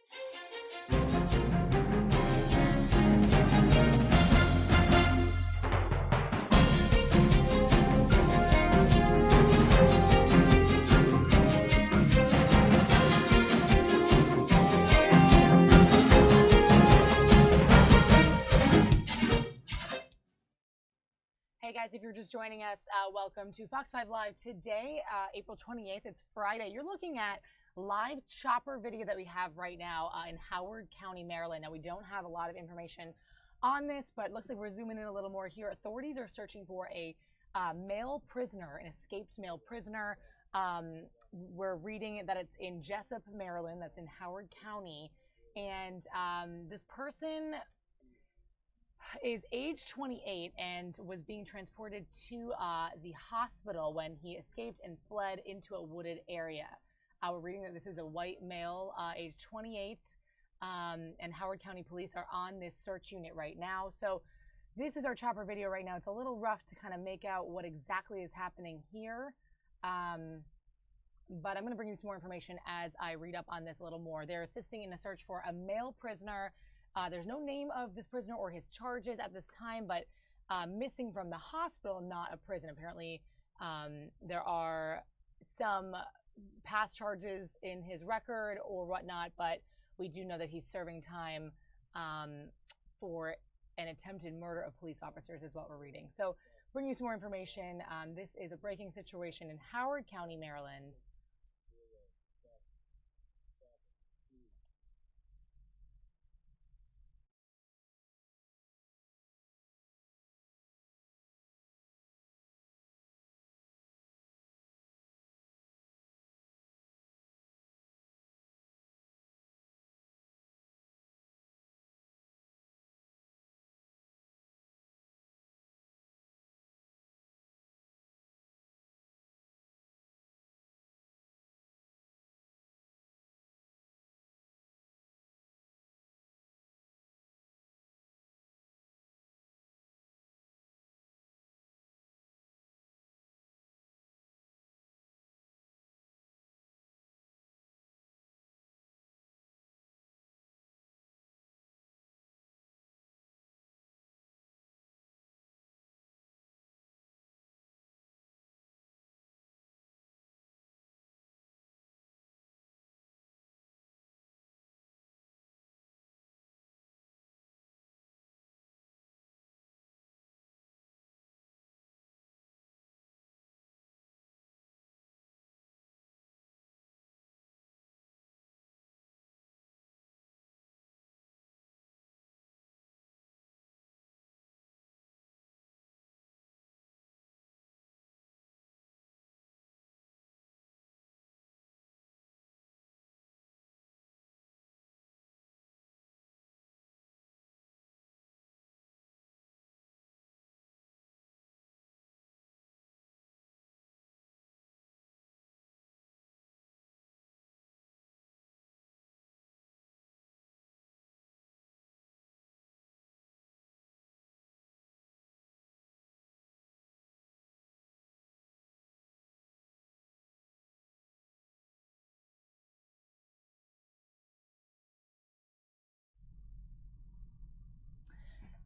Hey guys, if you're just joining us, welcome to Fox 5 Live. Today, April 28th, it's Friday. You're looking at live chopper video that we have right now in Howard County, Maryland. Now, we don't have a lot of information on this, but it looks like we're zooming in a little more here. Authorities are searching for a male prisoner, an escaped male prisoner. We're reading that it's in Jessup, Maryland. That's in Howard County. And this person is age 28 and was being transported to the hospital when he escaped and fled into a wooded area. We're reading that this is a white male, age 28, and Howard County Police are on this search unit right now. So this is our chopper video right now. It's a little rough to kind of make out what exactly is happening here, but I'm going to bring you some more information as I read up on this a little more. They're assisting in a search for a male prisoner. There's no name of this prisoner or his charges at this time, but missing from the hospital, not a prison. Apparently, there are some past charges in his record or whatnot, but we do know that he's serving time for an attempted murder of police officers is what we're reading. So bring you some more information. This is a breaking situation in Howard County, Maryland.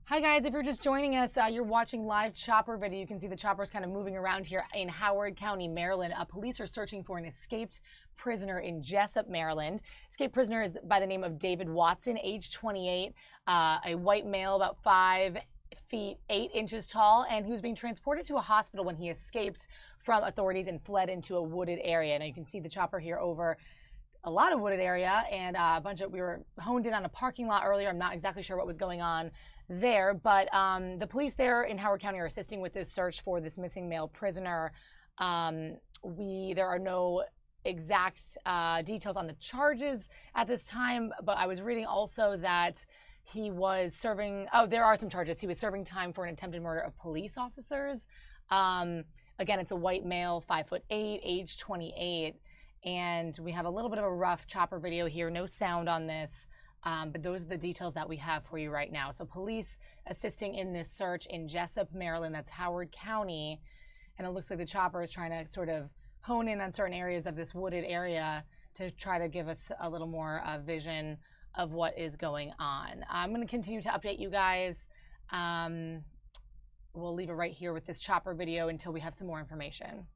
Hi guys, if you're just joining us, you're watching live chopper video. You can see the choppers kind of moving around here in Howard County, Maryland. Police are searching for an escaped prisoner in Jessup, Maryland. Escaped prisoner is by the name of David Watson, age 28, a white male, about 5 feet 8 inches tall, and he was being transported to a hospital when he escaped from authorities and fled into a wooded area. Now you can see the chopper here over a lot of wooded area and we were honed in on a parking lot earlier. I'm not exactly sure what was going on there, but the police there in Howard County are assisting with this search for this missing male prisoner. There are no exact details on the charges at this time, but I was reading also that he was serving, there are some charges. He was serving time for an attempted murder of police officers. Again, it's a white male, 5'8", age 28. And we have a little bit of a rough chopper video here, no sound on this, but those are the details that we have for you right now. So police assisting in this search in Jessup, Maryland, that's Howard County. And it looks like the chopper is trying to sort of hone in on certain areas of this wooded area to try to give us a little more vision of what is going on. I'm going to continue to update you guys. We'll leave it right here with this chopper video until we have some more information.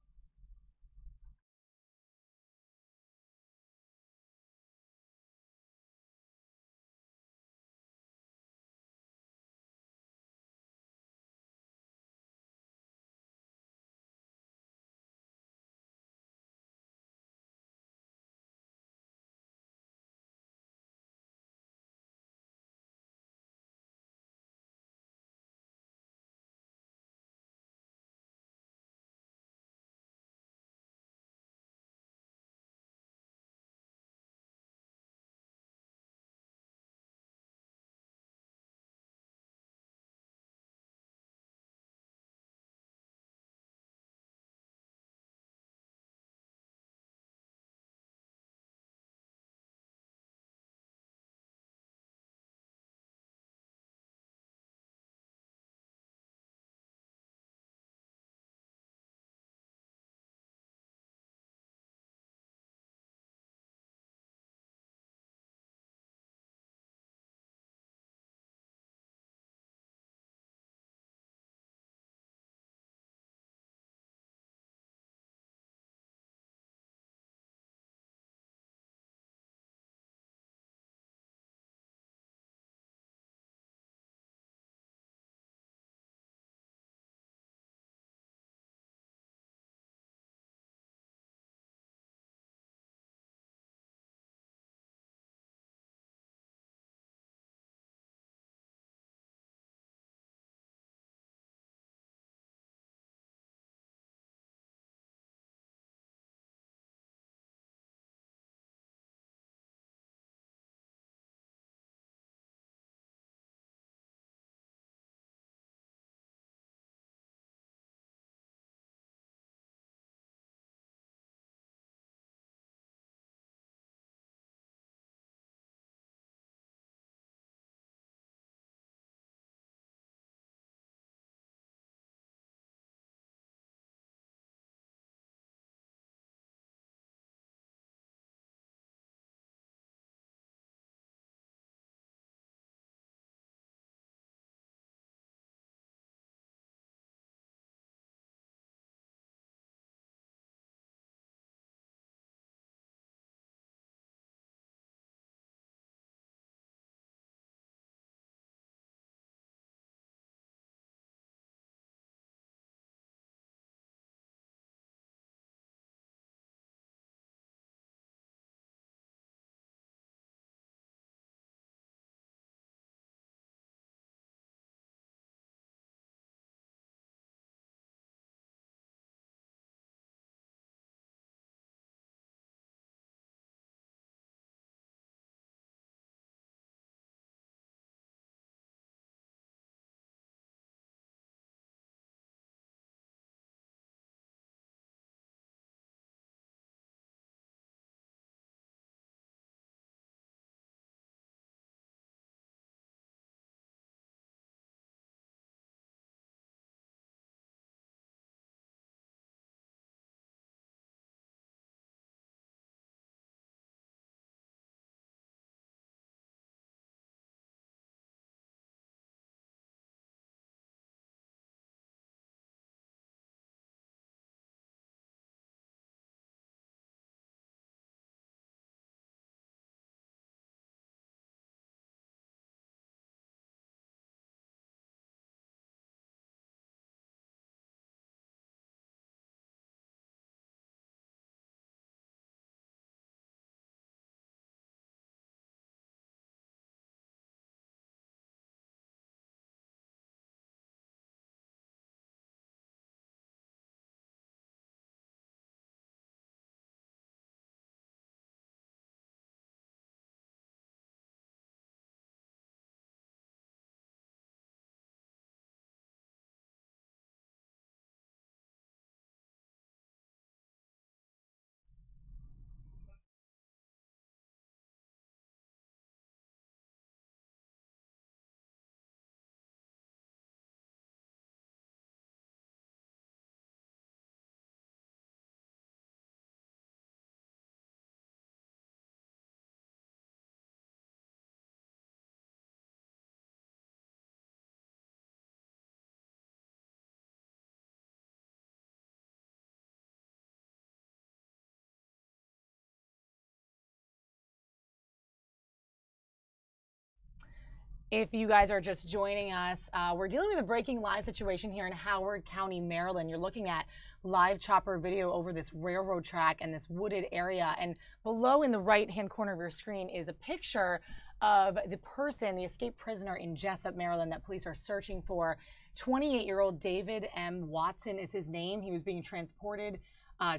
If you guys are just joining us, we're dealing with a breaking live situation here in Howard County, Maryland. You're looking at live chopper video over this railroad track and this wooded area. And below in the right-hand corner of your screen is a picture of the person, the escaped prisoner in Jessup, Maryland, that police are searching for. 28-year-old David M. Watson is his name. He was being transported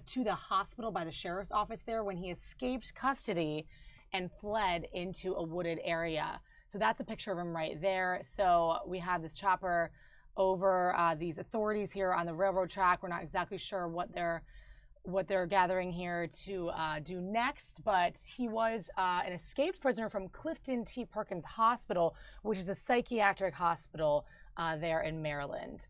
to the hospital by the sheriff's office there when he escaped custody and fled into a wooded area. So that's a picture of him right there. So we have this chopper over these authorities here on the railroad track. We're not exactly sure what they're gathering here to do next, but he was an escaped prisoner from Clifton T. Perkins Hospital, which is a psychiatric hospital there in Maryland.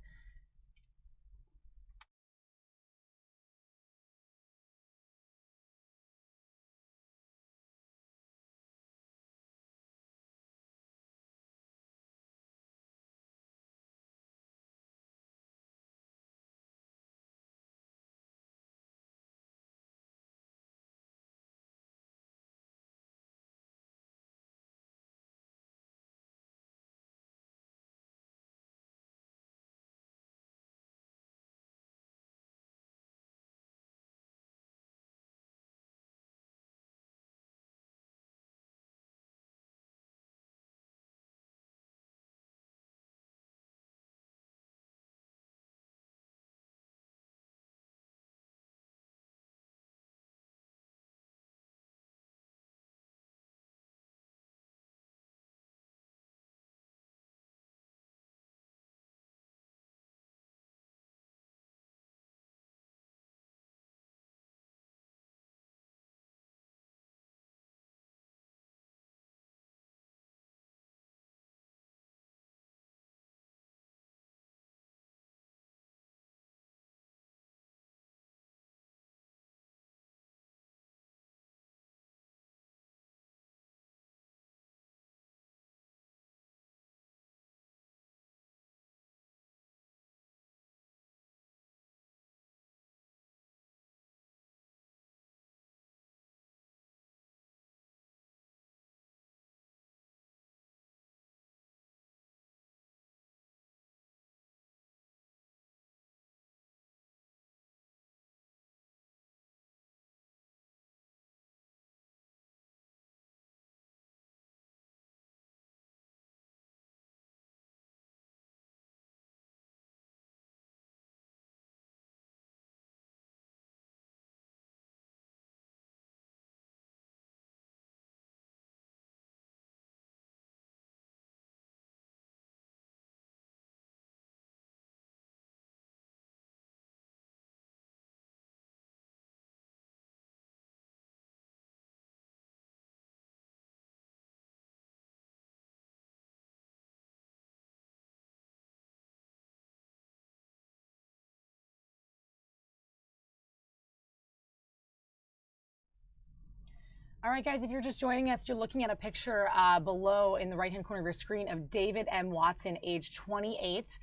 All right, guys, if you're just joining us, you're looking at a picture below in the right-hand corner of your screen of David M. Watson, age 28.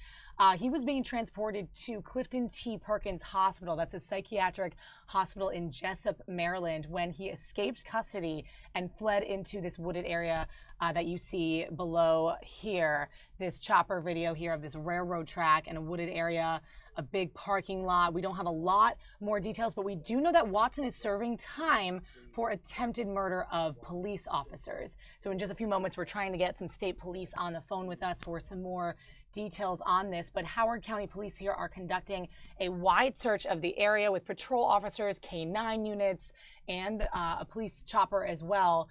He was being transported to Clifton T. Perkins Hospital. That's a psychiatric hospital in Jessup, Maryland, when he escaped custody and fled into this wooded area that you see below here. This chopper video here of this railroad track and a wooded area, a big parking lot. We don't have a lot more details, but we do know that Watson is serving time for attempted murder of police officers. So in just a few moments, we're trying to get some state police on the phone with us for some more details on this. But Howard County Police here are conducting a wide search of the area with patrol officers, K-9 units, and a police chopper as well.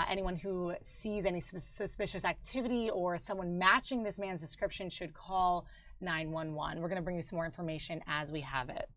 Anyone who sees any suspicious activity or someone matching this man's description should call 911. We're going to bring you some more information as we have it.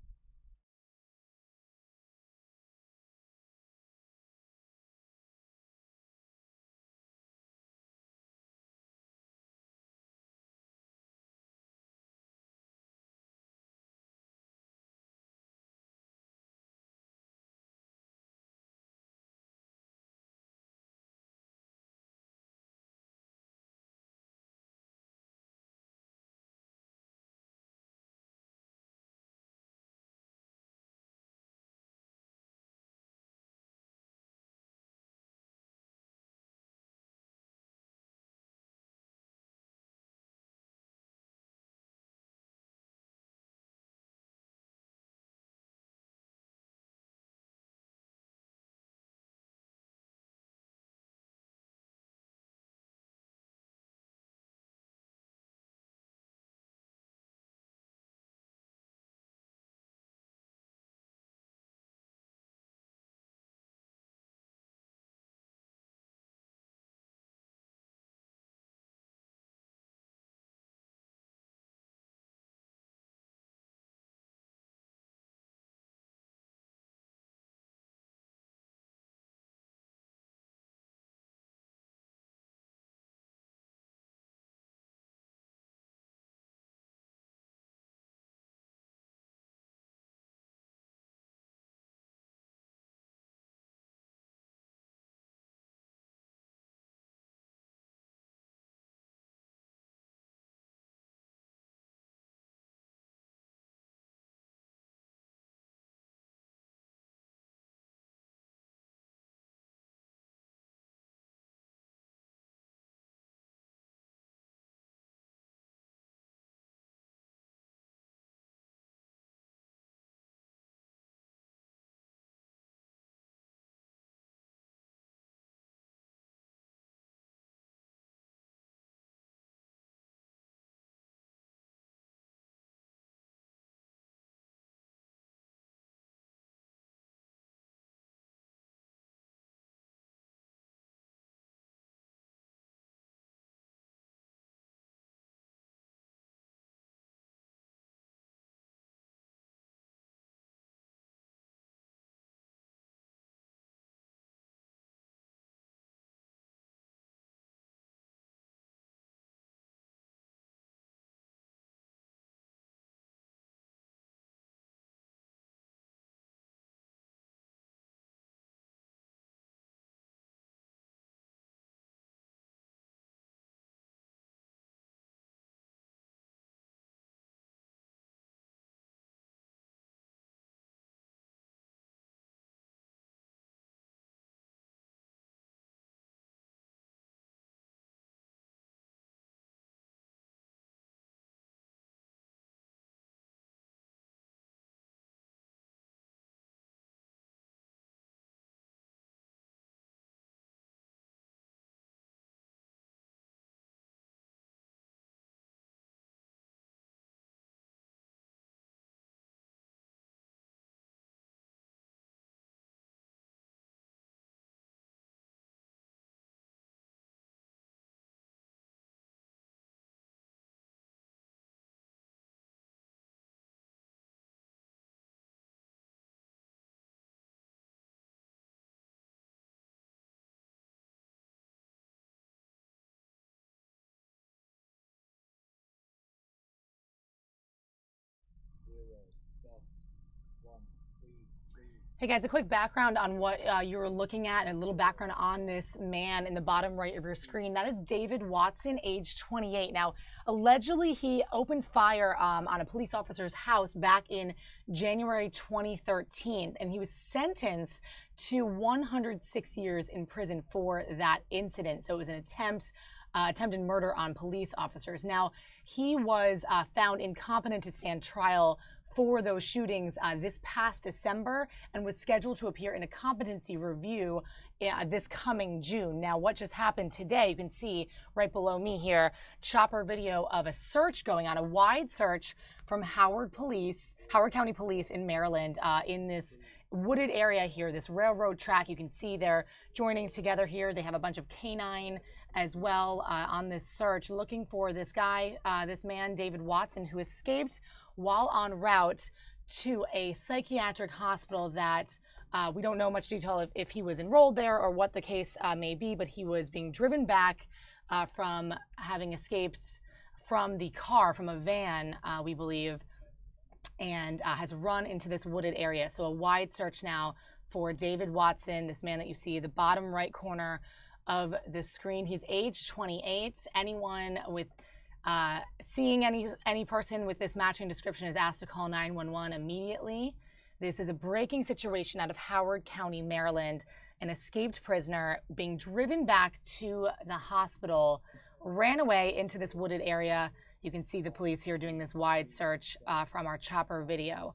Hey guys, a quick background on what you're looking at, and a little background on this man in the bottom right of your screen. That is David Watson, age 28. Now, allegedly, he opened fire on a police officer's house back in January 2013, and he was sentenced to 106 years in prison for that incident. So it was an attempted murder on police officers. Now, he was found incompetent to stand trial for those shootings this past December, and was scheduled to appear in a competency review this coming June. Now, what just happened today, you can see right below me here, chopper video of a search going on, a wide search from Howard County Police in Maryland, in this wooded area here, this railroad track. You can see they're joining together here. They have a bunch of canine as well on this search, looking for this guy, this man, David Watson, who escaped while en route to a psychiatric hospital that we don't know much detail if he was enrolled there or what the case may be, but he was being driven back from having escaped from the car, from a van, we believe, and has run into this wooded area. So a wide search now for David Watson, this man that you see the bottom right corner of the screen. He's age 28. Anyone with seeing any person with this matching description is asked to call 911 immediately. This is a breaking situation out of Howard County, Maryland. An escaped prisoner being driven back to the hospital, ran away into this wooded area. You can see the police here doing this wide search from our chopper video.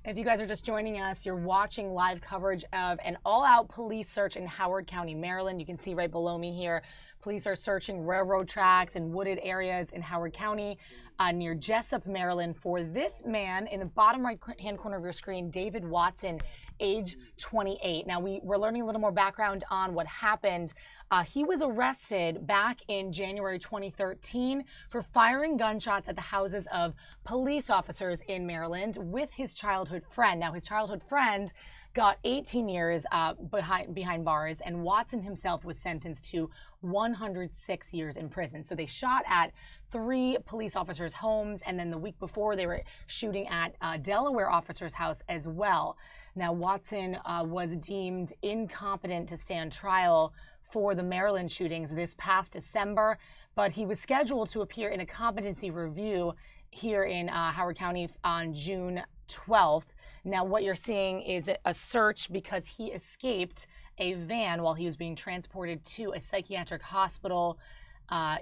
If you guys are just joining us, you're watching live coverage of an all-out police search in Howard County, Maryland. You can see right below me here, police are searching railroad tracks and wooded areas in Howard County near Jessup, Maryland, for this man in the bottom right-hand corner of your screen, David Watson, age 28. Now, we're learning a little more background on what happened. He was arrested back in January 2013 for firing gunshots at the houses of police officers in Maryland with his childhood friend. Now, his childhood friend got 18 years behind bars, and Watson himself was sentenced to 106 years in prison. So they shot at 3 police officers' homes, and then the week before they were shooting at a Delaware officer's house as well. Now, Watson was deemed incompetent to stand trial for the Maryland shootings this past December, but he was scheduled to appear in a competency review here in Howard County on June 12th. Now, what you're seeing is a search because he escaped a van while he was being transported to a psychiatric hospital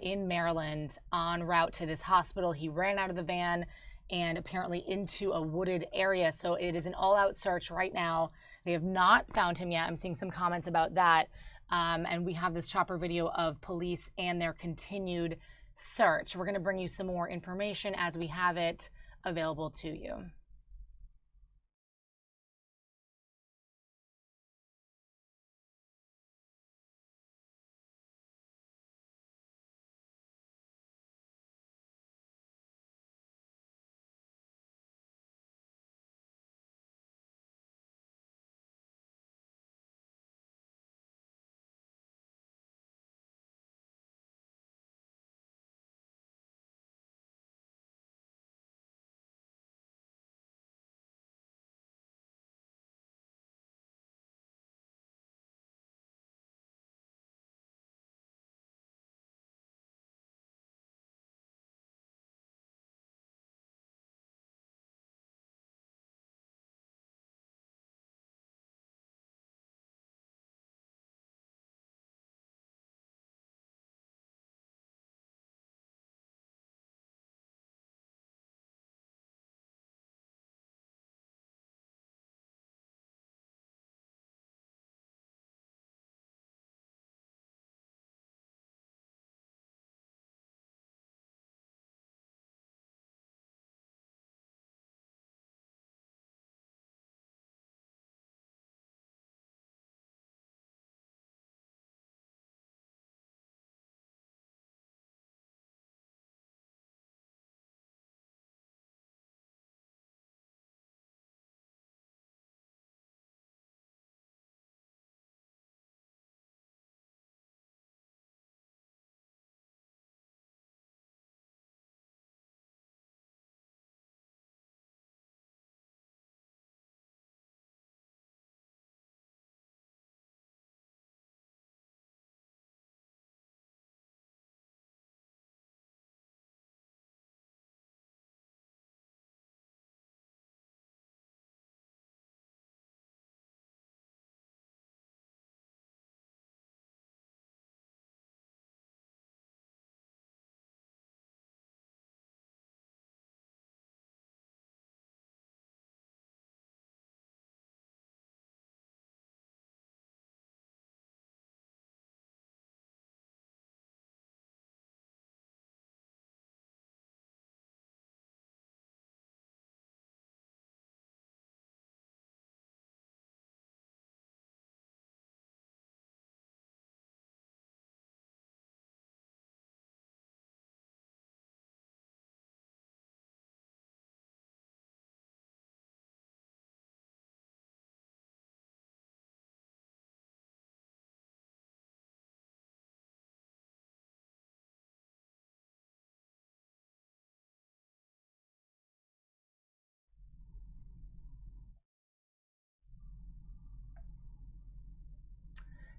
in Maryland. En route to this hospital, he ran out of the van and apparently into a wooded area. So it is an all-out search right now. They have not found him yet. I'm seeing some comments about that. And we have this chopper video of police and their continued search. We're going to bring you some more information as we have it available to you.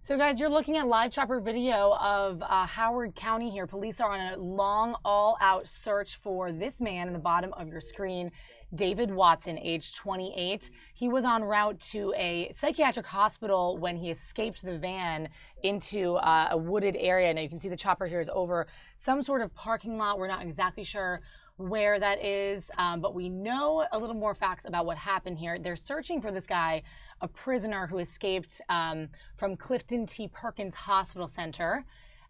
So guys, you're looking at live chopper video of Howard County here. Police are on a long all-out search for this man in the bottom of your screen, David Watson, age 28. He was en route to a psychiatric hospital when he escaped the van into a wooded area. Now you can see the chopper here is over some sort of parking lot. We're not exactly sure where that is, but we know a little more facts about what happened here. They're searching for this guy, a prisoner who escaped from Clifton T. Perkins Hospital Center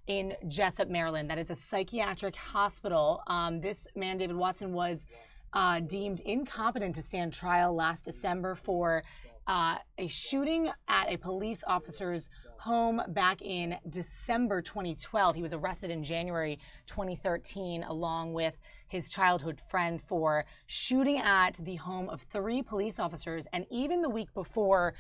in Jessup, Maryland. That is a psychiatric hospital. This man, David Watson, was deemed incompetent to stand trial last December for a shooting at a police officer's home back in December 2012. He was arrested in January 2013 along with his childhood friend for shooting at the home of 3 police officers. And even the week before,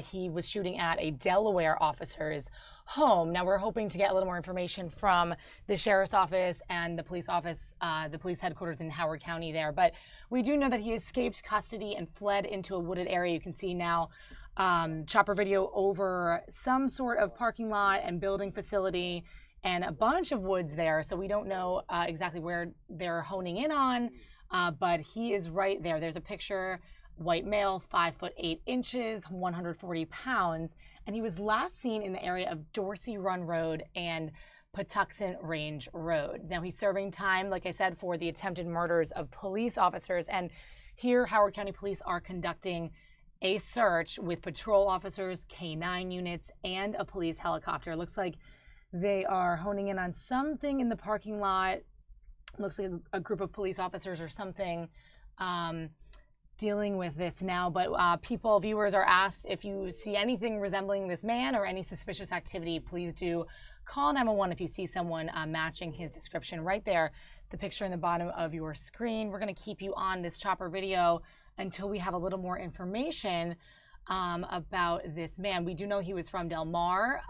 he was shooting at a Delaware officer's home. Now we're hoping to get a little more information from the sheriff's office and the police headquarters in Howard County there. But we do know that he escaped custody and fled into a wooded area. You can see now chopper video over some sort of parking lot and building facility and a bunch of woods there. So we don't know exactly where they're honing in on, but he is right there. There's a picture. White male, 5'8", 140 pounds, and he was last seen in the area of Dorsey Run Road and Patuxent Range Road. Now he's serving time, like I said, for the attempted murders of police officers. And here, Howard County Police are conducting a search with patrol officers, K-9 units, and a police helicopter. It looks like they are honing in on something in the parking lot. Looks like a group of police officers or something. Dealing with this now, but viewers are asked if you see anything resembling this man or any suspicious activity, please do call 911 if you see someone matching his description. Right there, the picture in the bottom of your screen. We're going to keep you on this chopper video until we have a little more information about this man. We do know he was from Del Mar,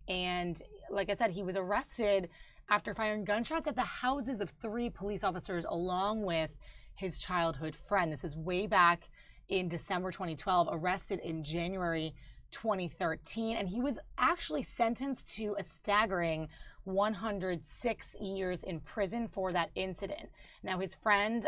and like I said, he was arrested after firing gunshots at the houses of 3 police officers along with his childhood friend. This is way back in December 2012, arrested in January 2013, and he was actually sentenced to a staggering 106 years in prison for that incident. Now his friend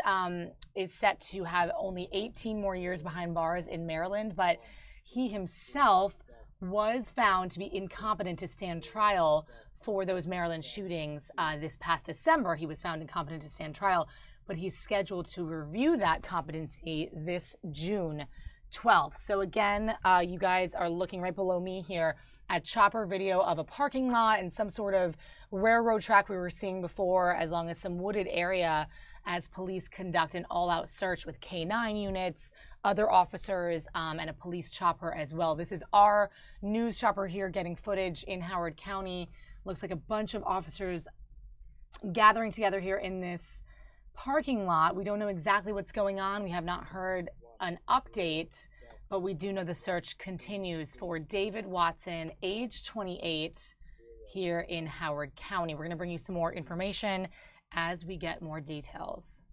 is set to have only 18 more years behind bars in Maryland, but he himself was found to be incompetent to stand trial for those Maryland shootings this past December. He was found incompetent to stand trial, but he's scheduled to review that competency this June 12th. So again, you guys are looking right below me here at chopper video of a parking lot and some sort of railroad track we were seeing before, as long as some wooded area as police conduct an all-out search with K-9 units, other officers, and a police chopper as well. This is our news chopper here getting footage in Howard County. Looks like a bunch of officers gathering together here in this parking lot. We don't know exactly what's going on. We have not heard an update, but we do know the search continues for David Watson, age 28, here in Howard County. We're going to bring you some more information as we get more details.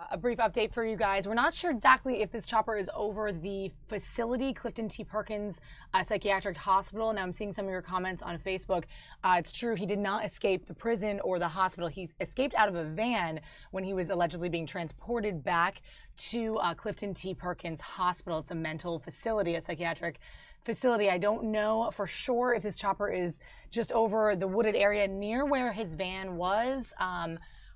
A brief update for you guys. We're not sure exactly if this chopper is over the facility, Clifton T. Perkins Psychiatric Hospital. Now, I'm seeing some of your comments on Facebook. It's true, he did not escape the prison or the hospital. He escaped out of a van when he was allegedly being transported back to Clifton T. Perkins Hospital. It's a mental facility, a psychiatric facility. I don't know for sure if this chopper is just over the wooded area near where his van was.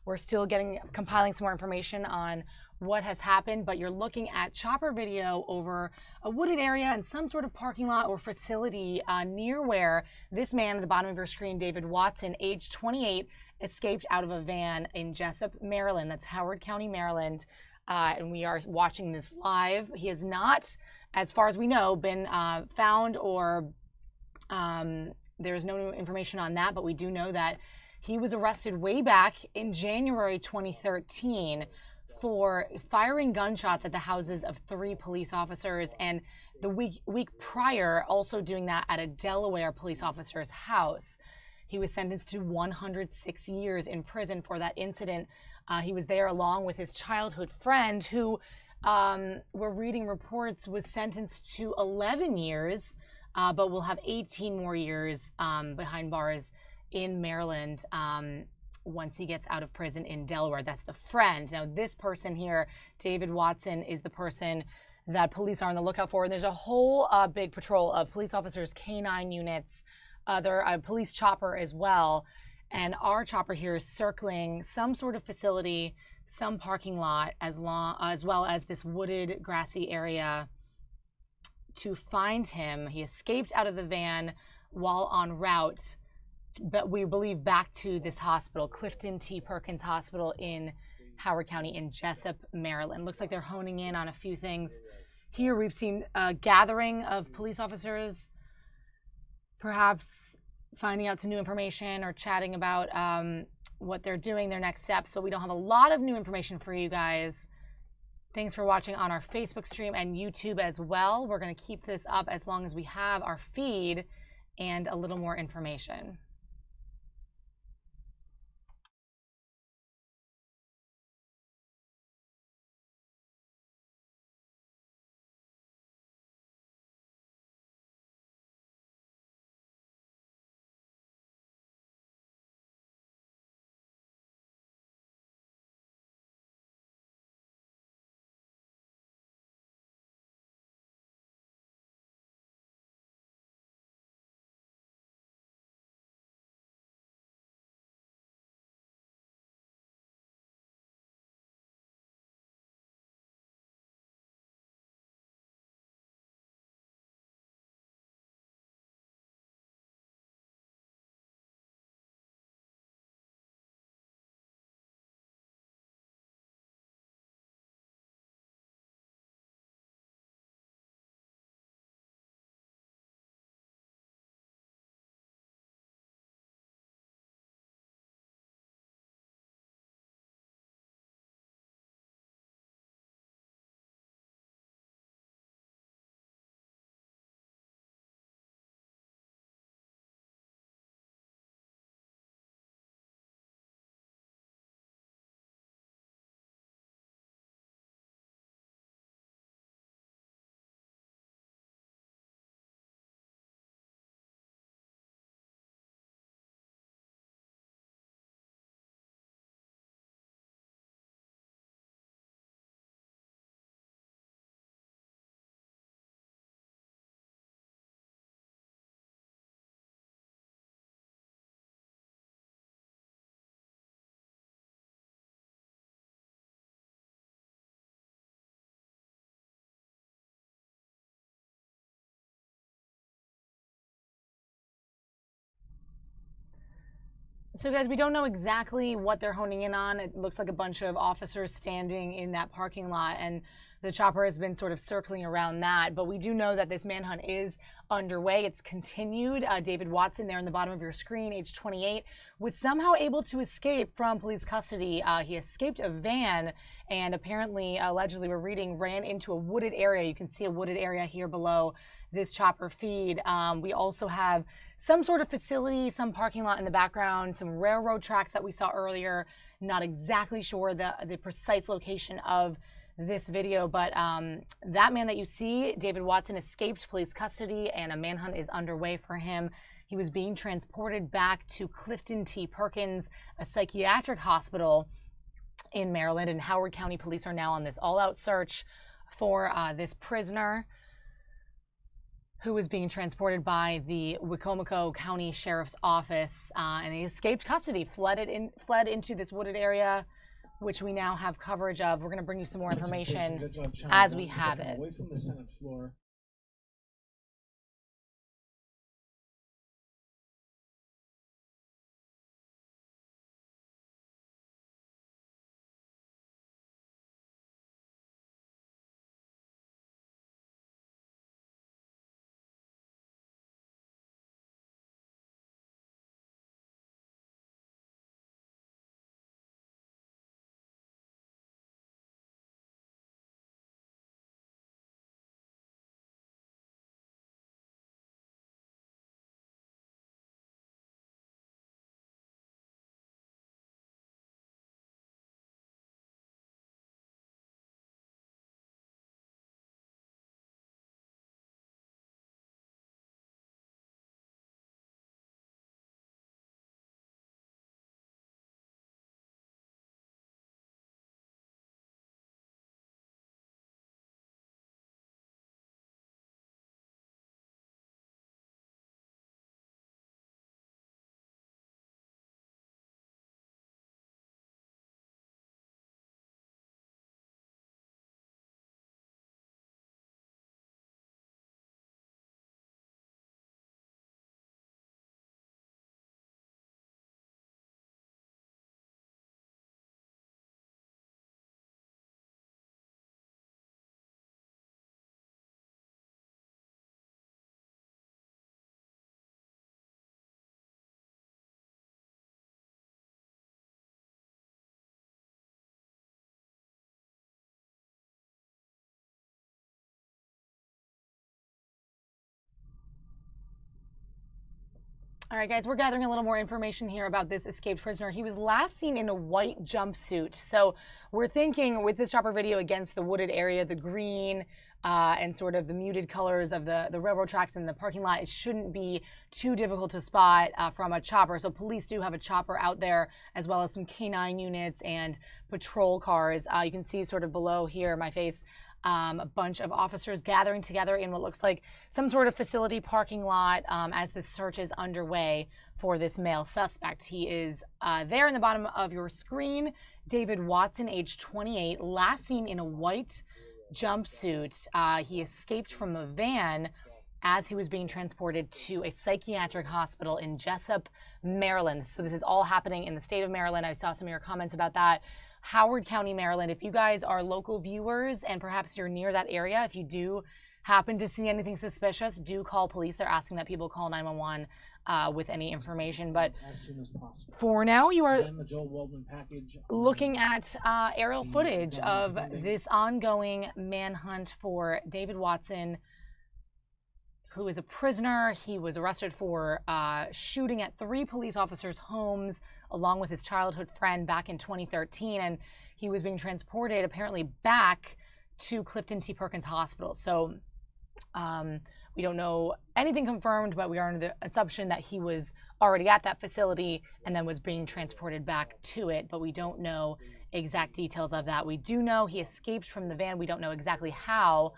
We're still compiling some more information on what has happened, but you're looking at chopper video over a wooded area and some sort of parking lot or facility near where this man at the bottom of your screen, David Watson, age 28, escaped out of a van in Jessup, Maryland. That's Howard County, Maryland. And we are watching this live. He has not, as far as we know, been found, or there's no new information on that, but we do know that he was arrested way back in January 2013 for firing gunshots at the houses of 3 police officers, and the week prior also doing that at a Delaware police officer's house. He was sentenced to 106 years in prison for that incident. He was there along with his childhood friend who, we're reading reports, was sentenced to 11 years, but will have 18 more years behind bars in Maryland once he gets out of prison in Delaware. That's the friend. Now, this person here, David Watson, is the person that police are on the lookout for. And there's a whole big patrol of police officers, K9 units, a police chopper as well. And our chopper here is circling some sort of facility, some parking lot, as well as this wooded, grassy area to find him. He escaped out of the van while en route, but we believe back to this hospital, Clifton T. Perkins Hospital in Howard County in Jessup, Maryland. Looks like they're honing in on a few things. Here we've seen a gathering of police officers, perhaps finding out some new information or chatting about what they're doing, their next steps, but we don't have a lot of new information for you guys. Thanks for watching on our Facebook stream and YouTube as well. We're going to keep this up as long as we have our feed and a little more information. So guys, we don't know exactly what they're honing in on. It looks like a bunch of officers standing in that parking lot, and the chopper has been sort of circling around that. But we do know that this manhunt is underway. It's continued. David Watson, there in the bottom of your screen, age 28, was somehow able to escape from police custody. He escaped a van and apparently, allegedly, we're reading, ran into a wooded area. You can see a wooded area here below this chopper feed. We also have some sort of facility, some parking lot in the background, some railroad tracks that we saw earlier. Not exactly sure the precise location of this video, but that man that you see, David Watson, escaped police custody and a manhunt is underway for him. He was being transported back to Clifton T. Perkins, a psychiatric hospital in Maryland, and Howard County police are now on this all-out search for this prisoner who was being transported by the Wicomico County Sheriff's Office, and he escaped custody, fled into this wooded area, which we now have coverage of. We're going to bring you some more information as we have it. Away from the Senate floor. All right, guys, we're gathering a little more information here about this escaped prisoner. He was last seen in a white jumpsuit. So we're thinking with this chopper video against the wooded area, the green and sort of the muted colors of the railroad tracks in the parking lot, it shouldn't be too difficult to spot from a chopper. So police do have a chopper out there, as well as some K9 units and patrol cars. You can see sort of below here, my face, a bunch of officers gathering together in what looks like some sort of facility parking lot as the search is underway for this male suspect. He is there in the bottom of your screen, David Watson, age 28, last seen in a white jumpsuit. He escaped from a van as he was being transported to a psychiatric hospital in Jessup, Maryland. So this is all happening in the state of Maryland. I saw some of your comments about that. Howard County, Maryland. If you guys are local viewers and perhaps you're near that area, if you do happen to see anything suspicious, do call police. They're asking that people call 911 with any information. But as soon as possible. For now, you are package, looking at aerial footage of this ongoing manhunt for David Watson, who is a prisoner. He was arrested for shooting at 3 police officers' homes along with his childhood friend back in 2013, and he was being transported apparently back to Clifton T. Perkins Hospital. So we don't know anything confirmed, but we are under the assumption that he was already at that facility and then was being transported back to it, but we don't know exact details of that. We do know he escaped from the van. We don't know exactly how,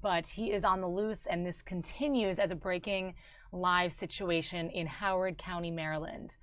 but he is on the loose, and this continues as a breaking live situation in Howard County, Maryland.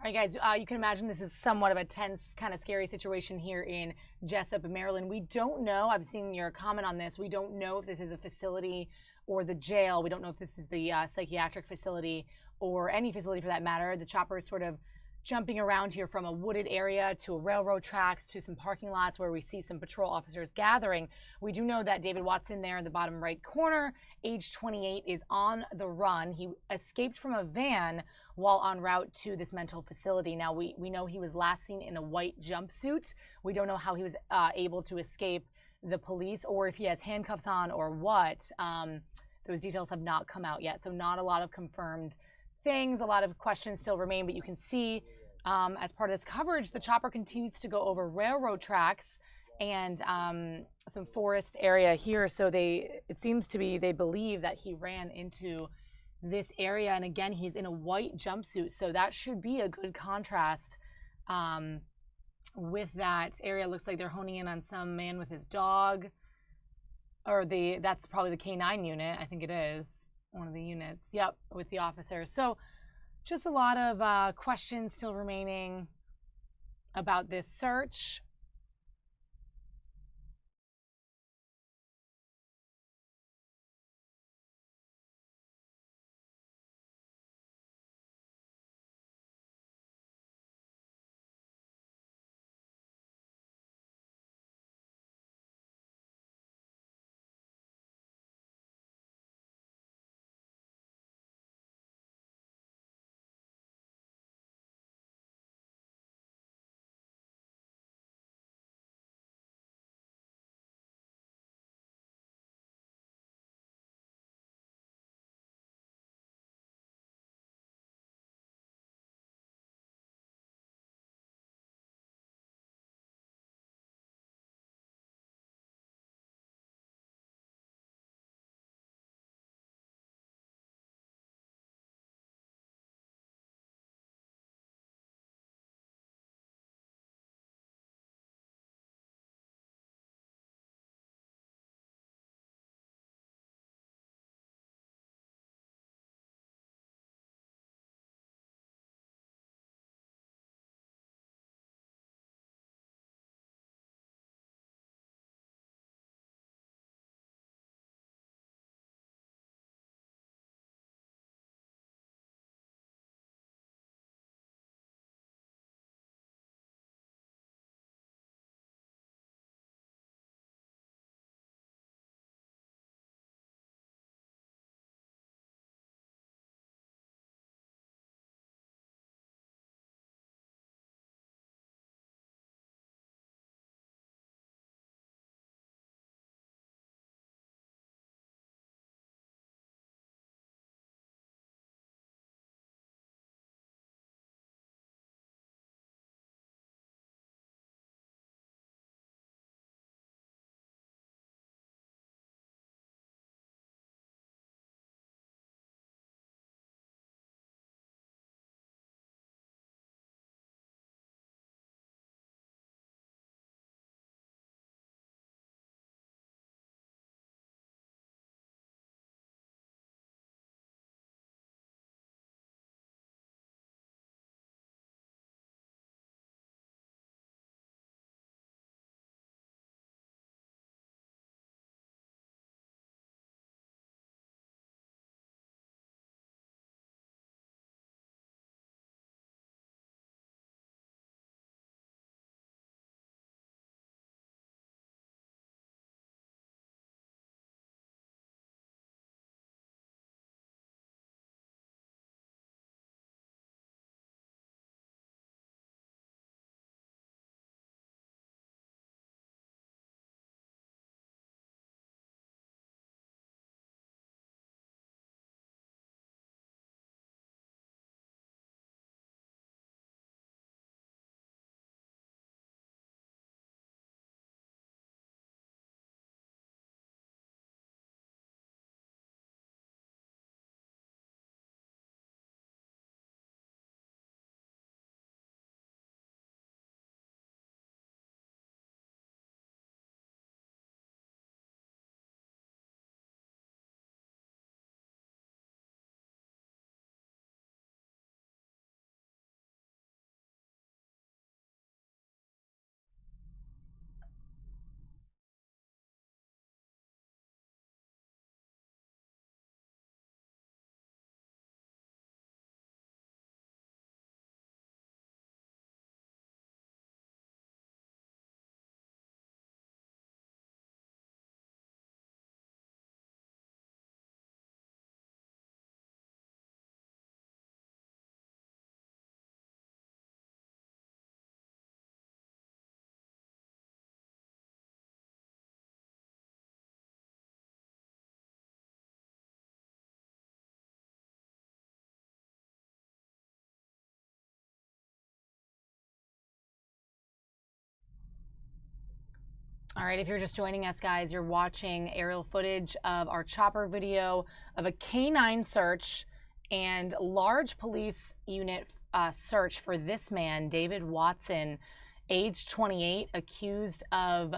All right, guys, you can imagine this is somewhat of a tense, kind of scary situation here in Jessup, Maryland. We don't know. I've seen your comment on this. We don't know if this is a facility or the jail. We don't know if this is the psychiatric facility or any facility for that matter. The chopper is sort of jumping around here from a wooded area to a railroad tracks to some parking lots where we see some patrol officers gathering. We do know that David Watson there in the bottom right corner, age 28, is on the run. He escaped from a van while en route to this mental facility. Now, we know he was last seen in a white jumpsuit. We don't know how he was able to escape the police or if he has handcuffs on or what. Those details have not come out yet, so not a lot of confirmed things. A lot of questions still remain, but you can see as part of this coverage, the chopper continues to go over railroad tracks and some forest area here. So it seems to be, they believe that he ran into this area. And again, he's in a white jumpsuit. So that should be a good contrast with that area. It looks like they're honing in on some man with his dog, or that's probably the K9 unit. I think it is. One of the units, yep, with the officers. So just a lot of questions still remaining about this search. All right, if you're just joining us, guys, you're watching aerial footage of our chopper video of a canine search and large police unit search for this man, David Watson, age 28, accused of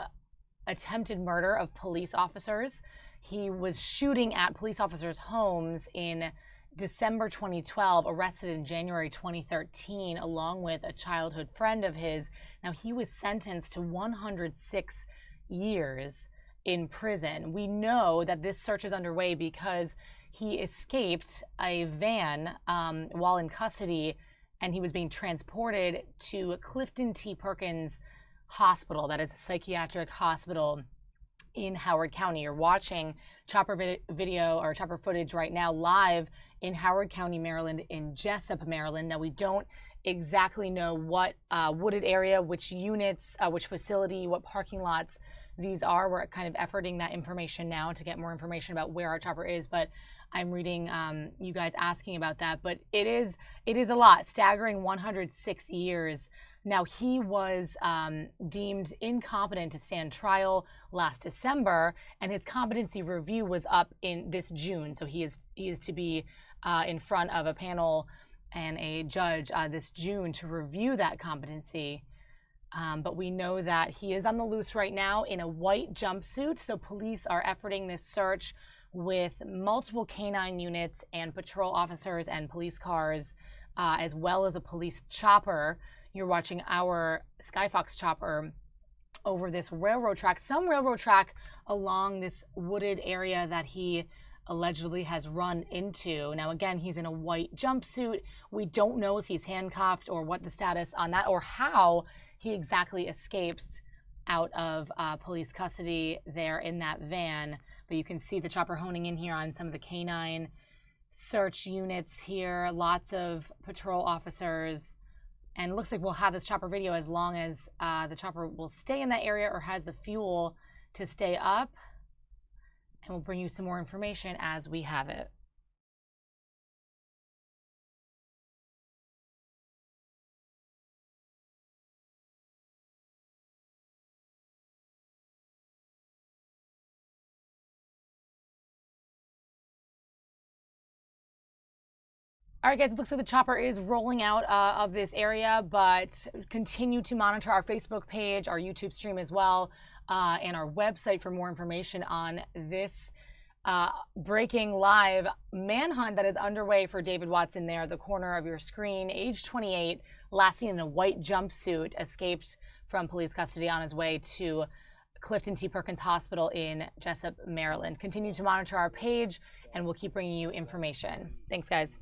attempted murder of police officers. He was shooting at police officers' homes in December 2012, arrested in January 2013, along with a childhood friend of his. Now, he was sentenced to 106 years in prison. We know that this search is underway because he escaped a van while in custody, and he was being transported to Clifton T. Perkins Hospital. That is a psychiatric hospital in Howard County. You're watching chopper video or chopper footage right now live in Howard County, Maryland, in Jessup, Maryland. Now, we don't exactly know what wooded area, which units, which facility, what parking lots these are. We're kind of efforting that information now to get more information about where our chopper is, but I'm reading you guys asking about that. But it is a lot, staggering 106 years. Now, he was deemed incompetent to stand trial last December, and his competency review was up in this June. So he is to be in front of a panel and a judge this June to review that competency. But we know that he is on the loose right now in a white jumpsuit. So police are efforting this search with multiple canine units and patrol officers and police cars, as well as a police chopper. You're watching our Skyfox chopper over this railroad track, some railroad track along this wooded area that he allegedly has run into. Now, again, he's in a white jumpsuit. We don't know if he's handcuffed or what the status on that or how he exactly escaped out of police custody there in that van. But you can see the chopper honing in here on some of the canine search units here, lots of patrol officers. And it looks like we'll have this chopper video as long as the chopper will stay in that area or has the fuel to stay up. And we'll bring you some more information as we have it. All right, guys, it looks like the chopper is rolling out of this area, but continue to monitor our Facebook page, our YouTube stream as well, and our website for more information on this breaking live manhunt that is underway for David Watson there, the corner of your screen, age 28, last seen in a white jumpsuit, escaped from police custody on his way to Clifton T. Perkins Hospital in Jessup, Maryland. Continue to monitor our page, and we'll keep bringing you information. Thanks, guys.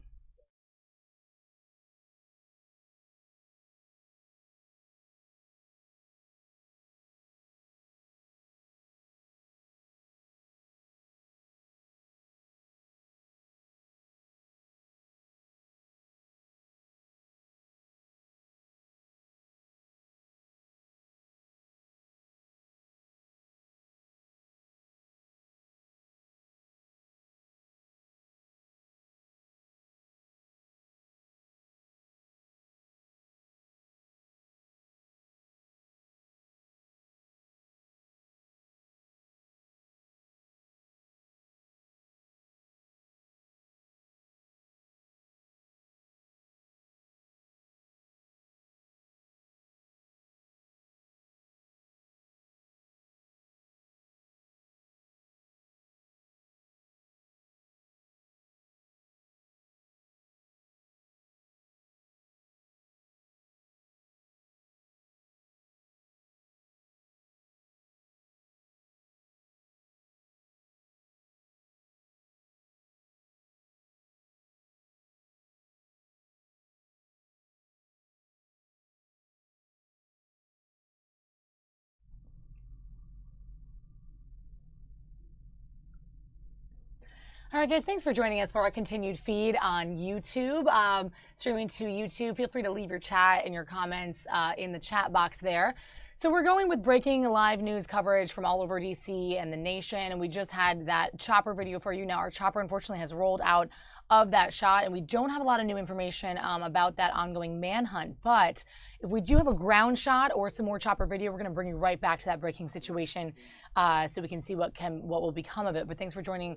All right, guys, thanks for joining us for our continued feed on YouTube. Streaming to YouTube, feel free to leave your chat and your comments in the chat box there. So we're going with breaking live news coverage from all over DC and the nation, and we just had that chopper video for you. Now our chopper unfortunately has rolled out of that shot, and we don't have a lot of new information about that ongoing manhunt. But if we do have a ground shot or some more chopper video, we're going to bring you right back to that breaking situation so we can see what will become of it. But thanks for joining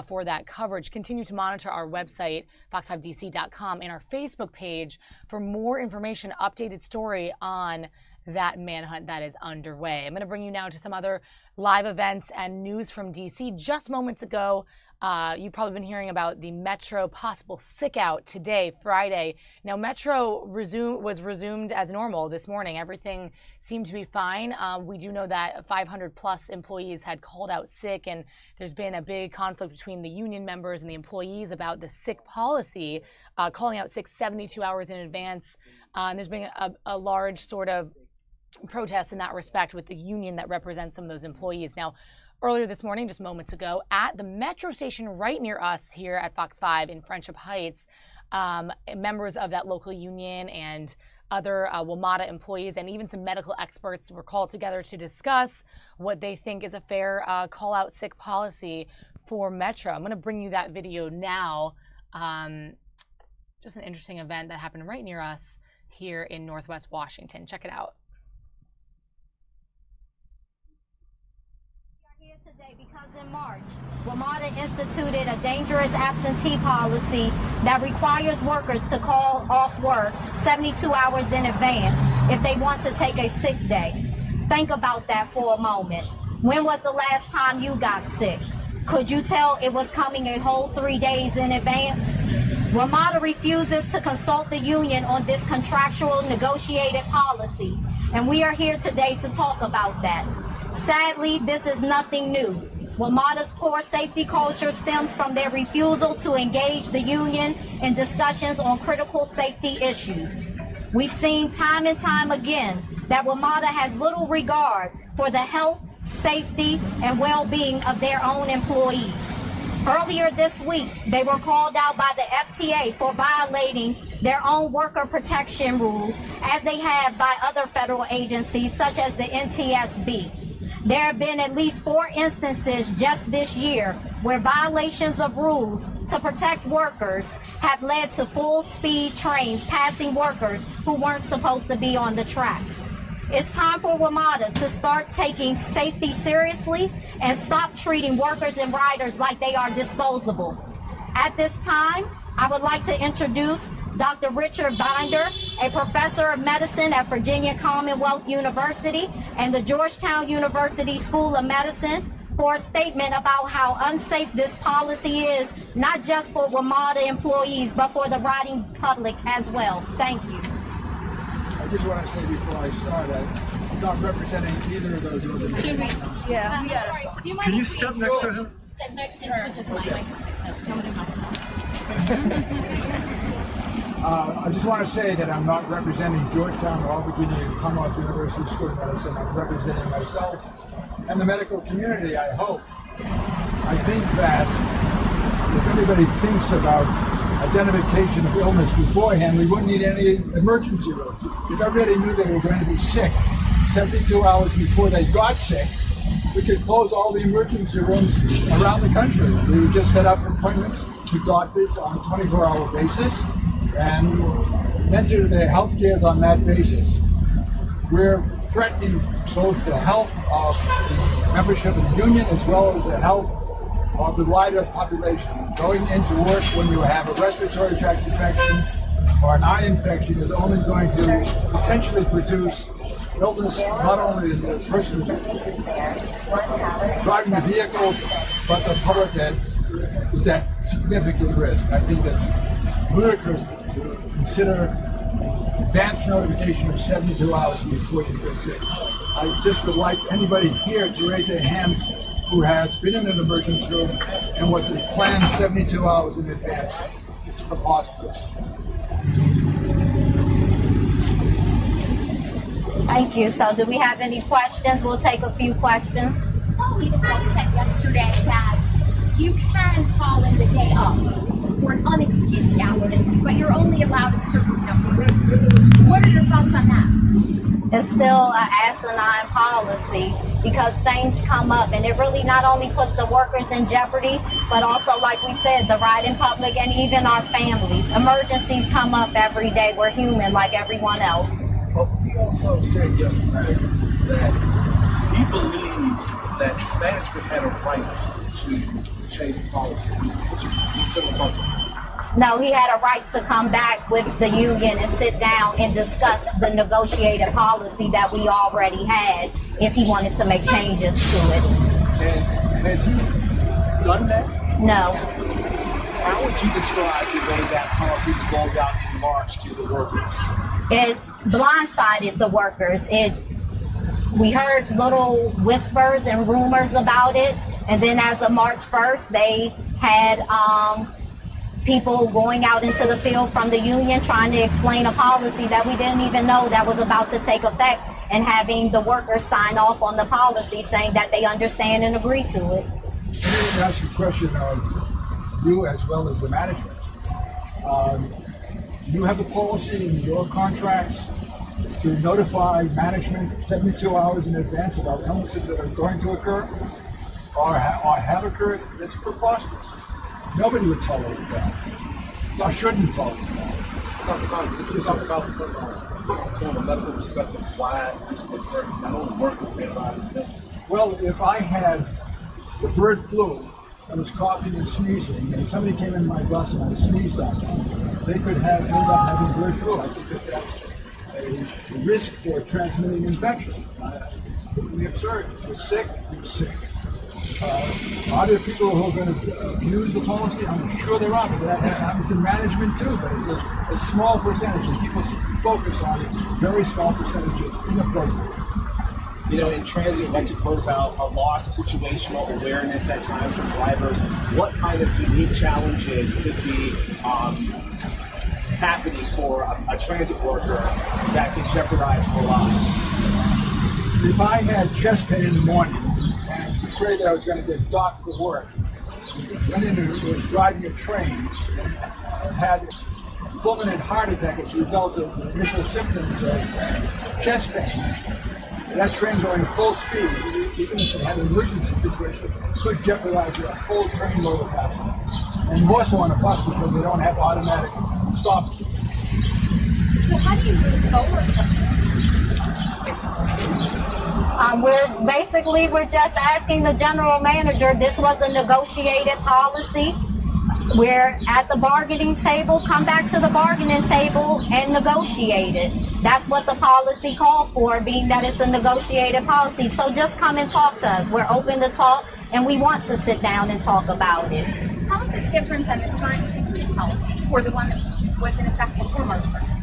for that coverage. Continue to monitor our website, fox5dc.com, and our Facebook page for more information, updated story on that manhunt that is underway. I'm going to bring you now to some other live events and news from DC. Just moments ago, you've probably been hearing about the Metro possible sick out today, Friday. Now, Metro was resumed as normal this morning. Everything seemed to be fine. We do know that 500 plus employees had called out sick, and there's been a big conflict between the union members and the employees about the sick policy, calling out sick 72 hours in advance. And there's been a large sort of protest in that respect with the union that represents some of those employees. Now, earlier this morning, just moments ago, at the Metro station right near us here at Fox 5 in Friendship Heights, members of that local union and other WMATA employees and even some medical experts were called together to discuss what they think is a fair call-out sick policy for Metro. I'm going to bring you that video now. Just an interesting event that happened right near us here in Northwest Washington. Check it out. Today because in March, WMATA instituted a dangerous absentee policy that requires workers to call off work 72 hours in advance if they want to take a sick day. Think about that for a moment. When was the last time you got sick? Could you tell it was coming a whole 3 days in advance? WMATA refuses to consult the union on this contractual negotiated policy, and we are here today to talk about that. Sadly, this is nothing new. WMATA's poor safety culture stems from their refusal to engage the union in discussions on critical safety issues. We've seen time and time again that WMATA has little regard for the health, safety, and well-being of their own employees. Earlier this week, they were called out by the FTA for violating their own worker protection rules, as they have by other federal agencies such as the NTSB. There have been at least 4 instances just this year where violations of rules to protect workers have led to full-speed trains passing workers who weren't supposed to be on the tracks. It's time for WMATA to start taking safety seriously and stop treating workers and riders like they are disposable. At this time, I would like to introduce Dr. Richard Binder, a professor of medicine at Virginia Commonwealth University and the Georgetown University School of Medicine, for a statement about how unsafe this policy is, not just for WMATA employees, but for the riding public as well. Thank you. I just want to say before I start, I'm not representing either of those organizations. Yeah, we got it. Can you step next to him? Next to her. I just want to say that I'm not representing Georgetown or Virginia Commonwealth University School of Medicine. I'm representing myself and the medical community, I hope. I think that if anybody thinks about identification of illness beforehand, we wouldn't need any emergency rooms. If everybody knew they were going to be sick 72 hours before they got sick, we could close all the emergency rooms around the country. We would just set up appointments to doctors on a 24-hour basis and measure their health care on that basis. We're threatening both the health of the membership of the union as well as the health of the wider population. Going into work when you have a respiratory tract infection or an eye infection is only going to potentially produce illness not only in the person driving the vehicle, but the public that is at significant risk. I think that's ludicrous to consider advance notification of 72 hours before you get sick. I just would like anybody here to raise their hands who has been in an emergency room and was planned 72 hours in advance. It's preposterous. Thank you. So do we have any questions? We'll take a few questions. The court said yesterday that you can call in the day of for an unexcused absence, but you're only allowed a certain number. What are your thoughts on that? It's still an asinine policy because things come up and it really not only puts the workers in jeopardy, but also, like we said, the right in public and even our families. Emergencies come up every day. We're human like everyone else. But he also said yesterday that he believes that management had a right to change policy. No, he had a right to come back with the union and sit down and discuss the negotiated policy that we already had if he wanted to make changes to it. And has he done that? No. How would you describe the way that policy was rolled out in March to the workers? It blindsided the workers. We heard little whispers and rumors about it, and then as of March 1st, they had people going out into the field from the union trying to explain a policy that we didn't even know that was about to take effect, and having the workers sign off on the policy saying that they understand and agree to it. Let me ask you a question of you as well as the management. You have a policy in your contracts to notify management 72 hours in advance about illnesses that are going to occur or have occurred. That's preposterous. Nobody would tolerate that. Or shouldn't tolerate that. Talk about from a medical perspective why this would work, not only work with everybody. Well, if I had the bird flu, I was coughing and sneezing, and somebody came in my bus and I sneezed on them, they could end up having bird flu. I think that that's a risk for transmitting infection. It's completely absurd. If you're sick, you're sick. Are there people who are going to abuse the policy? I'm sure there are, but that happens in management too. But it's a small percentage, and people focus on very small percentages inappropriately. You know, in transit, once you've heard about a loss of situational awareness at times for drivers, what kind of unique challenges could be happening for a transit worker that can jeopardize more lives? If I had chest pain in the morning and was afraid that I was going to get docked for work, went in and was driving a train and had a fulminant heart attack as a result of the initial symptoms of chest pain, that train going full speed, even if it had an emergency situation, could jeopardize a whole train load of passengers. And more so on a bus because they don't have automatic stopping. So how do you move forward from this? We're just asking the general manager. This was a negotiated policy. We're at the bargaining table. Come back to the bargaining table and negotiate it. That's what the policy called for, being that it's a negotiated policy. So just come and talk to us. We're open to talk, and we want to sit down and talk about it. How is this different than the current security policy, or the one that was in effect before March 1st?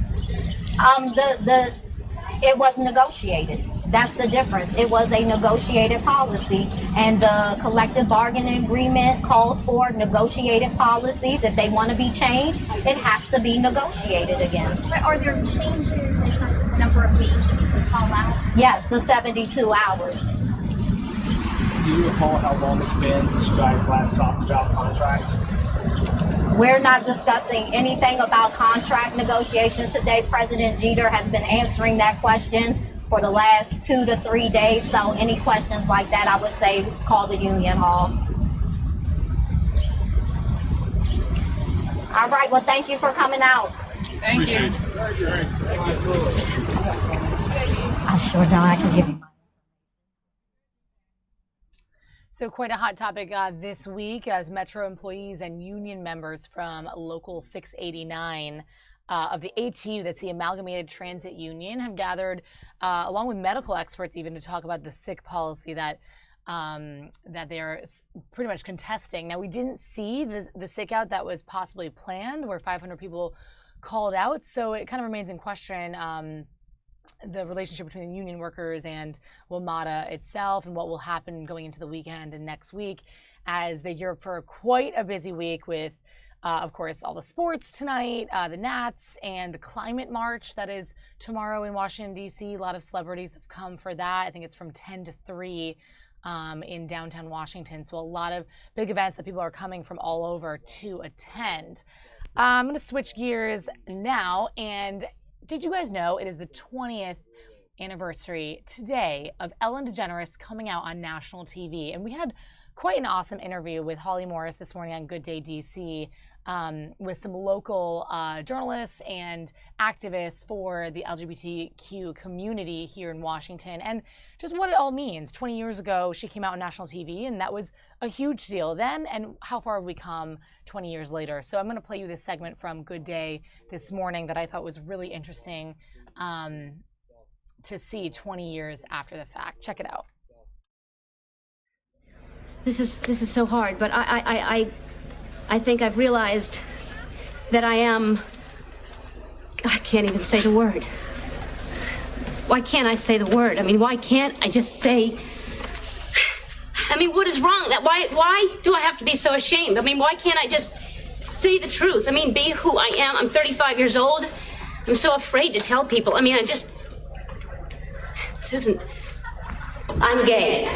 It was negotiated. That's the difference. It was a negotiated policy, and the collective bargaining agreement calls for negotiated policies. If they want to be changed, it has to be negotiated again. But are there changes in terms of the number of days that you can call out? Yes, the 72 hours. Do you recall how long it's been since you guys last talked about contracts? We're not discussing anything about contract negotiations today. President Jeter has been answering that question for the last 2 to 3 days. So any questions like that, I would say call the union hall. All right. Well, thank you for coming out. Thank you. I sure don't. I can give you. So quite a hot topic this week as Metro employees and union members from Local 689 of the ATU, that's the Amalgamated Transit Union, have gathered along with medical experts even to talk about the sick policy that they're pretty much contesting. Now, we didn't see the sick out that was possibly planned where 500 people called out, so it kind of remains in question the relationship between the union workers and WMATA itself and what will happen going into the weekend and next week as they gear up for quite a busy week with, of course, all the sports tonight, the Nats, and the climate march that is tomorrow in Washington, D.C. A lot of celebrities have come for that. I think it's from 10 to 3 in downtown Washington. So a lot of big events that people are coming from all over to attend. I'm going to switch gears now, and did you guys know it is the 20th anniversary today of Ellen DeGeneres coming out on national TV. And we had quite an awesome interview with Holly Morris this morning on Good Day DC with some local journalists and activists for the LGBTQ community here in Washington, and just what it all means. 20 years ago, she came out on national TV, and that was a huge deal then, and how far have we come 20 years later? So I'm going to play you this segment from Good Day this morning that I thought was really interesting to see 20 years after the fact. Check it out. This is so hard, but I think I've realized that I can't even say the word. Why can't I say the word? I mean, why can't I just say, I mean, what is wrong? Why do I have to be so ashamed? I mean, why can't I just say the truth? I mean, be who I am. I'm 35 years old. I'm so afraid to tell people. I mean, Susan, I'm gay.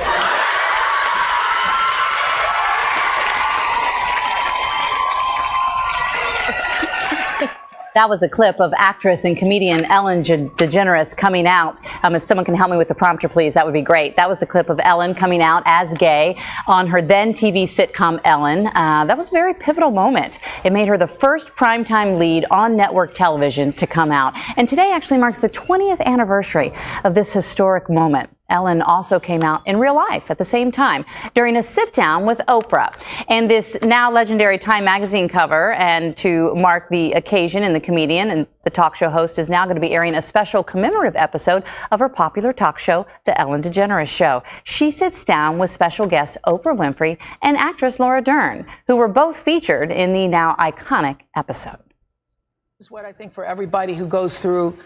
That was a clip of actress and comedian Ellen DeGeneres coming out. If someone can help me with the prompter, please, that would be great. That was the clip of Ellen coming out as gay on her then TV sitcom Ellen. That was a very pivotal moment. It made her the first primetime lead on network television to come out. And today actually marks the 20th anniversary of this historic moment. Ellen also came out in real life at the same time during a sit-down with Oprah. And this now legendary Time magazine cover, and to mark the occasion, and the comedian and the talk show host is now going to be airing a special commemorative episode of her popular talk show, The Ellen DeGeneres Show. She sits down with special guests Oprah Winfrey and actress Laura Dern, who were both featured in the now iconic episode. This is what I think for everybody who goes through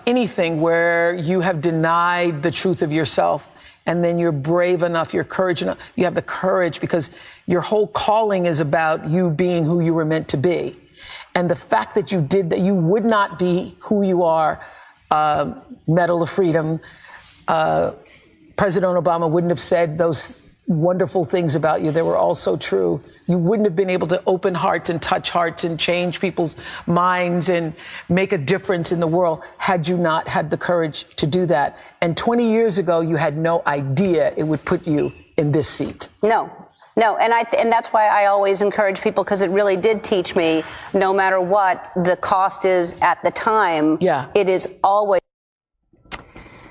anything where you have denied the truth of yourself, and then you're brave enough, you're courage enough, you have the courage because your whole calling is about you being who you were meant to be. And the fact that you did that, you would not be who you are, Medal of Freedom, President Obama wouldn't have said those wonderful things about you. They were all so true. You wouldn't have been able to open hearts and touch hearts and change people's minds and make a difference in the world had you not had the courage to do that. And 20 years ago, you had no idea it would put you in this seat. No, and that's why I always encourage people, because it really did teach me, no matter what the cost is at the time, it is always.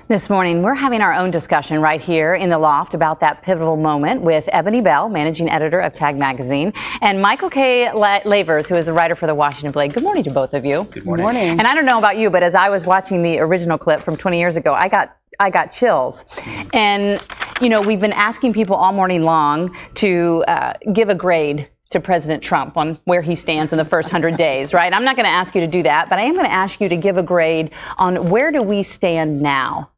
This morning, we're having our own discussion right here in the loft about that pivotal moment with Ebony Bell, managing editor of Tag Magazine, and Michael K. Lavers, who is a writer for the Washington Blade. Good morning to both of you. Good morning. And I don't know about you, but as I was watching the original clip from 20 years ago, I got chills. And, you know, we've been asking people all morning long to give a grade to President Trump on where he stands in the first 100 days, right? I'm not going to ask you to do that, but I am going to ask you to give a grade on where do we stand now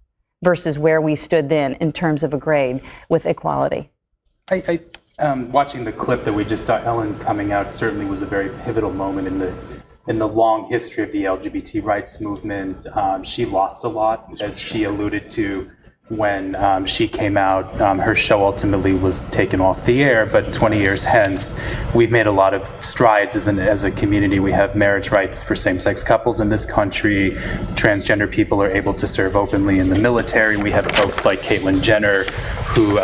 versus where we stood then in terms of a grade with equality. Watching the clip that we just saw, Ellen coming out certainly was a very pivotal moment in the long history of the LGBT rights movement. She lost a lot, as she alluded to when she came out. Her show ultimately was taken off the air, but 20 years hence, we've made a lot of strides as a community. We have marriage rights for same-sex couples in this country. Transgender people are able to serve openly in the military. We have folks like Caitlyn Jenner who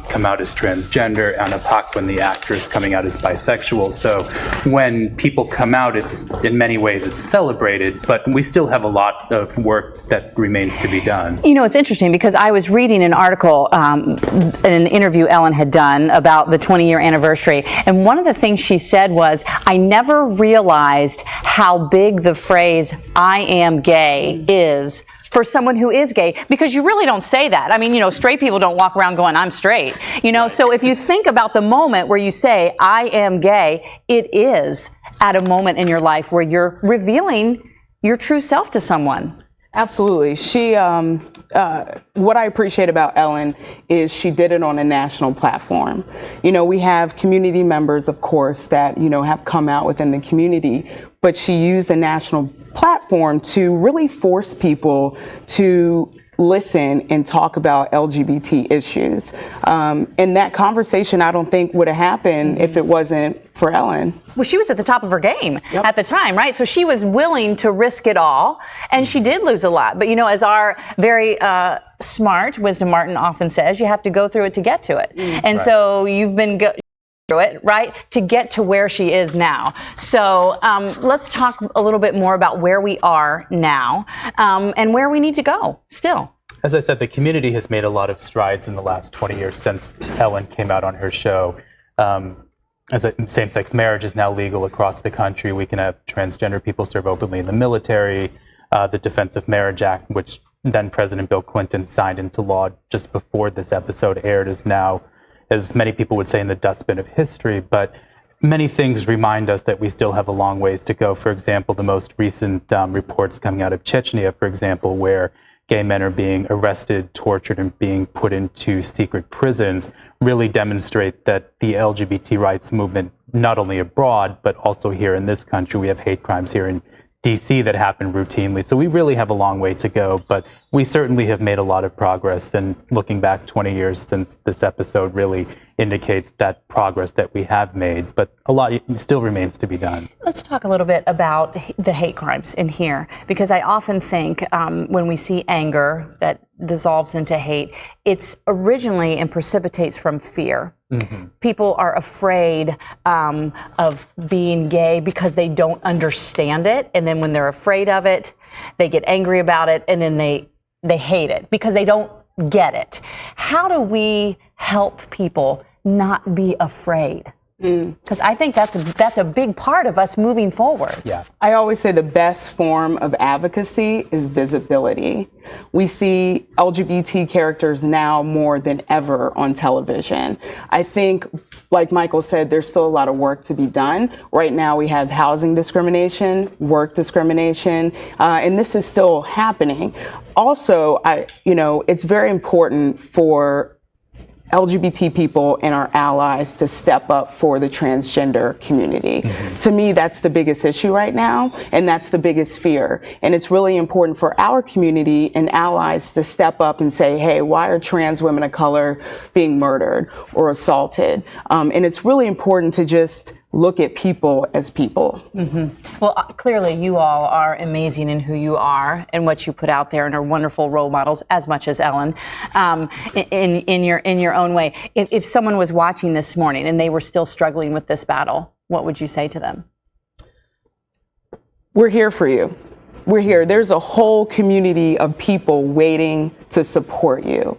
come out as transgender, Anna Paquin, the actress, coming out as bisexual. So when people come out, it's in many ways it's celebrated, but we still have a lot of work that remains to be done. You know, it's interesting because I was reading an article, an interview Ellen had done about the 20-year anniversary, and one of the things she said was, I never realized how big the phrase, I am gay, is for someone who is gay, because you really don't say that. I mean, you know, straight people don't walk around going, I'm straight, you know, so if you think about the moment where you say, I am gay, it is at a moment in your life where you're revealing your true self to someone. Absolutely. She, what I appreciate about Ellen is she did it on a national platform. You know, we have community members, of course, that, you know, have come out within the community, but she used a national platform to really force people to listen and talk about LGBT issues. And that conversation, I don't think would have happened if it wasn't for Ellen. Well, she was at the top of her game at the time, right? So she was willing to risk it all, and she did lose a lot. But, you know, as our very smart Wisdom Martin often says, you have to go through it to get to it. And so you've been through it, right, to get to where she is now. So let's talk a little bit more about where we are now and where we need to go still. As I said, the community has made a lot of strides in the last 20 years since Ellen came out on her show. Same-sex marriage is now legal across the country. We can have transgender people serve openly in the military. The Defense of Marriage Act, which then President Bill Clinton signed into law just before this episode aired, is now, as many people would say, in the dustbin of history. But many things remind us that we still have a long ways to go. For example, the most recent reports coming out of Chechnya, for example, where gay men are being arrested, tortured, and being put into secret prisons, really demonstrate that the LGBT rights movement, not only abroad, but also here in this country, we have hate crimes here in D.C. that happen routinely. So we really have a long way to go, but we certainly have made a lot of progress. And looking back 20 years since this episode really indicates that progress that we have made, but a lot still remains to be done. Let's talk a little bit about the hate crimes in here, because I often think when we see anger that dissolves into hate, it's originally and precipitates from fear. People are afraid of being gay because they don't understand it, and then when they're afraid of it, they get angry about it, and then they hate it because they don't get it. How do we help people not be afraid? Because I think that's a big part of us moving forward. Yeah. I always say the best form of advocacy is visibility. We see LGBT characters now more than ever on television. I think, like Michael said, there's still a lot of work to be done. Right now we have housing discrimination, work discrimination, and this is still happening. Also, it's very important for LGBT people and our allies to step up for the transgender community. To me, that's the biggest issue right now, and that's the biggest fear. And it's really important for our community and allies to step up and say, hey, why are trans women of color being murdered or assaulted? And it's really important to just look at people as people. Well, clearly you all are amazing in who you are and what you put out there, and are wonderful role models, as much as Ellen, in your own way. If someone was watching this morning and they were still struggling with this battle, what would you say to them? We're here for you. We're here. There's a whole community of people waiting to support you.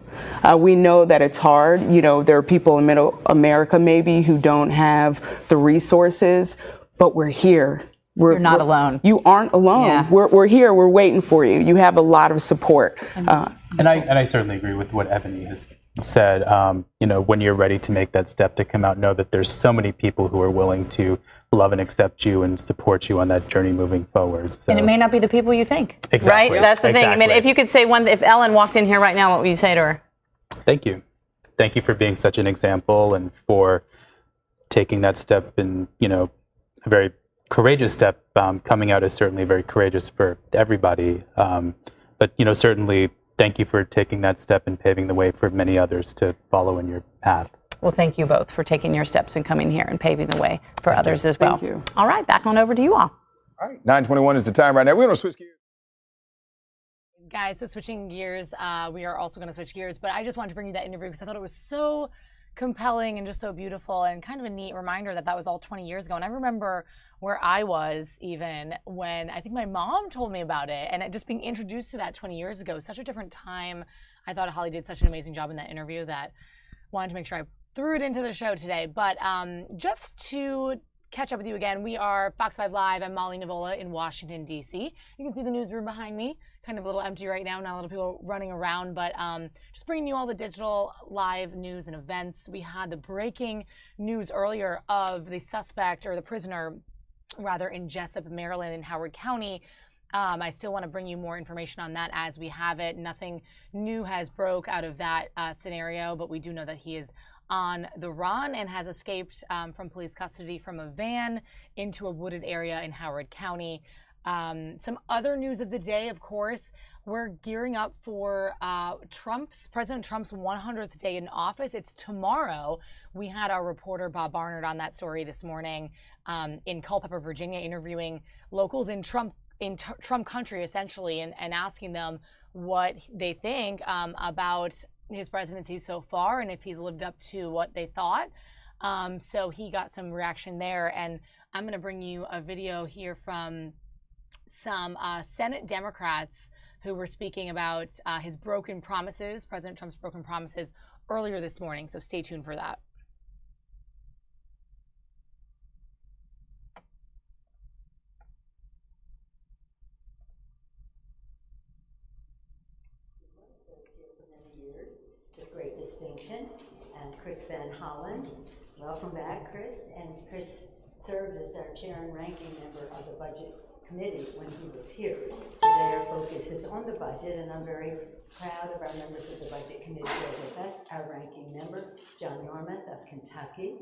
We know that it's hard. You know, there are people in Middle America maybe who don't have the resources, but we're here. You're not alone. You aren't alone. Yeah. We're here. We're waiting for you. You have a lot of support. And I certainly agree with what Ebony has said. When you're ready to make that step to come out, know that there's so many people who are willing to love and accept you and support you on that journey moving forward. So. And it may not be the people you think. Exactly. Right? That's the thing. I mean, if you could say if Ellen walked in here right now, what would you say to her? Thank you. Thank you for being such an example and for taking that step, and, a very courageous step. Coming out is certainly very courageous for everybody. But, certainly thank you for taking that step and paving the way for many others to follow in your path. Well, thank you both for taking your steps and coming here and paving the way for others as well. Thank you. All right, back on over to you all. All right, 9:21 is the time right now. We're going to switch gears. Guys, so switching gears, we are also going to switch gears, but I just wanted to bring you that interview because I thought it was so compelling and just so beautiful, and kind of a neat reminder that was all 20 years ago. And I remember where I was even when I think my mom told me about it, and just being introduced to that 20 years ago, such a different time. I thought Holly did such an amazing job in that interview that wanted to make sure I threw it into the show today. But just to catch up with you again, we are Fox 5 Live. I'm Molly Nevola in Washington, D.C. You can see the newsroom behind me, kind of a little empty right now, not a lot of people running around, but just bringing you all the digital live news and events. We had the breaking news earlier of the suspect, or the prisoner, rather, in Jessup, Maryland, in Howard County. I still want to bring you more information on that as we have it. Nothing new has broke out of that scenario, but we do know that he is on the run and has escaped from police custody from a van into a wooded area in Howard County. Some other news of the day, of course, we're gearing up for President Trump's 100th day in office. It's tomorrow. We had our reporter Bob Barnard on that story this morning in Culpeper, Virginia, interviewing locals in Trump country, essentially, and asking them what they think about his presidency so far and if he's lived up to what they thought. So he got some reaction there, and I'm going to bring you a video here from some Senate Democrats who were speaking about his broken promises, President Trump's broken promises, earlier this morning. So stay tuned for that. With great distinction, and Chris Van Hollen. Welcome back, Chris. And Chris served as our chair and ranking member of the Budget Committee when he was here. Today our focus is on the budget, and I'm very proud of our members of the Budget Committee who are with us. Our ranking member, John Yormuth of Kentucky,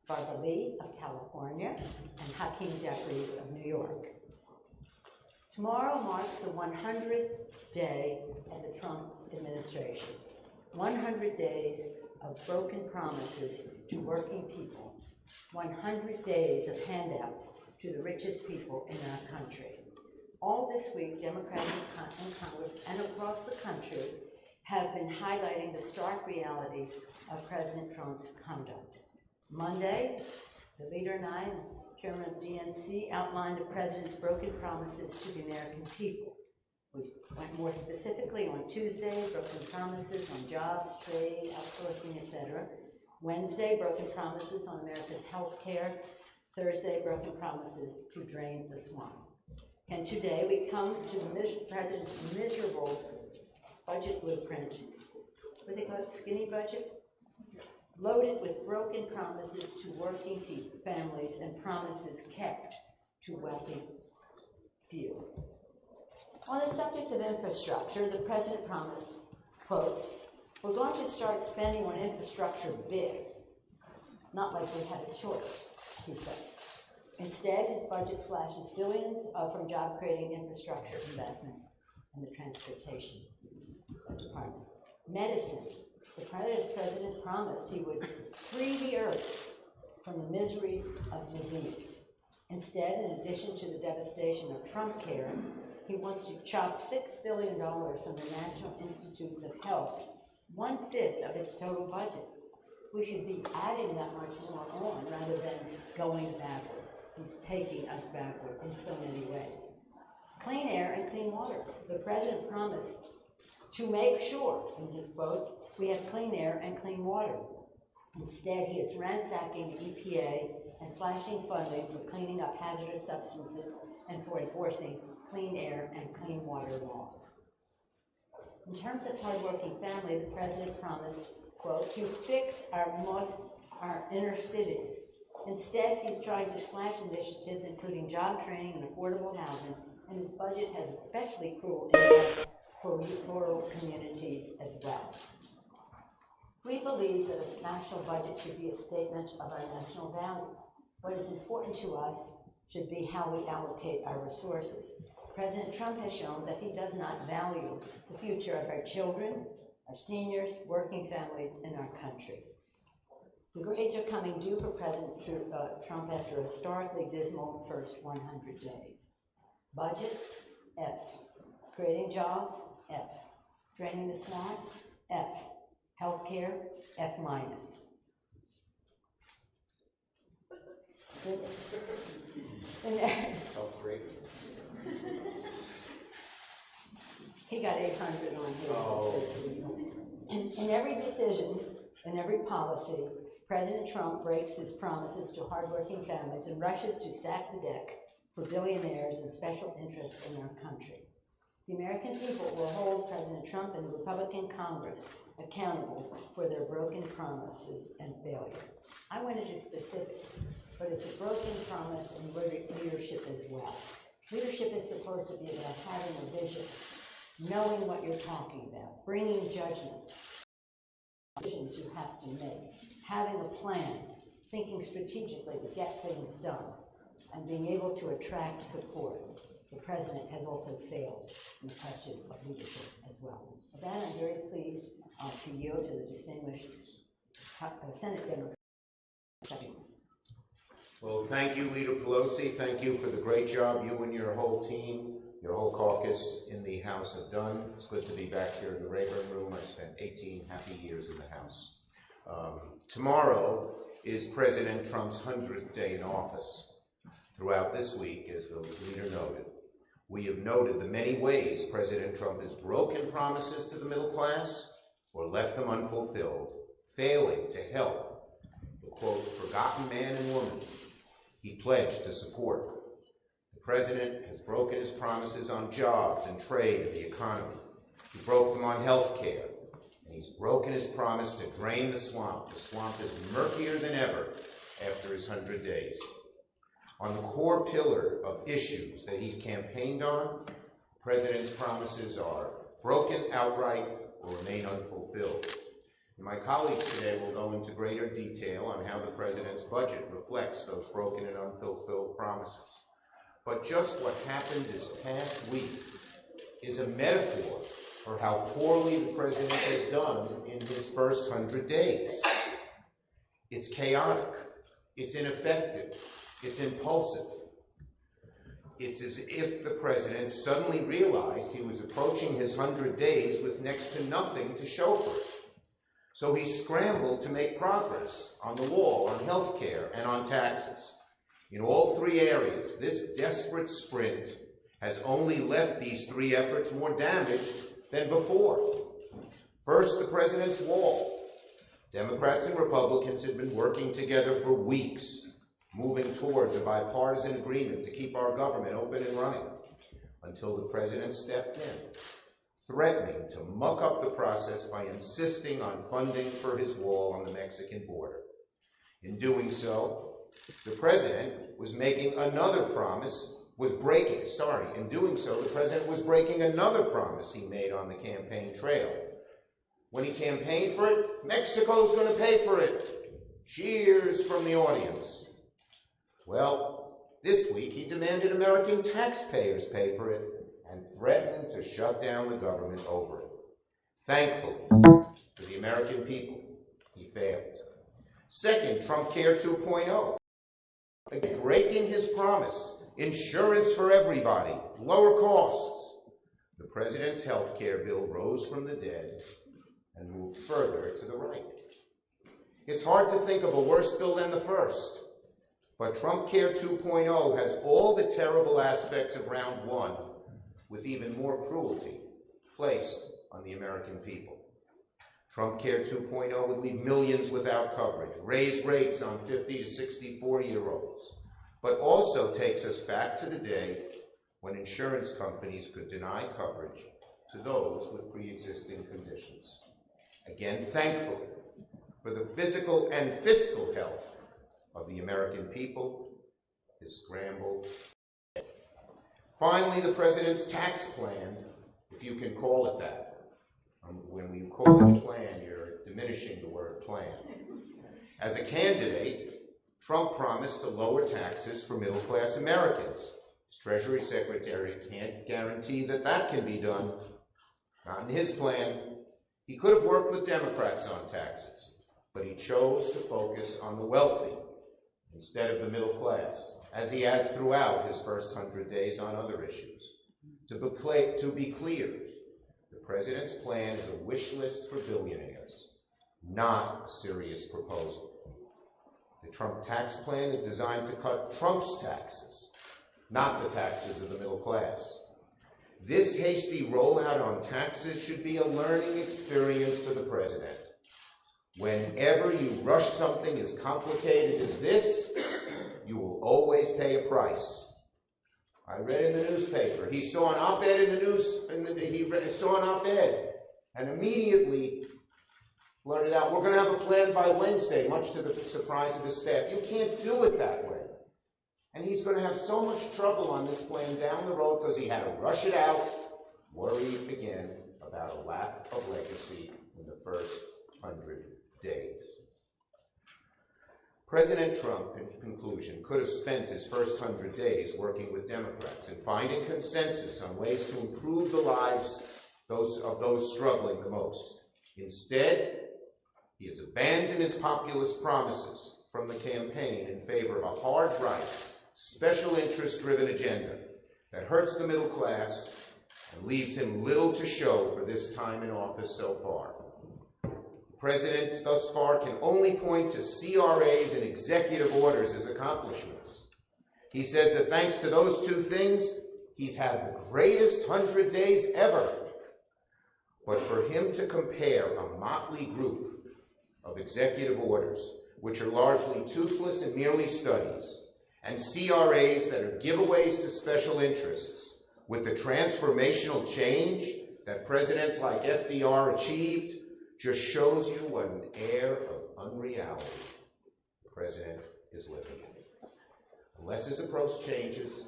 Barbara Lee of California, and Hakeem Jeffries of New York. Tomorrow marks the 100th day of the Trump administration. 100 days of broken promises to working people. 100 days of handouts to the richest people in our country. All this week, Democrats in Congress and across the country have been highlighting the stark reality of President Trump's conduct. Monday, the leader and I, chairman of DNC, outlined the president's broken promises to the American people. We went more specifically on Tuesday, broken promises on jobs, trade, outsourcing, etc. Wednesday, broken promises on America's health care. Thursday, broken promises to drain the swamp. And today we come to the president's miserable budget blueprint. Was it called skinny budget? Loaded with broken promises to working people, families, and promises kept to wealthy few. On the subject of infrastructure, the president promised, quotes, "We're going to start spending on infrastructure big, not like we had a choice," he said. Instead, his budget slashes billions from job-creating infrastructure investments in the transportation department. Medicine. The president promised he would free the earth from the miseries of disease. Instead, in addition to the devastation of Trump care, he wants to chop $6 billion from the National Institutes of Health, 1/5 of its total budget. We should be adding that much more on rather than going backward. He's taking us backward in so many ways. Clean air and clean water. The president promised to make sure, in his quote, we have clean air and clean water. Instead, he is ransacking the EPA and slashing funding for cleaning up hazardous substances and for enforcing clean air and clean water laws. In terms of hardworking family, the president promised, quote, to fix our inner cities. Instead, he's trying to slash initiatives including job training and affordable housing, and his budget has especially cruel impact for rural communities as well. We believe that a national budget should be a statement of our national values. What is important to us should be how we allocate our resources. President Trump has shown that he does not value the future of our children, our seniors, working families in our country. The grades are coming due for President Trump after a historically dismal first 100 days. Budget, F. Creating jobs, F. Draining the swamp, F. Healthcare, F-. He got 800 on his. In every decision, in every policy, President Trump breaks his promises to hardworking families and rushes to stack the deck for billionaires and special interests in our country. The American people will hold President Trump and the Republican Congress accountable for their broken promises and failure. I went into specifics, but it's a broken promise in leadership as well. Leadership is supposed to be about having a vision, knowing what you're talking about, bringing judgment, decisions you have to make, having a plan, thinking strategically to get things done, and being able to attract support. The president has also failed in the question of leadership as well. With that, I'm very pleased to yield to the distinguished Senate Democrat. Well, thank you, Leader Pelosi. Thank you for the great job you and your whole team, your whole caucus in the House have done. It's good to be back here in the Rayburn Room. I spent 18 happy years in the House. Tomorrow is President Trump's 100th day in office. Throughout this week, as the leader noted, we have noted the many ways President Trump has broken promises to the middle class or left them unfulfilled, failing to help the, quote, forgotten man and woman he pledged to support. The president has broken his promises on jobs and trade and the economy. He broke them on health care, and he's broken his promise to drain the swamp. The swamp is murkier than ever after his 100 days. On the core pillar of issues that he's campaigned on, the president's promises are broken outright or remain unfulfilled. And my colleagues today will go into greater detail on how the president's budget reflects those broken and unfulfilled promises. But just what happened this past week is a metaphor for how poorly the president has done in his first 100 days. It's chaotic, it's ineffective, it's impulsive. It's as if the president suddenly realized he was approaching his 100 days with next to nothing to show for it. So he scrambled to make progress on the wall, on health care, and on taxes. In all three areas, this desperate sprint has only left these three efforts more damaged than before. First, the president's wall. Democrats and Republicans had been working together for weeks, moving towards a bipartisan agreement to keep our government open and running, until the president stepped in, threatening to muck up the process by insisting on funding for his wall on the Mexican border. In doing so, the president was making another promise, in doing so, the president was breaking another promise he made on the campaign trail. When he campaigned for it, Mexico's going to pay for it. Cheers from the audience. Well, this week he demanded American taxpayers pay for it and threatened to shut down the government over it. Thankfully, for the American people, he failed. Second, Trump Care 2.0. Again, breaking his promise, insurance for everybody, lower costs. The president's health care bill rose from the dead and moved further to the right. It's hard to think of a worse bill than the first. But Trump Care 2.0 has all the terrible aspects of round one, with even more cruelty placed on the American people. Trump Care 2.0 would leave millions without coverage, raise rates on 50 to 64-year-olds, but also takes us back to the day when insurance companies could deny coverage to those with pre-existing conditions. Again, thankfully, for the physical and fiscal health of the American people, is scrambled. Finally, the president's tax plan, if you can call it that. When you call it a plan, you're diminishing the word plan. As a candidate, Trump promised to lower taxes for middle-class Americans. His Treasury Secretary can't guarantee that that can be done. Not in his plan. He could have worked with Democrats on taxes, but he chose to focus on the wealthy instead of the middle class, as he has throughout his first 100 days on other issues. To be clear, the president's plan is a wish list for billionaires, not a serious proposal. The Trump tax plan is designed to cut Trump's taxes, not the taxes of the middle class. This hasty rollout on taxes should be a learning experience for the president. Whenever you rush something as complicated as this, you will always pay a price. I read in the newspaper, he saw an op-ed in the news, he saw an op-ed, and immediately blurted out, we're going to have a plan by Wednesday, much to the surprise of his staff. You can't do it that way. And he's going to have so much trouble on this plan down the road because he had to rush it out, worried again about a lack of legacy in the first 100 days. President Trump, in conclusion, could have spent his first 100 days working with Democrats and finding consensus on ways to improve the lives of those struggling the most. Instead, he has abandoned his populist promises from the campaign in favor of a hard-right, special interest-driven agenda that hurts the middle class and leaves him little to show for this time in office so far. The president thus far can only point to CRAs and executive orders as accomplishments. He says that thanks to those two things, he's had the greatest 100 days ever. But for him to compare a motley group of executive orders, which are largely toothless and merely studies, and CRAs that are giveaways to special interests, with the transformational change that presidents like FDR achieved, just shows you what an air of unreality the president is living in. Unless his approach changes,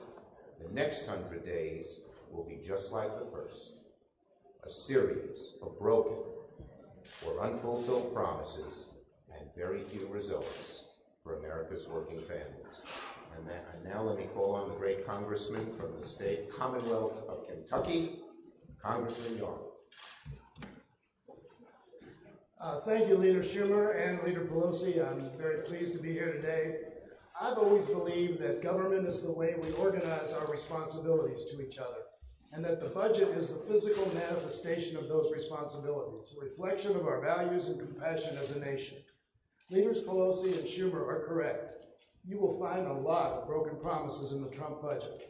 the next 100 days will be just like the first, a series of broken or unfulfilled promises and very few results for America's working families. And now let me call on the great congressman from the state Commonwealth of Kentucky, Congressman Yarl. Thank you, Leader Schumer and Leader Pelosi. I'm very pleased to be here today. I've always believed that government is the way we organize our responsibilities to each other, and that the budget is the physical manifestation of those responsibilities, a reflection of our values and compassion as a nation. Leaders Pelosi and Schumer are correct. You will find a lot of broken promises in the Trump budget.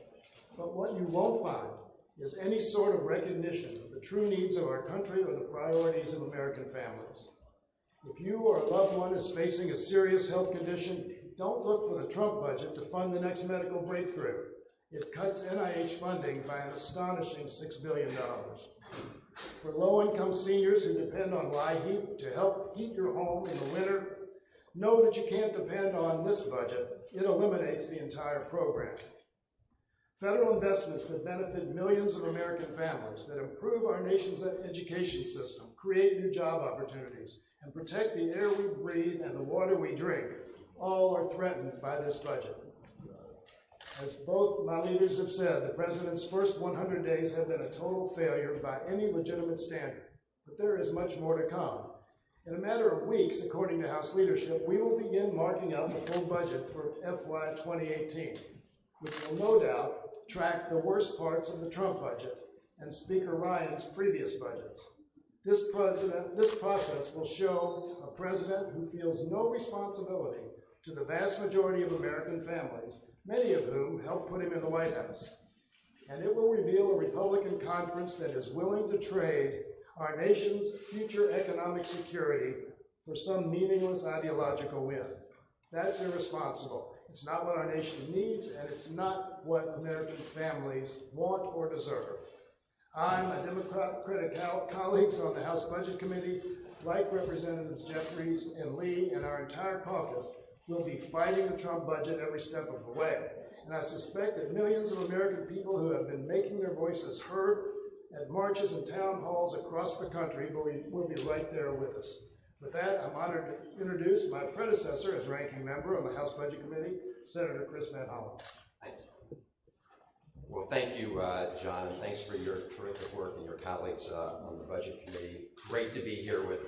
But what you won't find is any sort of recognition of the true needs of our country or the priorities of American families. If you or a loved one is facing a serious health condition, don't look for the Trump budget to fund the next medical breakthrough. It cuts NIH funding by an astonishing $6 billion. For low-income seniors who depend on LIHEAP to help heat your home in the winter, know that you can't depend on this budget. It eliminates the entire program. Federal investments that benefit millions of American families, that improve our nation's education system, create new job opportunities, and protect the air we breathe and the water we drink, all are threatened by this budget. As both my leaders have said, the president's first 100 days have been a total failure by any legitimate standard, but there is much more to come. In a matter of weeks, according to House leadership, we will begin marking up the full budget for FY 2018, which will no doubt track the worst parts of the Trump budget and Speaker Ryan's previous budgets. This process will show a president who feels no responsibility to the vast majority of American families, many of whom helped put him in the White House. And it will reveal a Republican conference that is willing to trade our nation's future economic security for some meaningless ideological win. That's irresponsible. It's not what our nation needs, and it's not what American families want or deserve. I, my Democratic colleagues on the House Budget Committee, like Representatives Jeffries and Lee and our entire caucus, will be fighting the Trump budget every step of the way. And I suspect that millions of American people who have been making their voices heard at marches and town halls across the country will be right there with us. With that, I'm honored to introduce my predecessor as ranking member on the House Budget Committee, Senator Chris Van Hollen. Well, thank you, John, and thanks for your terrific work and your colleagues on the Budget Committee. Great to be here with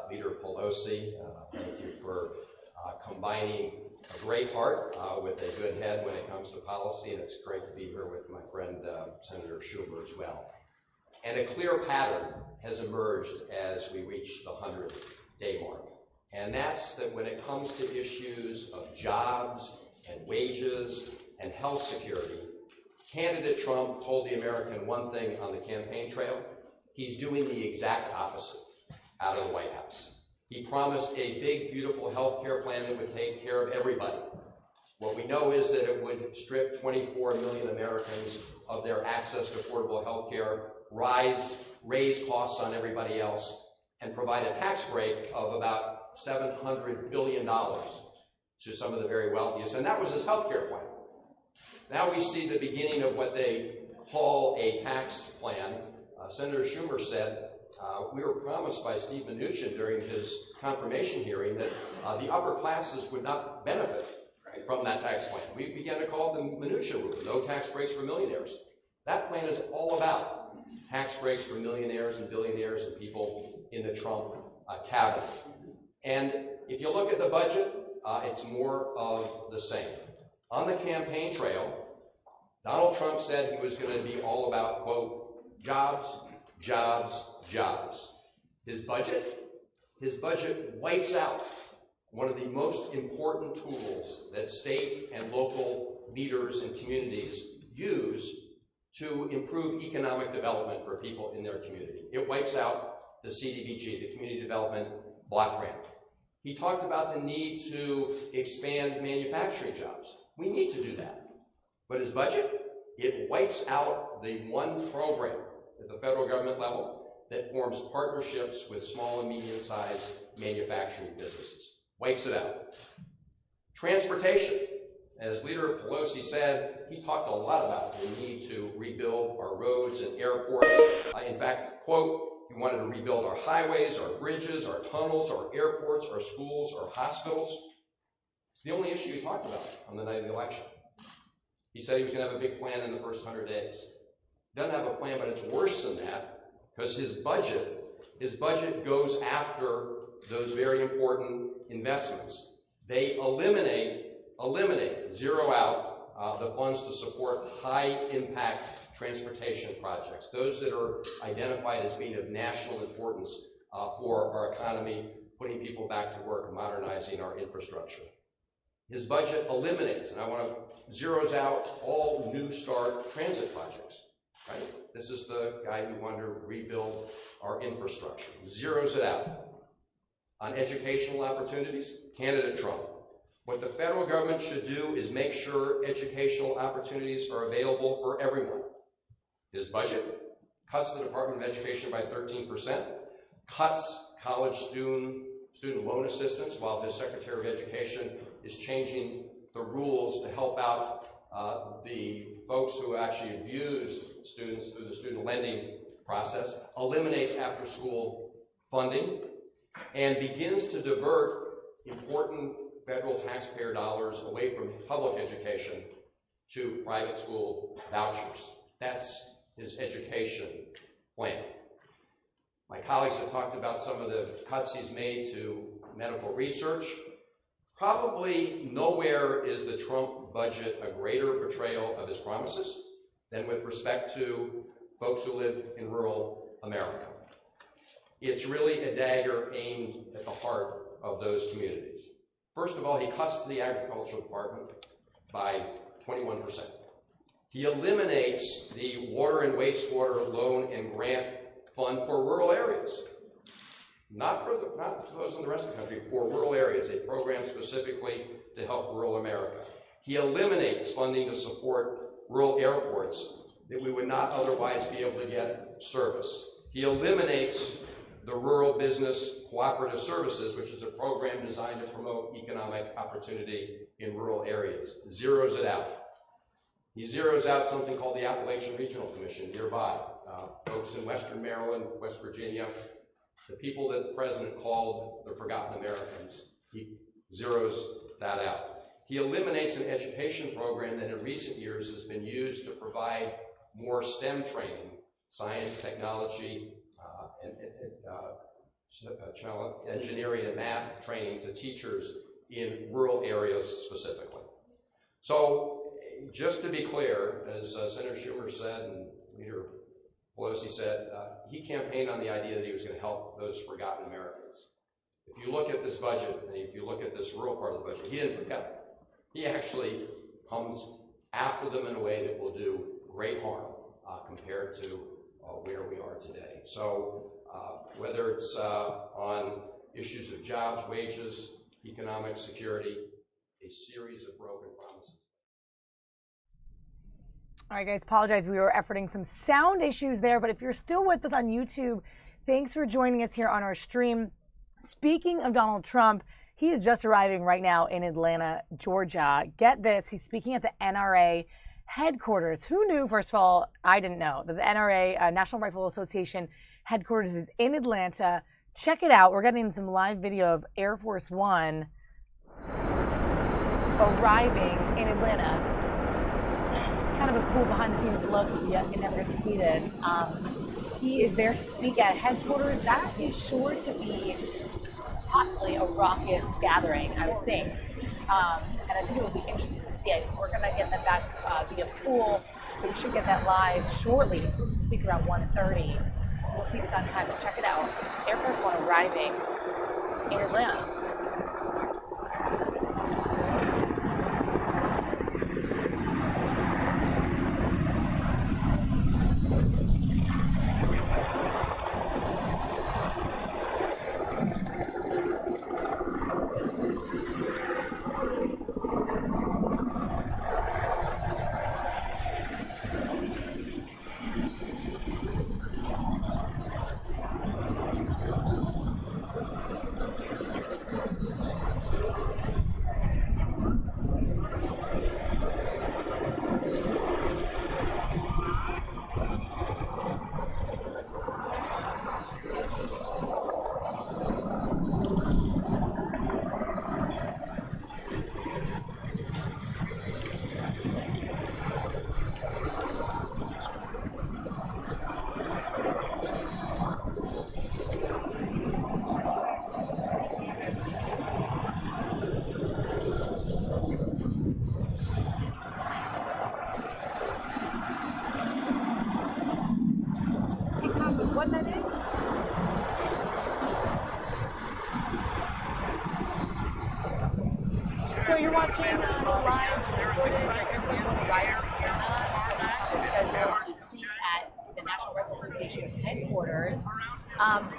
Leader Pelosi. Thank you for combining a great heart with a good head when it comes to policy, and it's great to be here with my friend Senator Schumer as well. And a clear pattern has emerged as we reach the 100-day mark. And that's that when it comes to issues of jobs and wages and health security, candidate Trump told the American one thing on the campaign trail. He's doing the exact opposite out of the White House. He promised a big, beautiful health care plan that would take care of everybody. What we know is that it would strip 24 million Americans of their access to affordable health care, raise costs on everybody else, and provide a tax break of about $700 billion to some of the very wealthiest. And that was his health care plan. Now we see the beginning of what they call a tax plan. Senator Schumer said, we were promised by Steve Mnuchin during his confirmation hearing that the upper classes would not benefit from that tax plan. We began to call it the minutia rule, no tax breaks for millionaires. That plan is all about tax breaks for millionaires and billionaires and people in the Trump cabinet. And if you look at the budget, it's more of the same. On the campaign trail, Donald Trump said he was going to be all about, quote, jobs, jobs, jobs. His budget wipes out one of the most important tools that state and local leaders and communities use to improve economic development for people in their community. It wipes out the CDBG, the Community Development Block Grant. He talked about the need to expand manufacturing jobs. We need to do that. But his budget, it wipes out the one program at the federal government level that forms partnerships with small and medium-sized manufacturing businesses. Wipes it out. Transportation. As Leader Pelosi said, he talked a lot about the need to rebuild our roads and airports. In fact, quote, he wanted to rebuild our highways, our bridges, our tunnels, our airports, our schools, our hospitals. It's the only issue he talked about on the night of the election. He said he was going to have a big plan in the first 100 days. He doesn't have a plan, but it's worse than that, because his budget goes after those very important investments. They zero out the funds to support high-impact transportation projects, those that are identified as being of national importance for our economy, putting people back to work, modernizing our infrastructure. His budget eliminates, and I want to zeroes out all New Start transit projects. Right? This is the guy who wanted to rebuild our infrastructure. Zeroes it out. On educational opportunities, candidate Trump. What the federal government should do is make sure educational opportunities are available for everyone. His budget cuts the Department of Education by 13%, cuts college student loan assistance, while his Secretary of Education is changing the rules to help out the folks who actually abused students through the student lending process, eliminates after-school funding, and begins to divert important federal taxpayer dollars away from public education to private school vouchers. That's his education plan. My colleagues have talked about some of the cuts he's made to medical research. Probably nowhere is the Trump budget a greater betrayal of his promises than with respect to folks who live in rural America. It's really a dagger aimed at the heart of those communities. First of all, he cuts the agricultural department by 21%. He eliminates the water and wastewater loan and grant fund for rural areas. Not for those in the rest of the country, for rural areas, a program specifically to help rural America. He eliminates funding to support rural airports that we would not otherwise be able to get service. He eliminates the Rural Business Cooperative Services, which is a program designed to promote economic opportunity in rural areas. Zeroes it out. He zeroes out something called the Appalachian Regional Commission nearby. Folks in Western Maryland, West Virginia, the people that the president called the Forgotten Americans, he zeroes that out. He eliminates an education program that in recent years has been used to provide more STEM training, science, technology, engineering and math training to teachers in rural areas specifically. So just to be clear, as Senator Schumer said and Leader Pelosi said, he campaigned on the idea that he was going to help those forgotten Americans. If you look at this budget, and if you look at this rural part of the budget, he didn't forget them. He actually comes after them in a way that will do great harm compared to where we are today. So whether it's on issues of jobs, wages, economic security, a series of broken promises. All right, guys, apologize. We were efforting some sound issues there, but if you're still with us on YouTube, thanks for joining us here on our stream. Speaking of Donald Trump, he is just arriving right now in Atlanta, Georgia. Get this, he's speaking at the NRA headquarters. Who knew, first of all, I didn't know, that the NRA, National Rifle Association headquarters is in Atlanta check it out. We're getting some live video of Air Force One arriving in Atlanta. Kind of a cool behind-the-scenes look if you never get to see this. He is there to speak at headquarters. That is sure to be possibly a raucous gathering, I would think. And I think it would be interesting to see. We're going to get that back via pool, so we should get that live shortly. He's supposed to speak around 1:30, so we'll see if it's on time. But check it out. Air Force One arriving in Atlanta. So you're watching the live footage of Air Force One arriving in Atlanta, scheduled to speak at the National Rifle Association headquarters.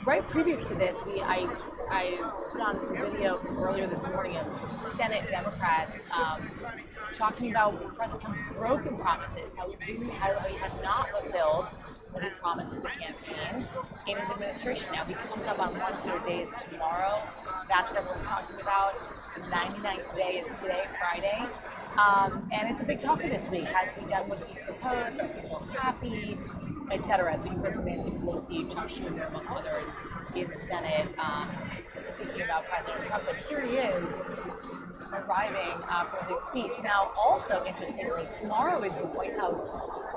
Right previous to this, I put on some video from earlier this morning of Senate Democrats talking about President Trump's broken promises, how he has not fulfilled what he promised in the campaign in his administration. Now, he comes up on 100 days tomorrow. That's what everyone's talking about. The 99th day is today, Friday. And it's a big topic this week. Has he done what he's proposed? Are people happy? Etc. So you heard from Nancy Pelosi, Chuck Schumer, among others, in the Senate speaking about President Trump. But here he is arriving for this speech. Now, also interestingly, tomorrow is the White House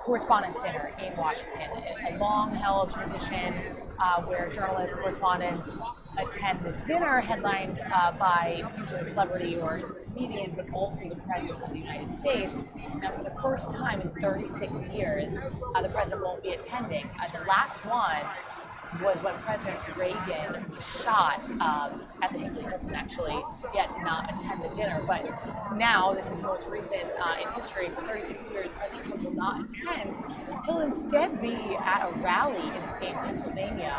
Correspondents' Dinner in Washington, a long-held tradition where journalists, correspondents attend this dinner headlined by usually a celebrity or a comedian, but also the President of the United States. Now, for the first time in 36 years, the President won't be attending. The last one was when President Reagan was shot at the Hinckley Hilton. Actually, he had to not attend the dinner. But now, this is the most recent in history. For 36 years, President Trump will not attend. He'll instead be at a rally in Pennsylvania.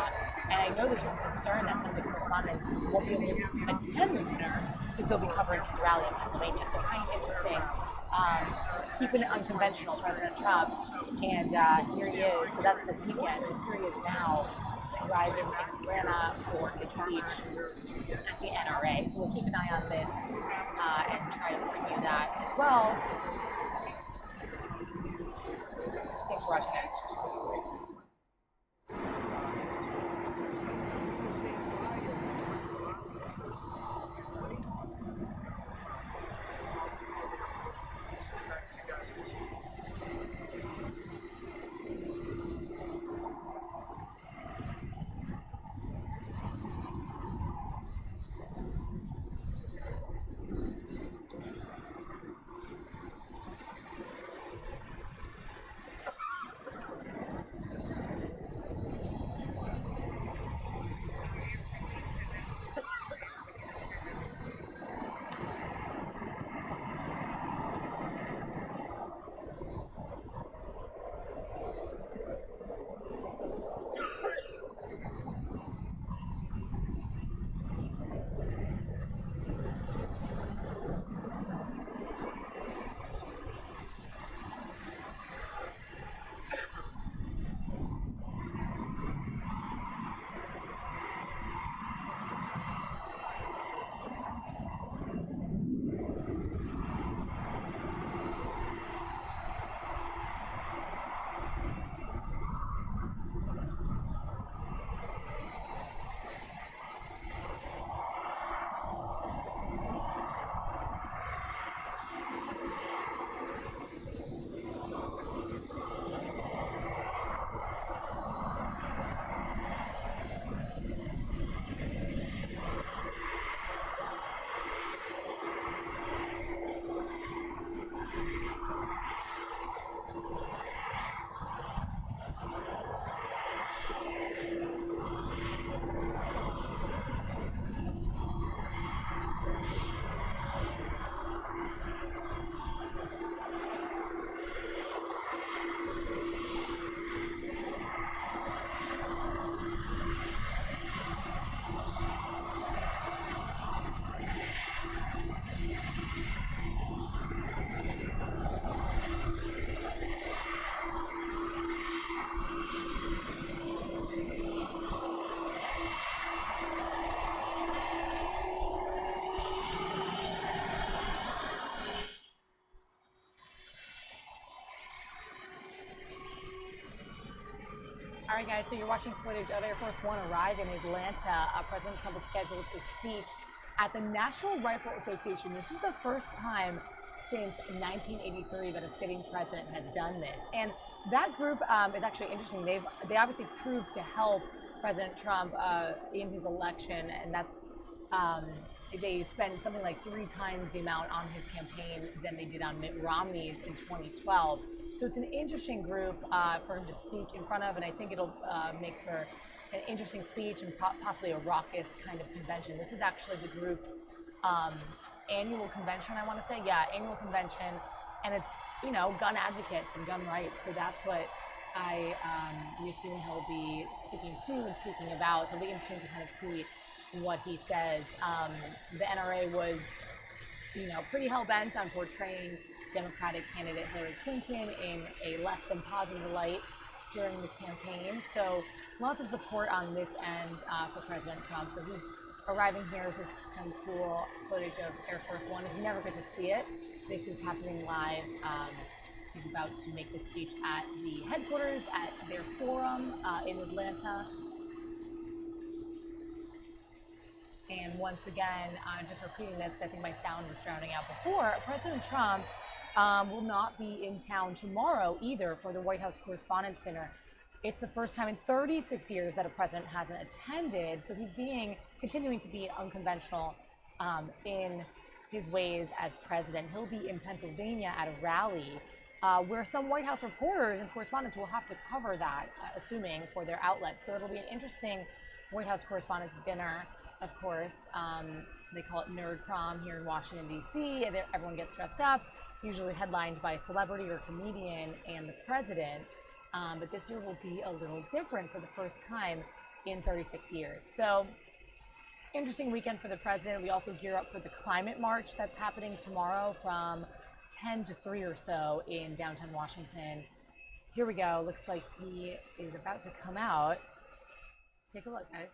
And I know there's some concern that some of the correspondents won't be able to attend the dinner because they'll be covering his rally in Pennsylvania. So kind of interesting. Keeping it unconventional, President Trump. And here he is. So that's this weekend. So here he is now, arriving in Atlanta for his speech at the NRA. So we'll keep an eye on this and try to bring you that as well. Thanks for watching, guys. All right, guys, so you're watching footage of Air Force One arrive in Atlanta. President Trump is scheduled to speak at the National Rifle Association. This is the first time since 1983 that a sitting president has done this. And that group is actually interesting. They obviously proved to help President Trump in his election, and that's they spend something like 3 times the amount on his campaign than they did on Mitt Romney's in 2012. So it's an interesting group for him to speak in front of, and I think it'll make for an interesting speech and possibly a raucous kind of convention. This is actually the group's annual convention, I want to say. Yeah, annual convention, and it's, you know, gun advocates and gun rights. So that's what we assume he'll be speaking to and speaking about. So it'll be interesting to kind of see what he says. The NRA was, you know, pretty hell-bent on portraying Democratic candidate Hillary Clinton in a less than positive light during the campaign. So lots of support on this end for President Trump. So he's arriving here. This is some cool footage of Air Force One. If you never get to see it, this is happening live. He's about to make the speech at the headquarters at their forum in Atlanta. And once again, just repeating this, I think my sound was drowning out before, President Trump will not be in town tomorrow either for the White House Correspondents' Dinner. It's the first time in 36 years that a president hasn't attended, so he's continuing to be unconventional in his ways as president. He'll be in Pennsylvania at a rally where some White House reporters and correspondents will have to cover that, assuming, for their outlets. So it'll be an interesting White House Correspondents' Dinner. Of course, they call it Nerd Prom here in Washington, D.C. Everyone gets dressed up, usually headlined by a celebrity or comedian and the president. But this year will be a little different for the first time in 36 years. So, interesting weekend for the president. We also gear up for the climate march that's happening tomorrow from 10 to 3 or so in downtown Washington. Here we go. Looks like he is about to come out. Take a look, guys.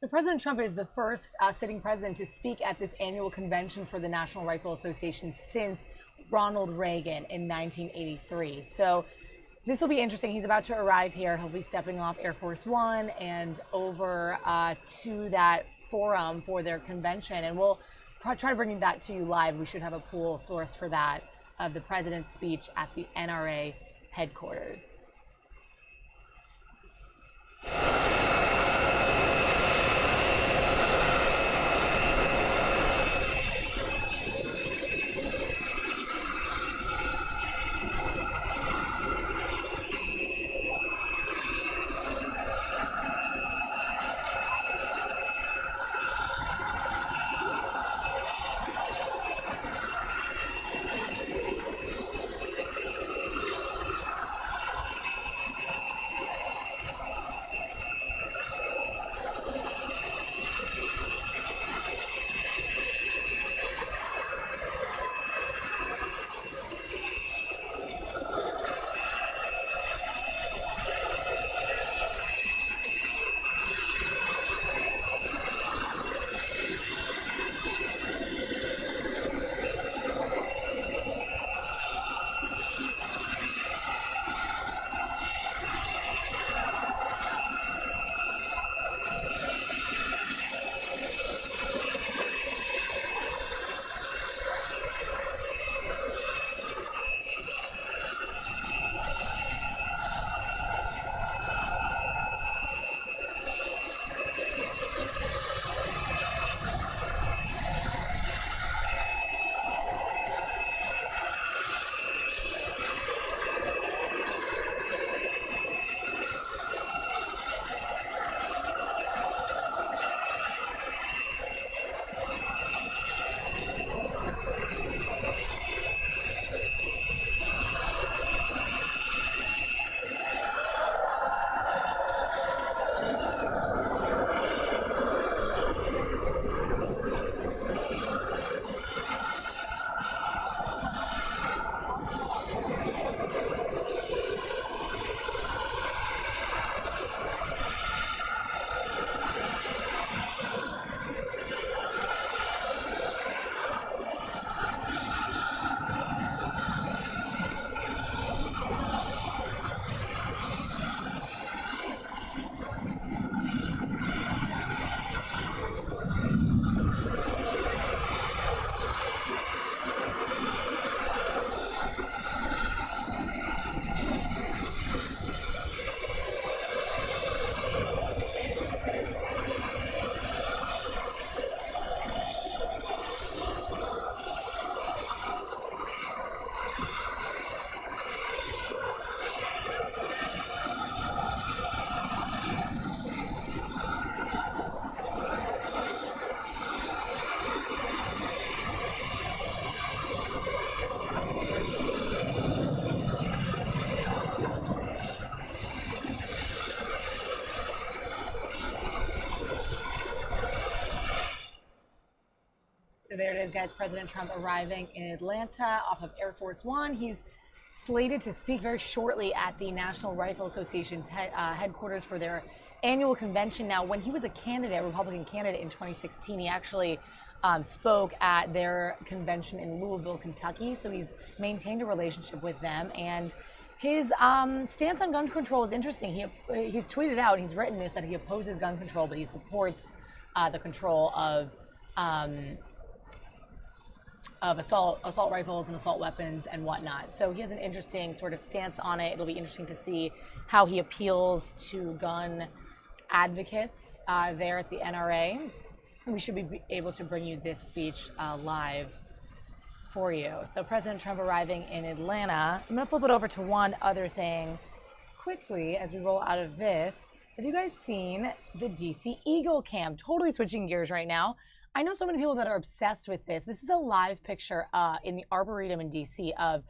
President Trump is the first sitting president to speak at this annual convention for the National Rifle Association since Ronald Reagan in 1983. So this will be interesting. He's about to arrive here. He'll be stepping off Air Force One and over to that forum for their convention. And we'll try to bring that to you live. We should have a pool source for that of the president's speech at the NRA headquarters. there it is, guys. President Trump arriving in Atlanta off of Air Force One. He's slated to speak very shortly at the National Rifle Association's headquarters for their annual convention. Now, when he was a candidate, Republican candidate in 2016, he actually spoke at their convention in Louisville, Kentucky. So he's maintained a relationship with them. And his stance on gun control is interesting. He's tweeted out, he's written this, that he opposes gun control, but he supports the control of assault rifles and assault weapons and whatnot. So he has an interesting sort of stance on it. It'll be interesting to see how he appeals to gun advocates there at the NRA. We should be able to bring you this speech live for you. So President Trump arriving in Atlanta. I'm going to flip it over to one other thing quickly as we roll out of this. Have you guys seen the DC Eagle Cam? Totally switching gears right now. I know so many people that are obsessed with this. This is a live picture in the Arboretum in DC of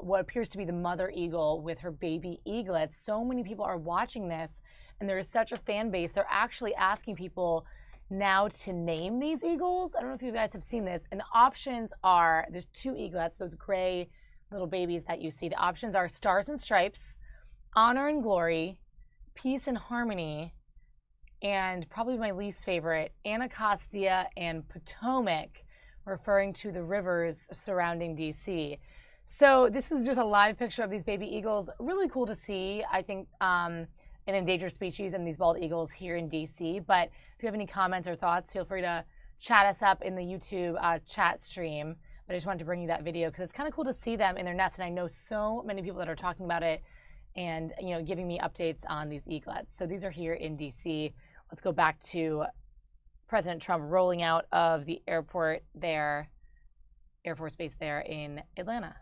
what appears to be the mother eagle with her baby eaglets. So many people are watching this, and there is such a fan base. They're actually asking people now to name these eagles. I don't know if you guys have seen this. And the options are, there's two eaglets, those gray little babies that you see. The options are Stars and Stripes, Honor and Glory, Peace and Harmony, and probably my least favorite, Anacostia and Potomac, referring to the rivers surrounding DC. So this is just a live picture of these baby eagles. Really cool to see. I think an endangered species and these bald eagles here in DC. But if you have any comments or thoughts, feel free to chat us up in the YouTube chat stream. But I just wanted to bring you that video because it's kind of cool to see them in their nests. And I know so many people that are talking about it and giving me updates on these eaglets. So these are here in DC. Let's go back to President Trump rolling out of the airport there, Air Force Base there in Atlanta.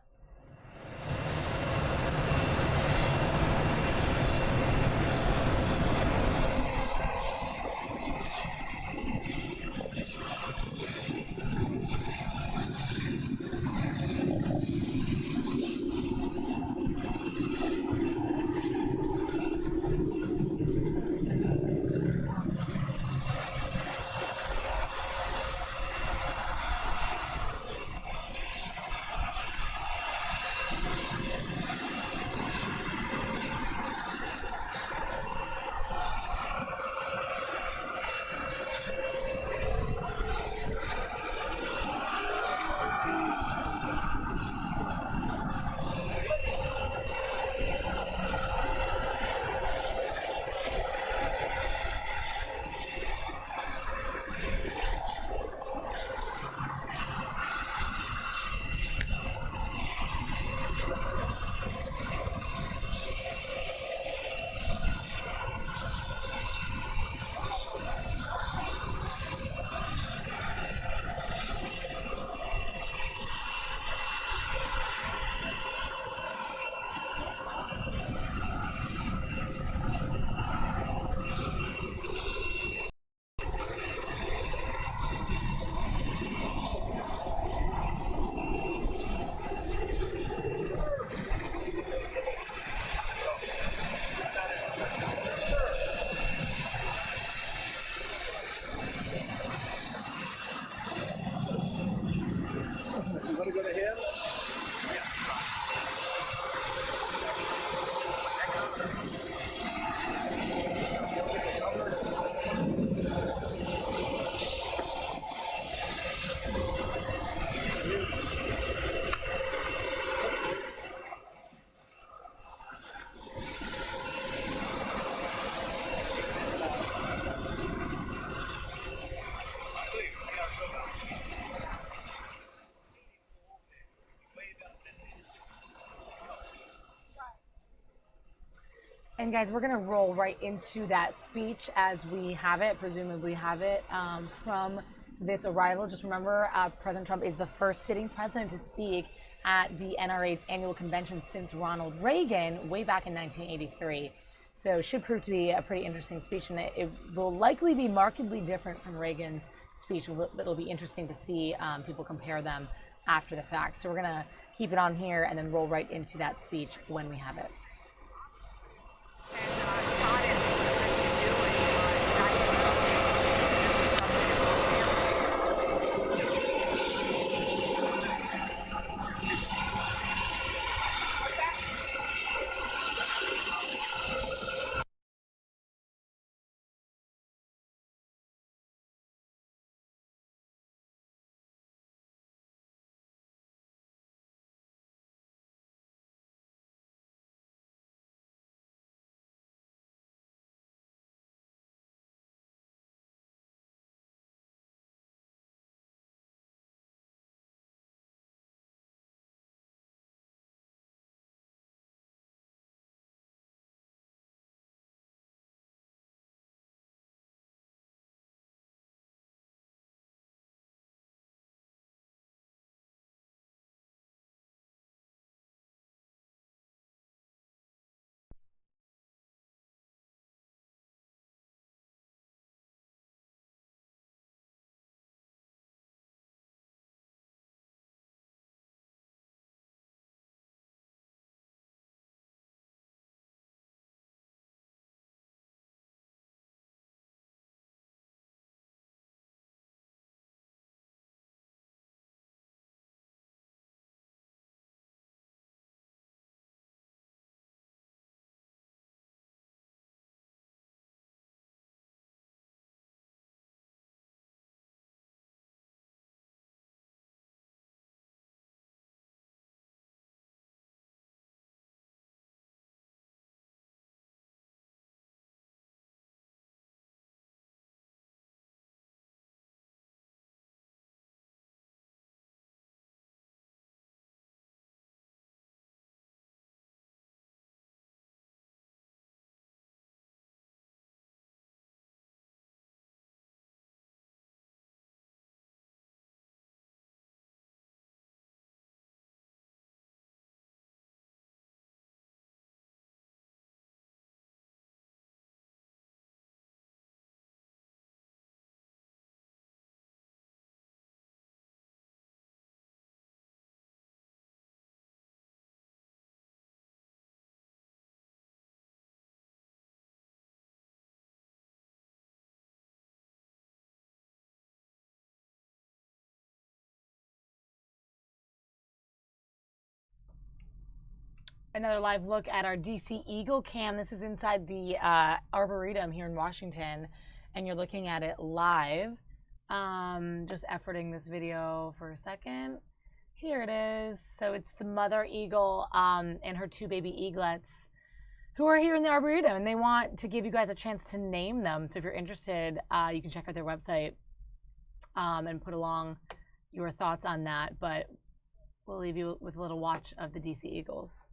And guys, we're going to roll right into that speech as we have it, presumably have it, from this arrival. Just remember, President Trump is the first sitting president to speak at the NRA's annual convention since Ronald Reagan way back in 1983. So it should prove to be a pretty interesting speech, and it will likely be markedly different from Reagan's speech. It'll be interesting to see people compare them after the fact. So we're going to keep it on here and then roll right into that speech when we have it. Another live look at our DC Eagle cam. This is inside the Arboretum here in Washington, and you're looking at it live. Just efforting this video for a second. Here it is. So it's the mother eagle and her two baby eaglets who are here in the Arboretum, and they want to give you guys a chance to name them. So if you're interested, you can check out their website and put along your thoughts on that. But we'll leave you with a little watch of the DC Eagles.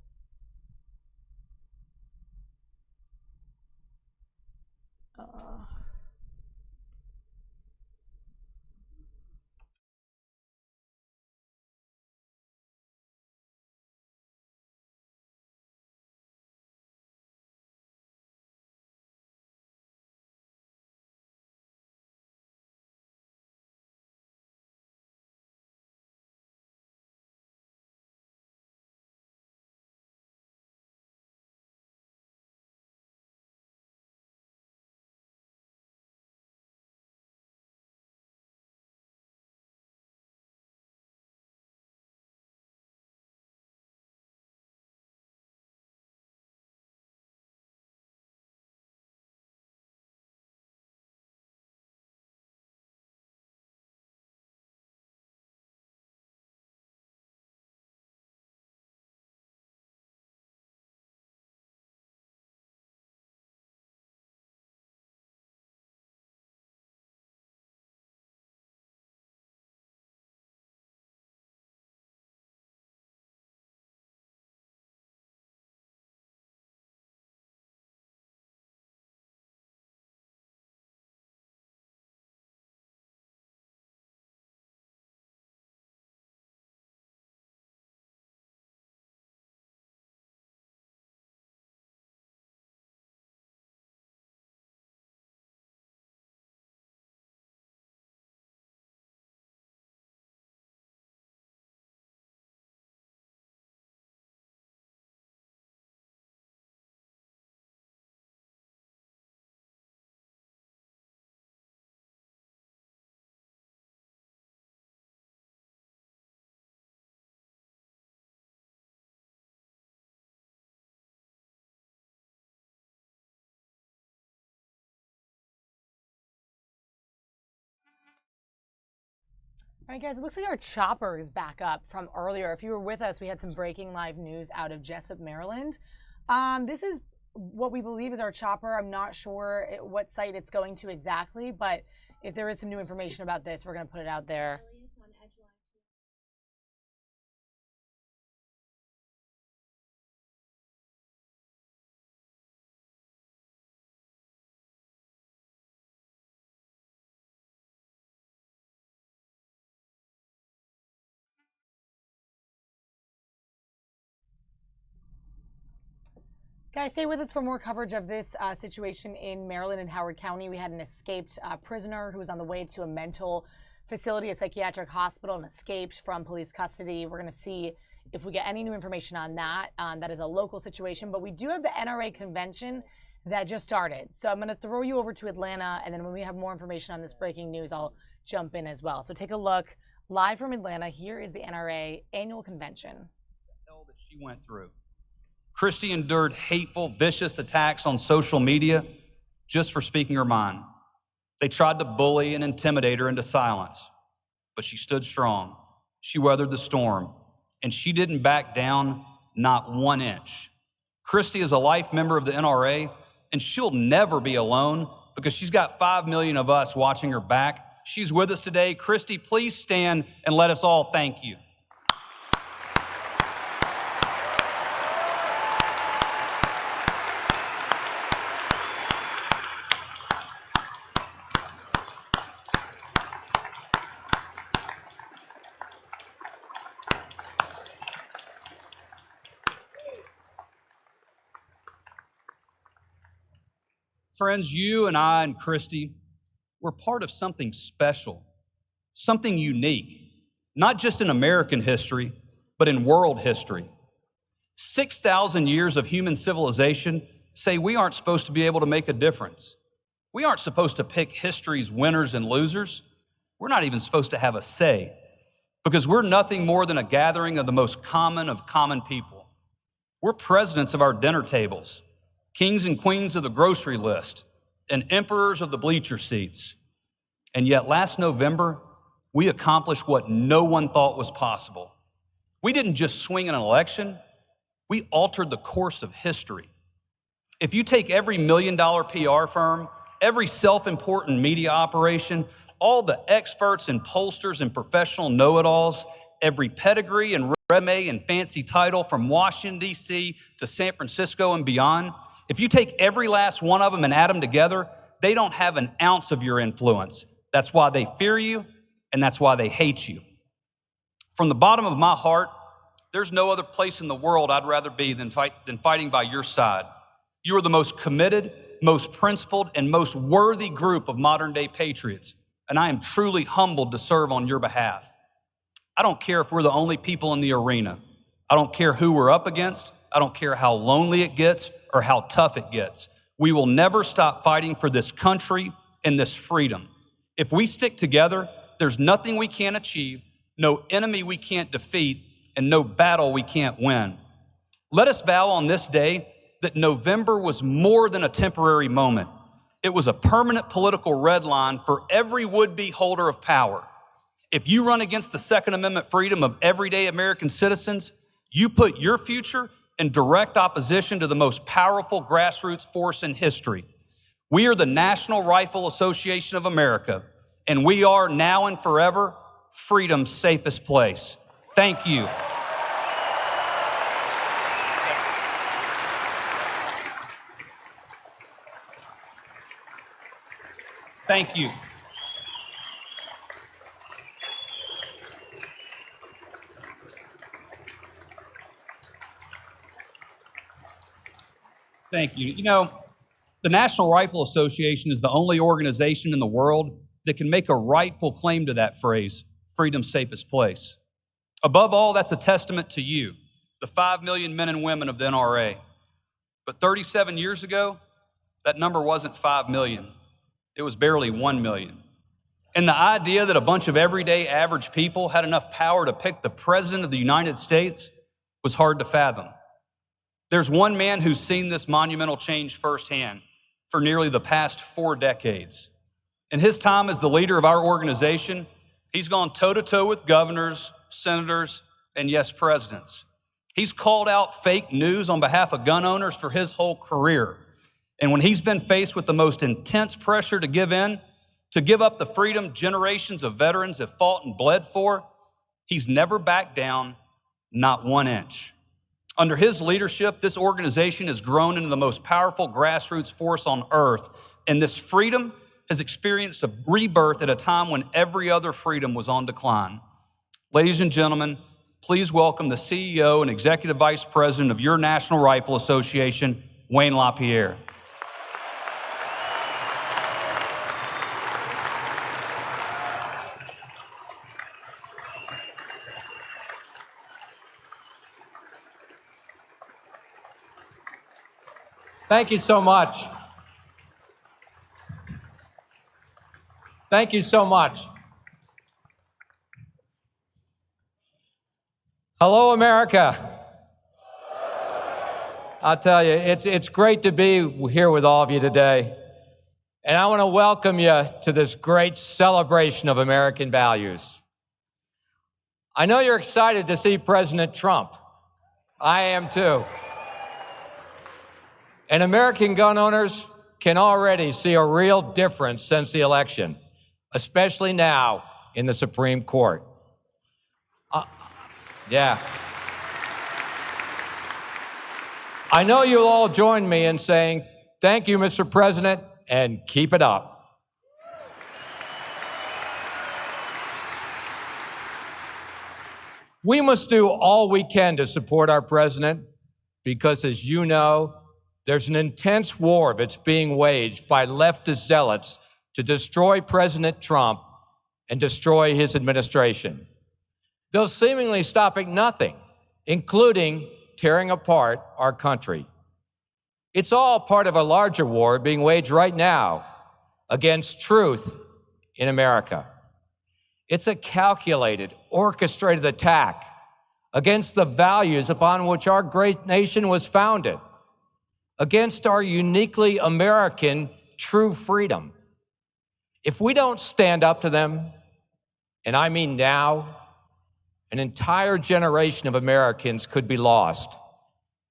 All right, guys, it looks like our chopper is back up from earlier. If you were with us, we had some breaking live news out of Jessup, Maryland. This is what we believe is our chopper. I'm not sure what site it's going to exactly, but if there is some new information about this, we're going to put it out there. Guys, stay with us for more coverage of this situation in Maryland and Howard County. We had an escaped prisoner who was on the way to a mental facility, a psychiatric hospital, and escaped from police custody. We're going to see if we get any new information on that. That is a local situation, but we do have the NRA convention that just started. So I'm going to throw you over to Atlanta, and then when we have more information on this breaking news, I'll jump in as well. So take a look live from Atlanta. Here is the NRA annual convention. The hell that she went through. Christy endured hateful, vicious attacks on social media just for speaking her mind. They tried to bully and intimidate her into silence, but she stood strong. She weathered the storm, and she didn't back down, not 1 inch. Christy is a life member of the NRA, and she'll never be alone because she's got 5 million of us watching her back. She's with us today. Christy, please stand and let us all thank you. Friends, you and I and Christy, we're part of something special, something unique, not just in American history, but in world history. 6,000 years of human civilization say we aren't supposed to be able to make a difference. We aren't supposed to pick history's winners and losers. We're not even supposed to have a say because we're nothing more than a gathering of the most common of common people. We're presidents of our dinner tables, kings and queens of the grocery list, and emperors of the bleacher seats. And yet last November, we accomplished what no one thought was possible. We didn't just swing an election, we altered the course of history. If you take every $1 million PR firm, every self-important media operation, all the experts and pollsters and professional know-it-alls, every pedigree and resume and fancy title from Washington, D.C. to San Francisco and beyond, if you take every last one of them and add them together, they don't have an ounce of your influence. That's why they fear you, and that's why they hate you. From the bottom of my heart, there's no other place in the world I'd rather be than fighting by your side. You are the most committed, most principled, and most worthy group of modern-day patriots, and I am truly humbled to serve on your behalf. I don't care if we're the only people in the arena. I don't care who we're up against. I don't care how lonely it gets or how tough it gets. We will never stop fighting for this country and this freedom. If we stick together, there's nothing we can't achieve, no enemy we can't defeat, and no battle we can't win. Let us vow on this day that November was more than a temporary moment. It was a permanent political red line for every would-be holder of power. If you run against the Second Amendment freedom of everyday American citizens, you put your future in direct opposition to the most powerful grassroots force in history. We are the National Rifle Association of America, and we are now and forever freedom's safest place. Thank you. Thank you. Thank you. You know, the National Rifle Association is the only organization in the world that can make a rightful claim to that phrase, freedom's safest place. Above all, that's a testament to you, the 5 million men and women of the NRA. But 37 years ago, that number wasn't 5 million. It was barely 1 million. And the idea that a bunch of everyday average people had enough power to pick the President of the United States was hard to fathom. There's one man who's seen this monumental change firsthand for nearly the past 4 decades. In his time as the leader of our organization, he's gone toe-to-toe with governors, senators, and yes, presidents. He's called out fake news on behalf of gun owners for his whole career. And when he's been faced with the most intense pressure to give in, to give up the freedom generations of veterans have fought and bled for, he's never backed down, not 1 inch. Under his leadership, this organization has grown into the most powerful grassroots force on earth, and this freedom has experienced a rebirth at a time when every other freedom was on decline. Ladies and gentlemen, please welcome the CEO and Executive Vice President of your National Rifle Association, Wayne LaPierre. Thank you so much. Thank you so much. Hello, America. I'll tell you, it's great to be here with all of you today. And I want to welcome you to this great celebration of American values. I know you're excited to see President Trump. I am too. And American gun owners can already see a real difference since the election, especially now in the Supreme Court. Yeah. I know you'll all join me in saying, thank you, Mr. President, and keep it up. We must do all we can to support our president because, as you know, there's an intense war that's being waged by leftist zealots to destroy President Trump and destroy his administration. They'll seemingly stop at nothing, including tearing apart our country. It's all part of a larger war being waged right now against truth in America. It's a calculated, orchestrated attack against the values upon which our great nation was founded, against our uniquely American true freedom. If we don't stand up to them, and I mean now, an entire generation of Americans could be lost,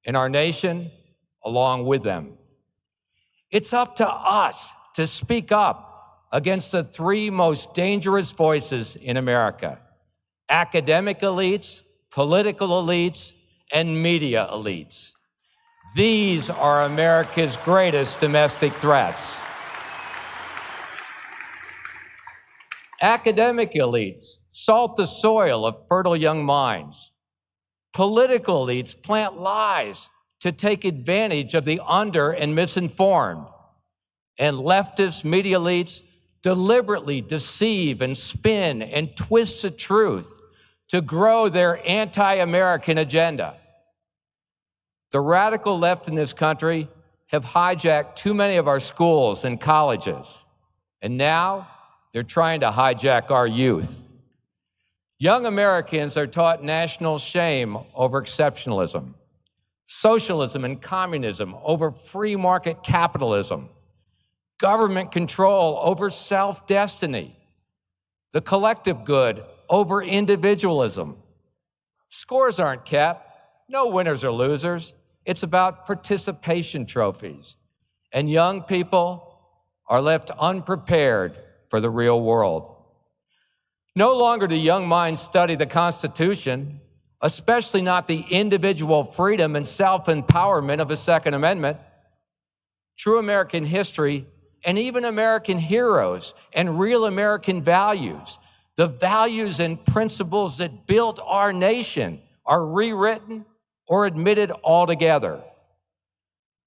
and our nation along with them. It's up to us to speak up against the three most dangerous voices in America: academic elites, political elites, and media elites. These are America's greatest domestic threats. Academic elites salt the soil of fertile young minds. Political elites plant lies to take advantage of the under and misinformed. And leftist media elites deliberately deceive and spin and twist the truth to grow their anti-American agenda. The radical left in this country have hijacked too many of our schools and colleges, and now they're trying to hijack our youth. Young Americans are taught national shame over exceptionalism, socialism and communism over free market capitalism, government control over self-destiny, the collective good over individualism. Scores aren't kept. No winners or losers. It's about participation trophies. And young people are left unprepared for the real world. No longer do young minds study the Constitution, especially not the individual freedom and self-empowerment of the Second Amendment. True American history and even American heroes and real American values, the values and principles that built our nation, are rewritten or admitted altogether.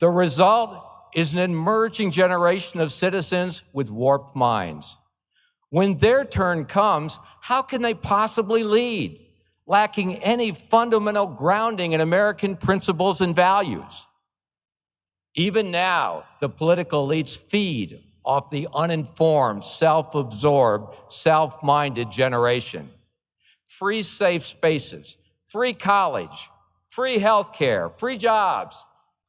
The result is an emerging generation of citizens with warped minds. When their turn comes, how can they possibly lead, lacking any fundamental grounding in American principles and values? Even now, the political elites feed off the uninformed, self-absorbed, self-minded generation. Free safe spaces, free college, free health care, free jobs,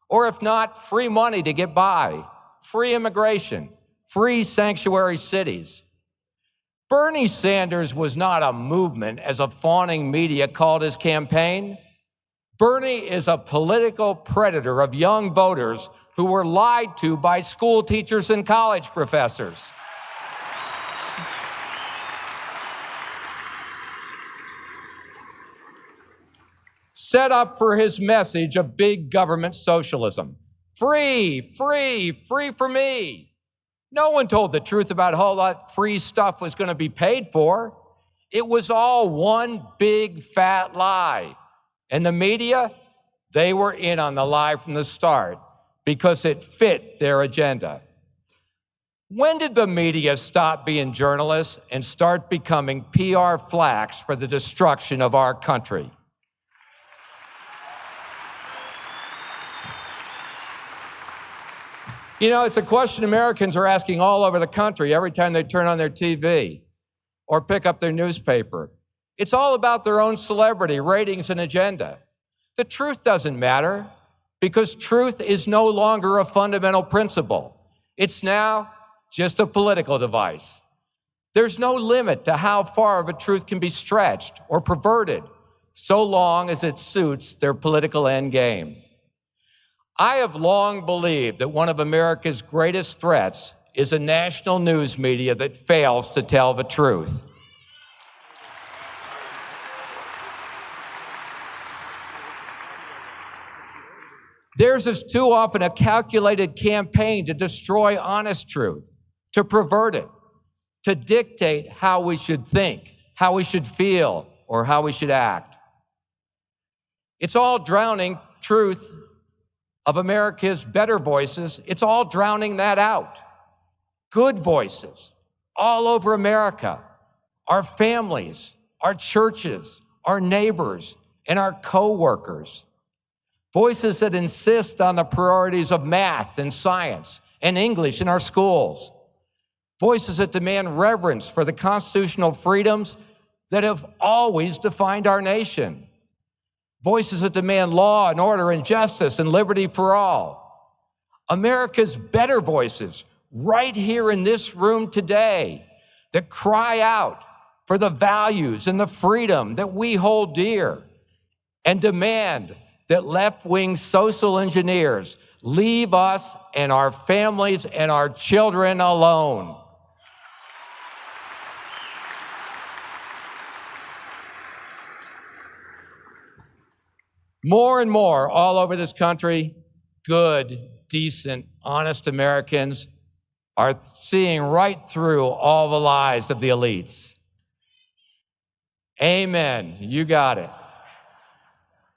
or if not, free money to get by, free immigration, free sanctuary cities. Bernie Sanders was not a movement, as a fawning media called his campaign. Bernie is a political predator of young voters who were lied to by school teachers and college professors. Set up for his message of big government socialism. Free, free, free for me. No one told the truth about how that free stuff was going to be paid for. It was all one big fat lie. And the media, they were in on the lie from the start because it fit their agenda. When did the media stop being journalists and start becoming PR flacks for the destruction of our country? You know, it's a question Americans are asking all over the country every time they turn on their TV or pick up their newspaper. It's all about their own celebrity, ratings, and agenda. The truth doesn't matter because truth is no longer a fundamental principle. It's now just a political device. There's no limit to how far of a truth can be stretched or perverted, so long as it suits their political end game. I have long believed that one of America's greatest threats is a national news media that fails to tell the truth. Theirs is too often a calculated campaign to destroy honest truth, to pervert it, to dictate how we should think, how we should feel, or how we should act. It's all drowning truth of America's better voices. It's all drowning that out. Good voices all over America, our families, our churches, our neighbors, and our co-workers. Voices that insist on the priorities of math and science and English in our schools. Voices that demand reverence for the constitutional freedoms that have always defined our nation. voices that demand law and order and justice and liberty for all. America's better voices right here in this room today that cry out for the values and the freedom that we hold dear and demand that left-wing social engineers leave us and our families and our children alone. More and more all over this country, good, decent, honest Americans are seeing right through all the lies of the elites. Amen. You got it.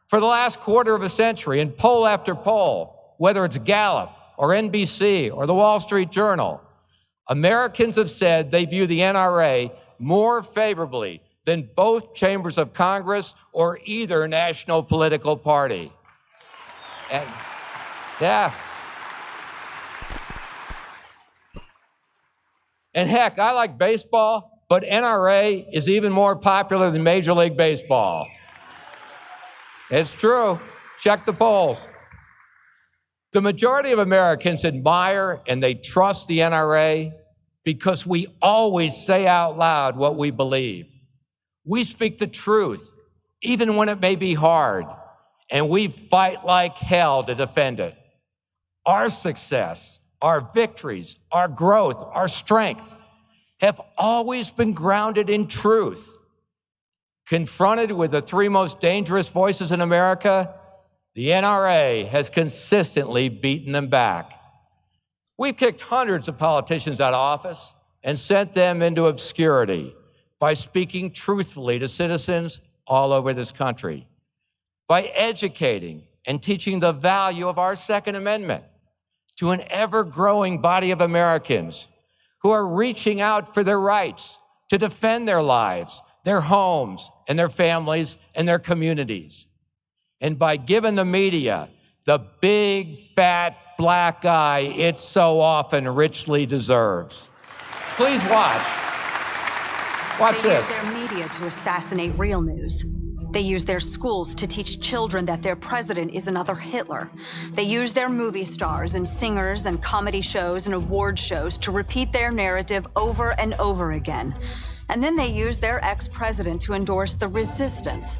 For the last quarter of a century, in poll after poll, whether it's Gallup or NBC or the Wall Street Journal, Americans have said they view the NRA more favorably than both chambers of Congress or either national political party. And, yeah. And heck, I like baseball, but NRA is even more popular than Major League Baseball. It's true. Check the polls. The majority of Americans admire and they trust the NRA because we always say out loud what we believe. We speak the truth, even when it may be hard, and we fight like hell to defend it. Our success, our victories, our growth, our strength have always been grounded in truth. Confronted with the three most dangerous voices in America, the NRA has consistently beaten them back. We've kicked hundreds of politicians out of office and sent them into obscurity by speaking truthfully to citizens all over this country, by educating and teaching the value of our Second Amendment to an ever-growing body of Americans who are reaching out for their rights to defend their lives, their homes, and their families and their communities. And by giving the media the big, fat, black eye it so often richly deserves. Please watch. Watch this. They use their media to assassinate real news. They use their schools to teach children that their president is another Hitler. They use their movie stars and singers and comedy shows and award shows to repeat their narrative over and over again. And then they use their ex-president to endorse the resistance,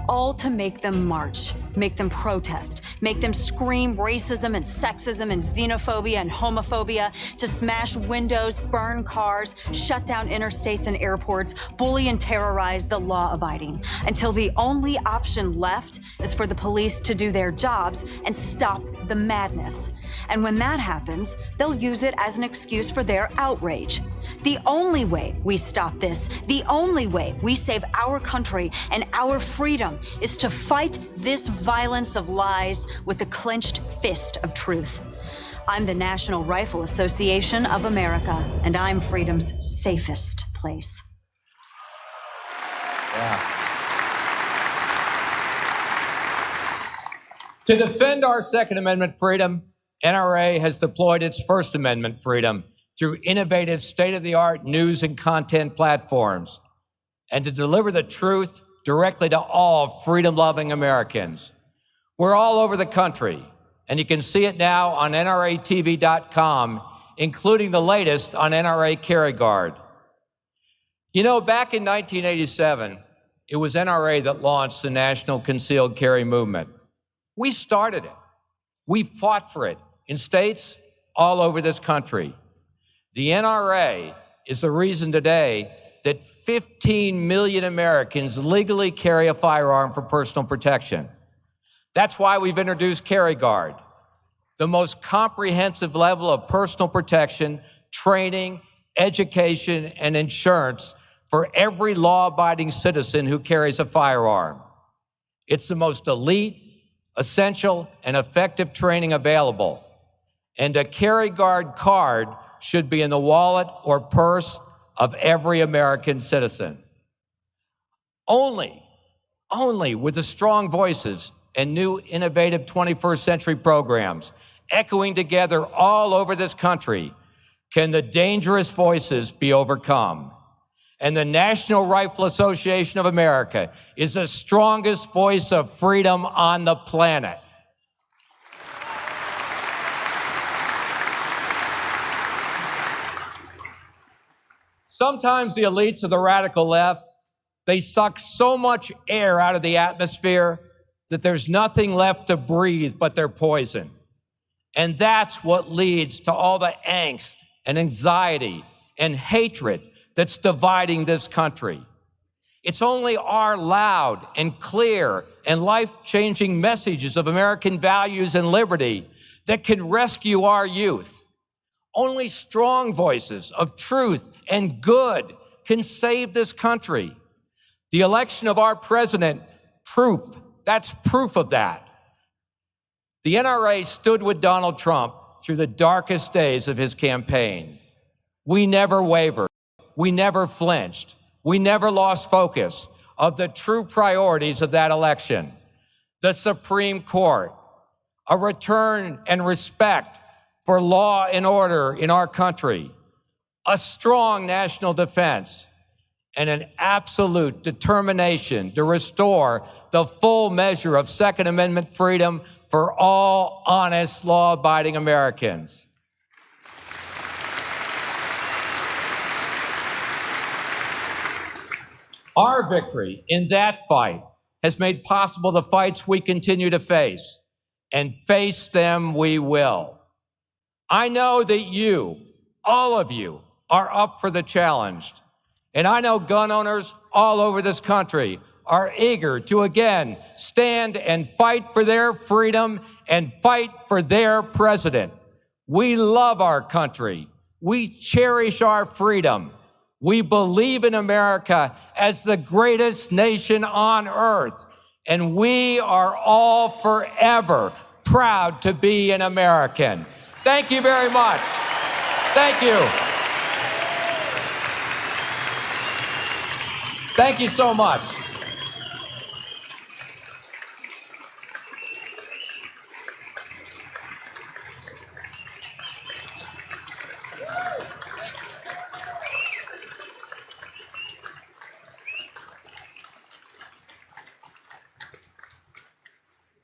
all to make them march, make them protest, make them scream racism and sexism and xenophobia and homophobia, to smash windows, burn cars, shut down interstates and airports, bully and terrorize the law-abiding, until the only option left is for the police to do their jobs and stop the madness. And when that happens, they'll use it as an excuse for their outrage. The only way we stop this, the only way we save our country and our freedom, is to fight this violence of lies with the clenched fist of truth. I'm the National Rifle Association of America, and I'm freedom's safest place. Yeah. To defend our Second Amendment freedom, NRA has deployed its First Amendment freedom through innovative state-of-the-art news and content platforms, and to deliver the truth directly to all freedom-loving Americans. We're all over the country, and you can see it now on NRATV.com, including the latest on NRA Carry Guard. You know, back in 1987, it was NRA that launched the National Concealed Carry Movement. We started it. We fought for it in states all over this country. The NRA is the reason today that 15 million Americans legally carry a firearm for personal protection. That's why we've introduced Carry Guard, the most comprehensive level of personal protection, training, education, and insurance for every law-abiding citizen who carries a firearm. It's the most elite, essential, and effective training available. And a Carry Guard card should be in the wallet or purse of every American citizen. Only with the strong voices and new innovative 21st century programs echoing together all over this country can the dangerous voices be overcome. And the National Rifle Association of America is the strongest voice of freedom on the planet. Sometimes the elites of the radical left, they suck so much air out of the atmosphere that there's nothing left to breathe but their poison. And that's what leads to all the angst and anxiety and hatred that's dividing this country. It's only our loud and clear and life-changing messages of American values and liberty that can rescue our youth. Only strong voices of truth and good can save this country. The election of our president, that's proof of that. The NRA stood with Donald Trump through the darkest days of his campaign. We never wavered. We never flinched. We never lost focus of the true priorities of that election. The Supreme Court, a return and respect for law and order in our country, a strong national defense, and an absolute determination to restore the full measure of Second Amendment freedom for all honest, law-abiding Americans. Our victory in that fight has made possible the fights we continue to face, and face them we will. I know that you, all of you, are up for the challenge. And I know gun owners all over this country are eager to again stand and fight for their freedom and fight for their president. We love our country. We cherish our freedom. We believe in America as the greatest nation on earth. And we are all forever proud to be an American. Thank you very much. Thank you. Thank you so much.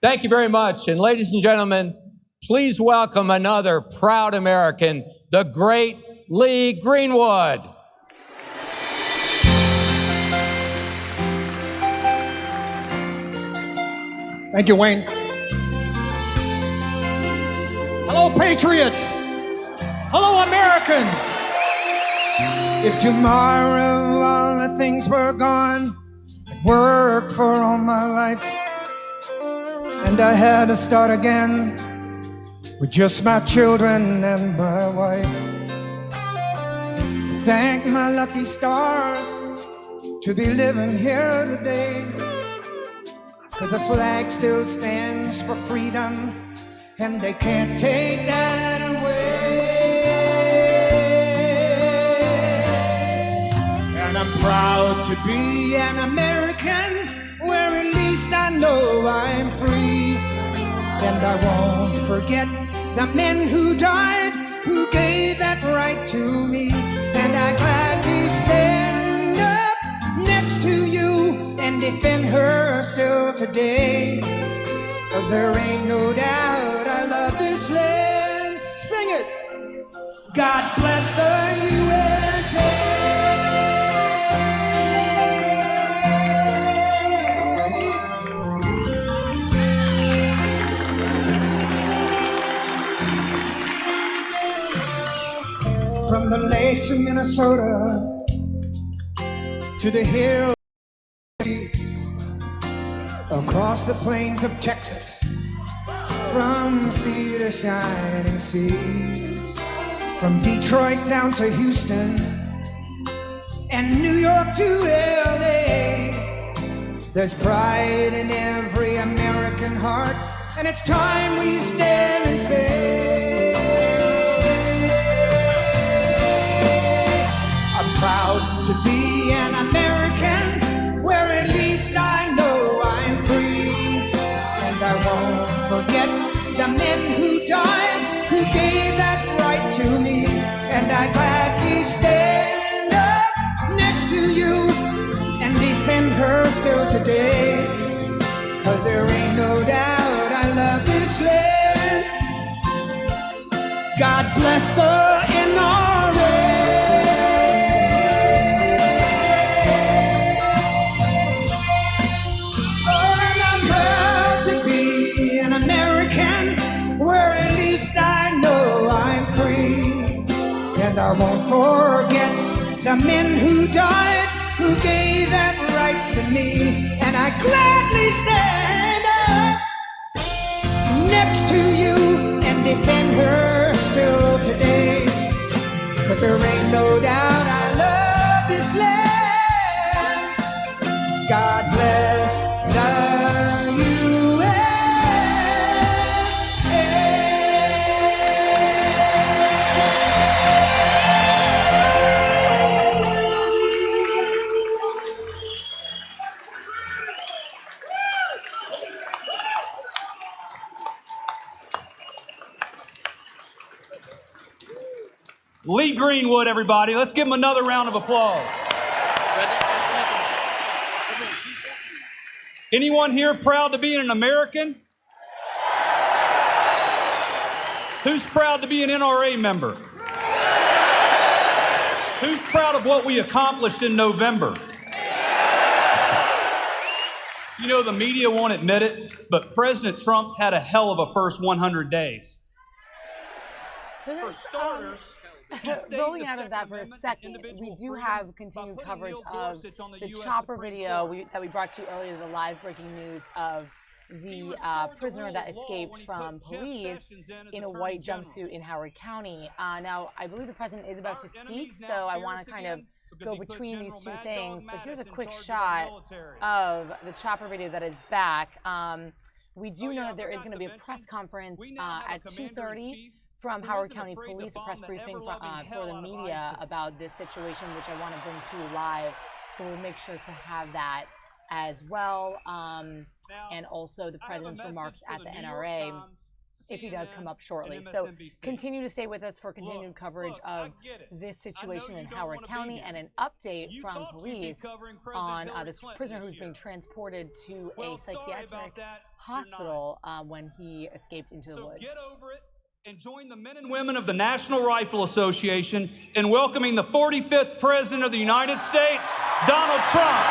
Thank you very much. And ladies and gentlemen, please welcome another proud American, the great Lee Greenwood. Thank you, Wayne. Hello, patriots. Hello, Americans. If tomorrow all the things were gone, I'd worked for all my life, and I had to start again with just my children and my wife. Thank my lucky stars to be living here today, 'cause the flag still stands for freedom, and they can't take that away. And I'm proud to be an American, where at least I know I'm free. And I won't forget the men who died, who gave that right to me. And I gladly stand up next to you and defend her still today. 'Cause there ain't no doubt I love this land. Sing it! God bless the USA. From the lakes of Minnesota to the hills, across the plains of Texas, from sea to shining sea, from Detroit down to Houston and New York to LA. There's pride in every American heart, and it's time we stand and say, proud to be an American, where at least I know I'm free. And I won't forget the men who died, who gave that right to me. And I gladly stand up next to today, 'cause there ain't no doubt I love this land. God bless the NRA. Oh, and I'm proud to be an American, where at least I know I'm free. And I won't forget the men who died, who gave that right to me. And I gladly stand up next to you and defend her still today. 'Cause there ain't no doubt I love this land. God bless the Lee Greenwood, everybody. Let's give him another round of applause. Anyone here proud to be an American? Who's proud to be an NRA member? Who's proud of what we accomplished in November? You know, the media won't admit it, but President Trump's had a hell of a first 100 days. For starters, rolling out of that for a second, we do have continued coverage of the chopper video that we brought to you earlier, the live breaking news of the prisoner that escaped from police in a white jumpsuit in Howard County. Now, I believe the president is about to speak, so I want to kind of go between these two things, but here's a quick shot of the chopper video that is back. We do know that there is going to be a press conference at 2:30 from Howard County Police, a press briefing for the media about this situation, which I want to bring to you live. So we'll make sure to have that as well. And also the president's remarks at the NRA, if he does come up shortly. So continue to stay with us for continued coverage of this situation in Howard County and an update from police on this prisoner who's being transported to a psychiatric hospital when he escaped into the woods. And join the men and women of the National Rifle Association in welcoming the 45th President of the United States, Donald Trump.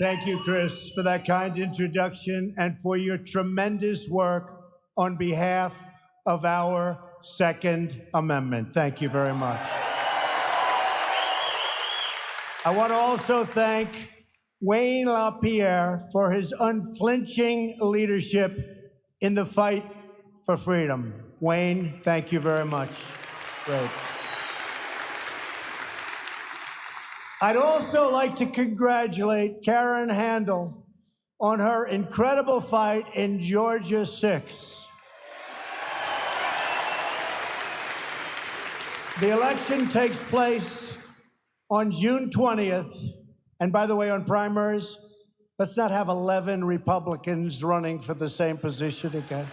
Thank you, Chris, for that kind introduction and for your tremendous work on behalf of our Second Amendment. Thank you very much. I want to also thank Wayne LaPierre for his unflinching leadership in the fight for freedom. Wayne, thank you very much. Great. I'd also like to congratulate Karen Handel on her incredible fight in Georgia 6. The election takes place on June 20th. And by the way, on primaries, let's not have 11 Republicans running for the same position again.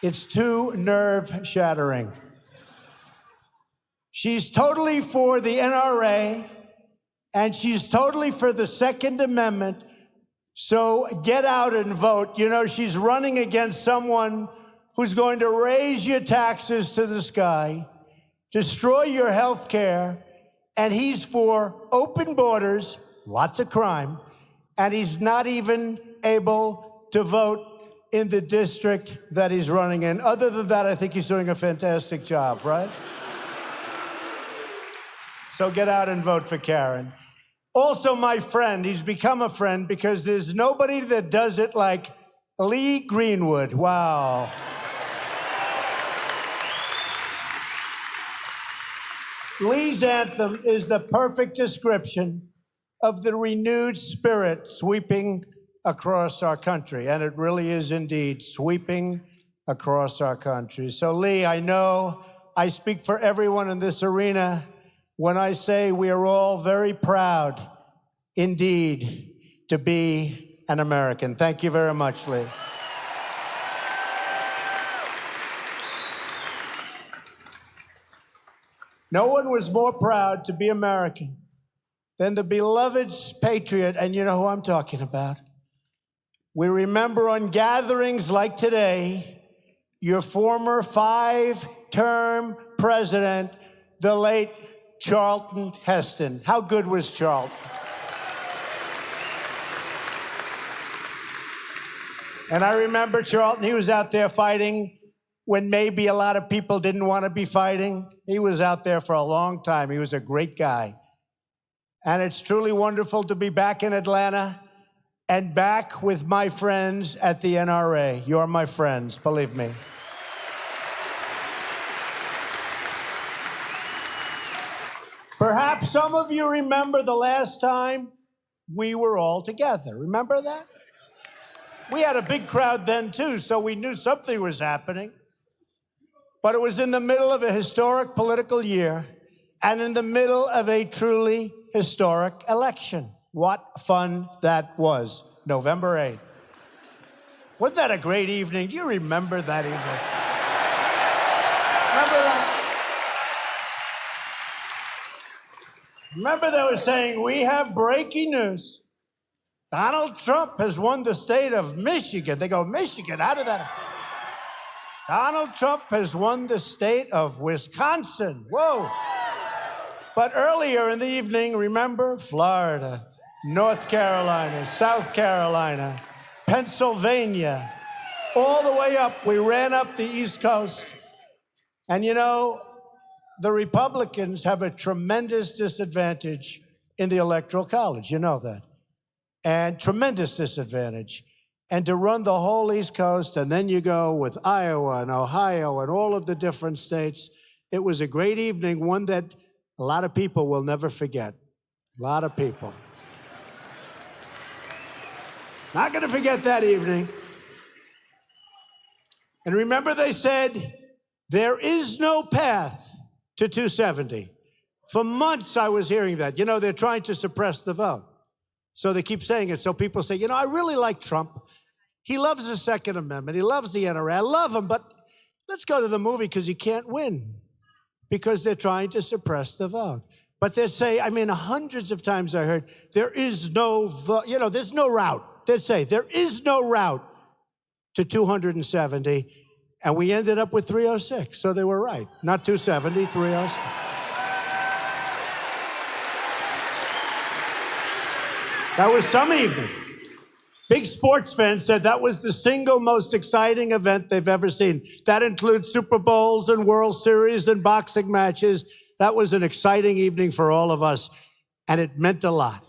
It's too nerve-shattering. She's totally for the NRA, and she's totally for the Second Amendment, so get out and vote. You know, she's running against someone who's going to raise your taxes to the sky, destroy your health care, and he's for open borders, lots of crime, and he's not even able to vote in the district that he's running in. Other than that, I think he's doing a fantastic job, right? So get out and vote for Karen. Also, my friend, he's become a friend because there's nobody that does it like Lee Greenwood. Wow. Lee's anthem is the perfect description of the renewed spirit sweeping across our country. And it really is indeed sweeping across our country. So, Lee, I know I speak for everyone in this arena when I say we are all very proud, indeed, to be an American. Thank you very much, Lee. No one was more proud to be American than the beloved patriot, and you know who I'm talking about. We remember on gatherings like today, your former 5-term president, the late Charlton Heston. How good was Charlton? And I remember Charlton, he was out there fighting when maybe a lot of people didn't want to be fighting. He was out there for a long time. He was a great guy. And it's truly wonderful to be back in Atlanta and back with my friends at the NRA. You're my friends, believe me. Perhaps some of you remember the last time we were all together. Remember that? We had a big crowd then, too, so we knew something was happening. But it was in the middle of a historic political year and in the middle of a truly historic election. What fun that was, November 8th. Wasn't that a great evening? Do you remember that evening? Remember that? Remember they were saying, we have breaking news. Donald Trump has won the state of Michigan. They go, Michigan, how did that happen? Donald Trump has won the state of Wisconsin. Whoa. But earlier in the evening, remember, Florida, North Carolina, South Carolina, Pennsylvania, all the way up. We ran up the East Coast. And you know, the Republicans have a tremendous disadvantage in the Electoral College. You know that. And tremendous disadvantage. And to run the whole East Coast, and then you go with Iowa and Ohio and all of the different states. It was a great evening, one that a lot of people will never forget. A lot of people. Not going to forget that evening. And remember they said, there is no path to 270. For months I was hearing that. You know, they're trying to suppress the vote. So they keep saying it. So people say, you know, I really like Trump. He loves the Second Amendment. He loves the NRA. I love him, but let's go to the movie because he can't win because they're trying to suppress the vote. But they say, I mean, hundreds of times I heard, there is no vote, you know, there's no route. They'd say, there is no route to 270. And we ended up with 306. So they were right. Not 270, 306. That was some evening. Big sports fans said that was the single most exciting event they've ever seen. That includes Super Bowls and World Series and boxing matches. That was an exciting evening for all of us, and it meant a lot.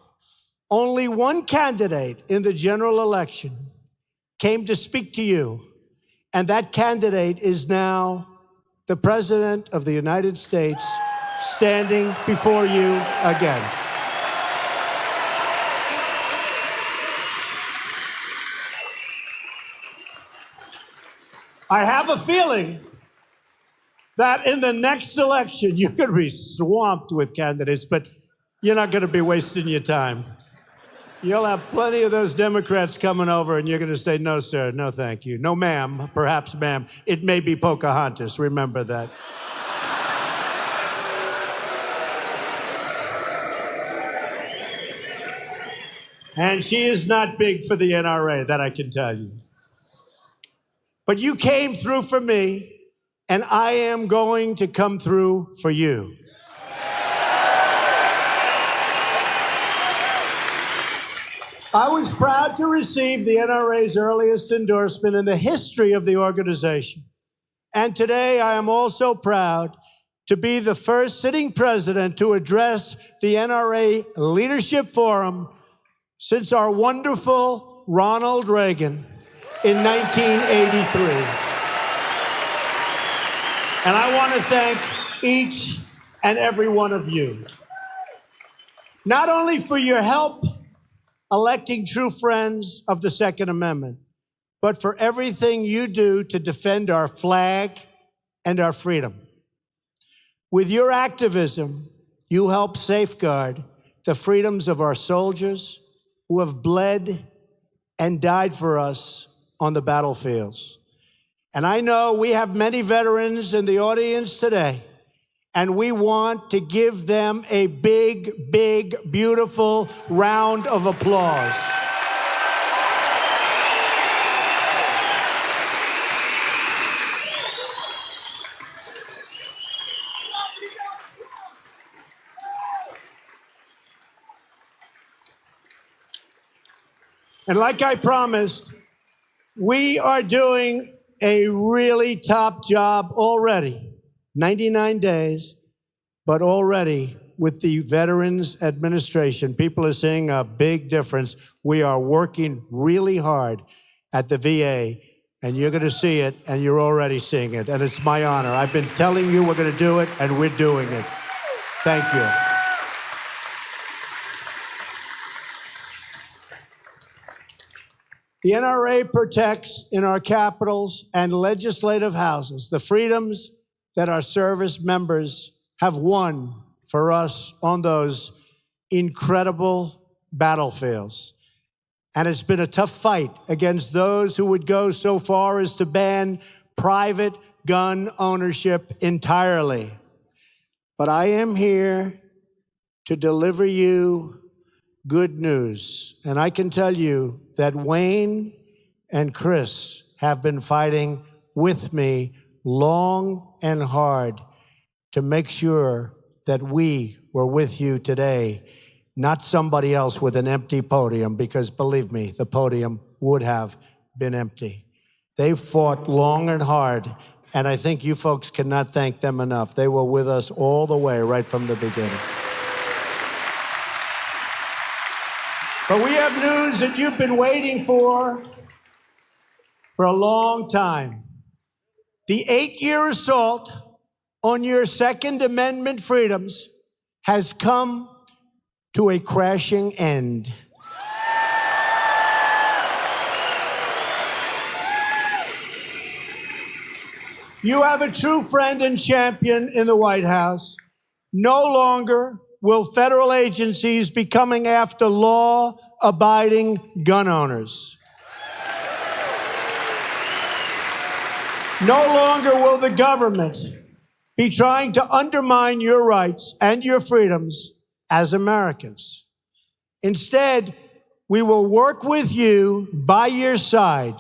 Only one candidate in the general election came to speak to you, and that candidate is now the President of the United States standing before you again. I have a feeling that in the next election, you're going to be swamped with candidates, but you're not going to be wasting your time. You'll have plenty of those Democrats coming over, and you're going to say, no, sir, no, thank you. No, ma'am, perhaps, ma'am. It may be Pocahontas. Remember that. And she is not big for the NRA, that I can tell you. But you came through for me, and I am going to come through for you. I was proud to receive the NRA's earliest endorsement in the history of the organization. And today I am also proud to be the first sitting president to address the NRA Leadership Forum since our wonderful Ronald Reagan in 1983. And I want to thank each and every one of you, not only for your help electing true friends of the Second Amendment, but for everything you do to defend our flag and our freedom. With your activism, you help safeguard the freedoms of our soldiers who have bled and died for us on the battlefields. And I know we have many veterans in the audience today, and we want to give them a big, big, beautiful round of applause. And like I promised, we are doing a really top job already. 99 days, but already with the Veterans Administration, people are seeing a big difference. We are working really hard at the VA, and you're going to see it, and you're already seeing it, and it's my honor. I've been telling you we're going to do it, and we're doing it. Thank you. The NRA protects in our capitals and legislative houses the freedoms that our service members have won for us on those incredible battlefields. And it's been a tough fight against those who would go so far as to ban private gun ownership entirely. But I am here to deliver you good news. And I can tell you that Wayne and Chris have been fighting with me long and hard to make sure that we were with you today, not somebody else with an empty podium, because believe me, the podium would have been empty. They fought long and hard, and I think you folks cannot thank them enough. They were with us all the way, right from the beginning. But we have news that you've been waiting for a long time. The 8-year assault on your Second Amendment freedoms has come to a crashing end. You have a true friend and champion in the White House. No longer will federal agencies be coming after law-abiding gun owners. No longer will the government be trying to undermine your rights and your freedoms as Americans. Instead, we will work with you by your side.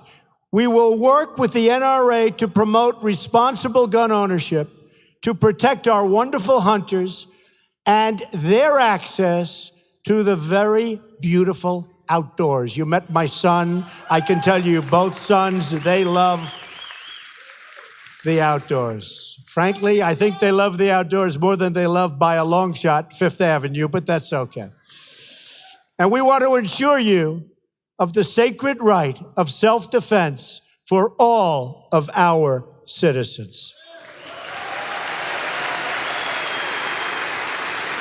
We will work with the NRA to promote responsible gun ownership, to protect our wonderful hunters and their access to the very beautiful outdoors. You met my son. I can tell you both sons, they love the outdoors. Frankly, I think they love the outdoors more than they love by a long shot Fifth Avenue, but that's okay. And we want to assure you of the sacred right of self-defense for all of our citizens.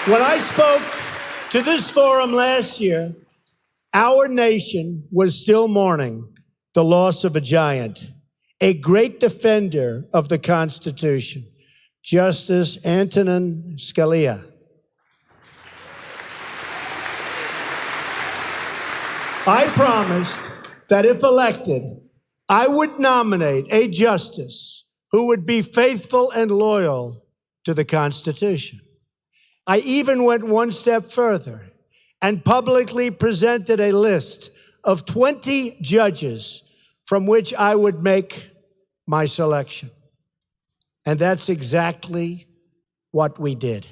When I spoke to this forum last year, our nation was still mourning the loss of a giant, a great defender of the Constitution, Justice Antonin Scalia. I promised that if elected, I would nominate a justice who would be faithful and loyal to the Constitution. I even went one step further and publicly presented a list of 20 judges from which I would make my selection. And that's exactly what we did.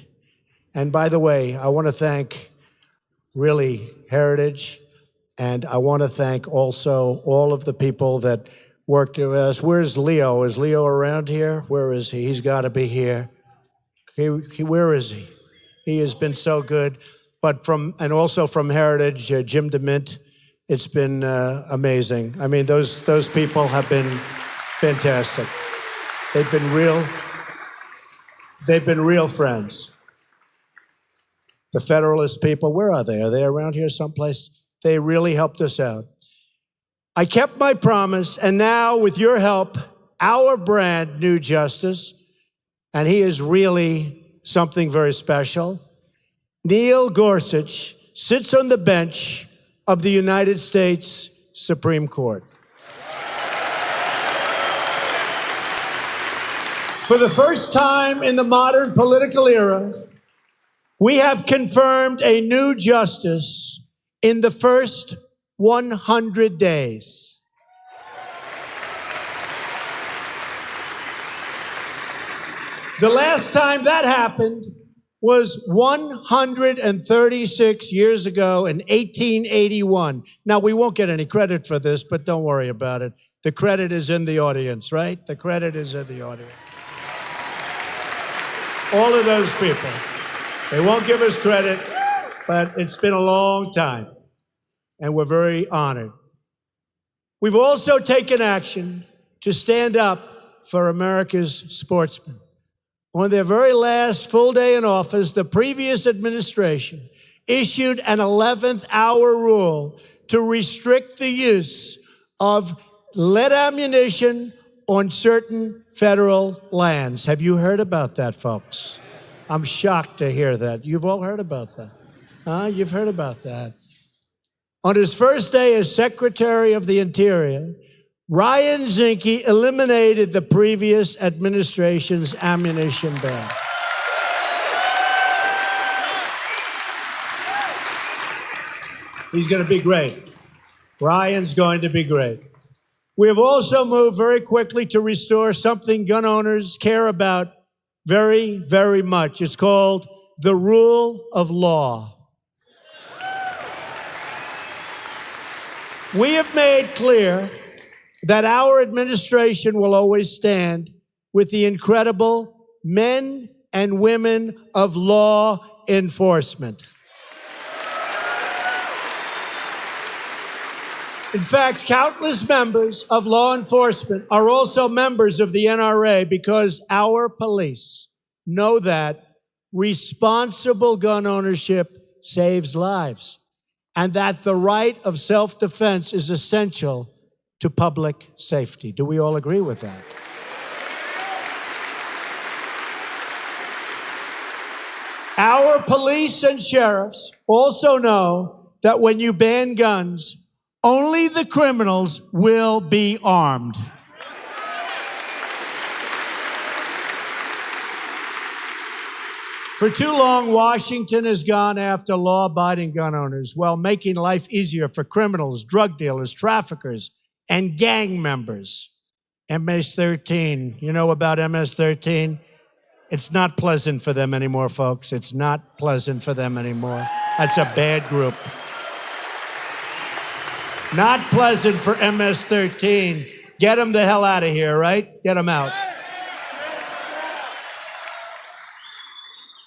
And by the way, I want to thank really Heritage And I want to thank also all of the people that worked with us. Where's Leo? Is Leo around here? Where is he? He's got to be here. Where is he? He has been so good. But and also from Heritage, Jim DeMint, it's been amazing. I mean, those people have been fantastic. They've been real friends. The Federalist people, where are they? Are they around here someplace? They really helped us out. I kept my promise, and now with your help, our brand new justice, and he is really something very special, Neil Gorsuch sits on the bench of the United States Supreme Court. For the first time in the modern political era, we have confirmed a new justice in the first 100 days. The last time that happened was 136 years ago in 1881. Now, we won't get any credit for this, but don't worry about it. The credit is in the audience, right? The credit is in the audience. All of those people. They won't give us credit, but it's been a long time, and we're very honored. We've also taken action to stand up for America's sportsmen. On their very last full day in office, the previous administration issued an 11th hour rule to restrict the use of lead ammunition on certain federal lands. Have you heard about that, folks? I'm shocked to hear that. You've all heard about that. You've heard about that. On his first day as Secretary of the Interior, Ryan Zinke eliminated the previous administration's ammunition ban. He's going to be great. Ryan's going to be great. We have also moved very quickly to restore something gun owners care about very, very much. It's called the rule of law. We have made clear that our administration will always stand with the incredible men and women of law enforcement. In fact, countless members of law enforcement are also members of the NRA because our police know that responsible gun ownership saves lives and that the right of self-defense is essential to public safety. Do we all agree with that? Our police and sheriffs also know that when you ban guns, only the criminals will be armed. For too long, Washington has gone after law-abiding gun owners while making life easier for criminals, drug dealers, traffickers, and gang members. MS-13, you know about MS-13? It's not pleasant for them anymore, folks. It's not pleasant for them anymore. That's a bad group. Not pleasant for MS-13. Get them the hell out of here, right? Get them out.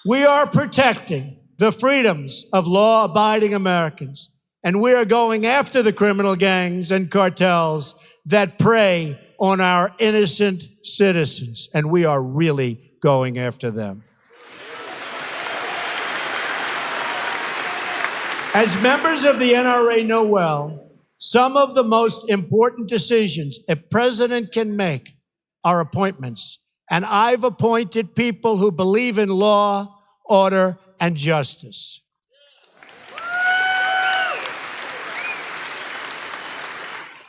We are protecting the freedoms of law-abiding Americans, and we are going after the criminal gangs and cartels that prey on our innocent citizens, and we are really going after them. As members of the NRA know well, some of the most important decisions a president can make are appointments. And I've appointed people who believe in law, order, and justice.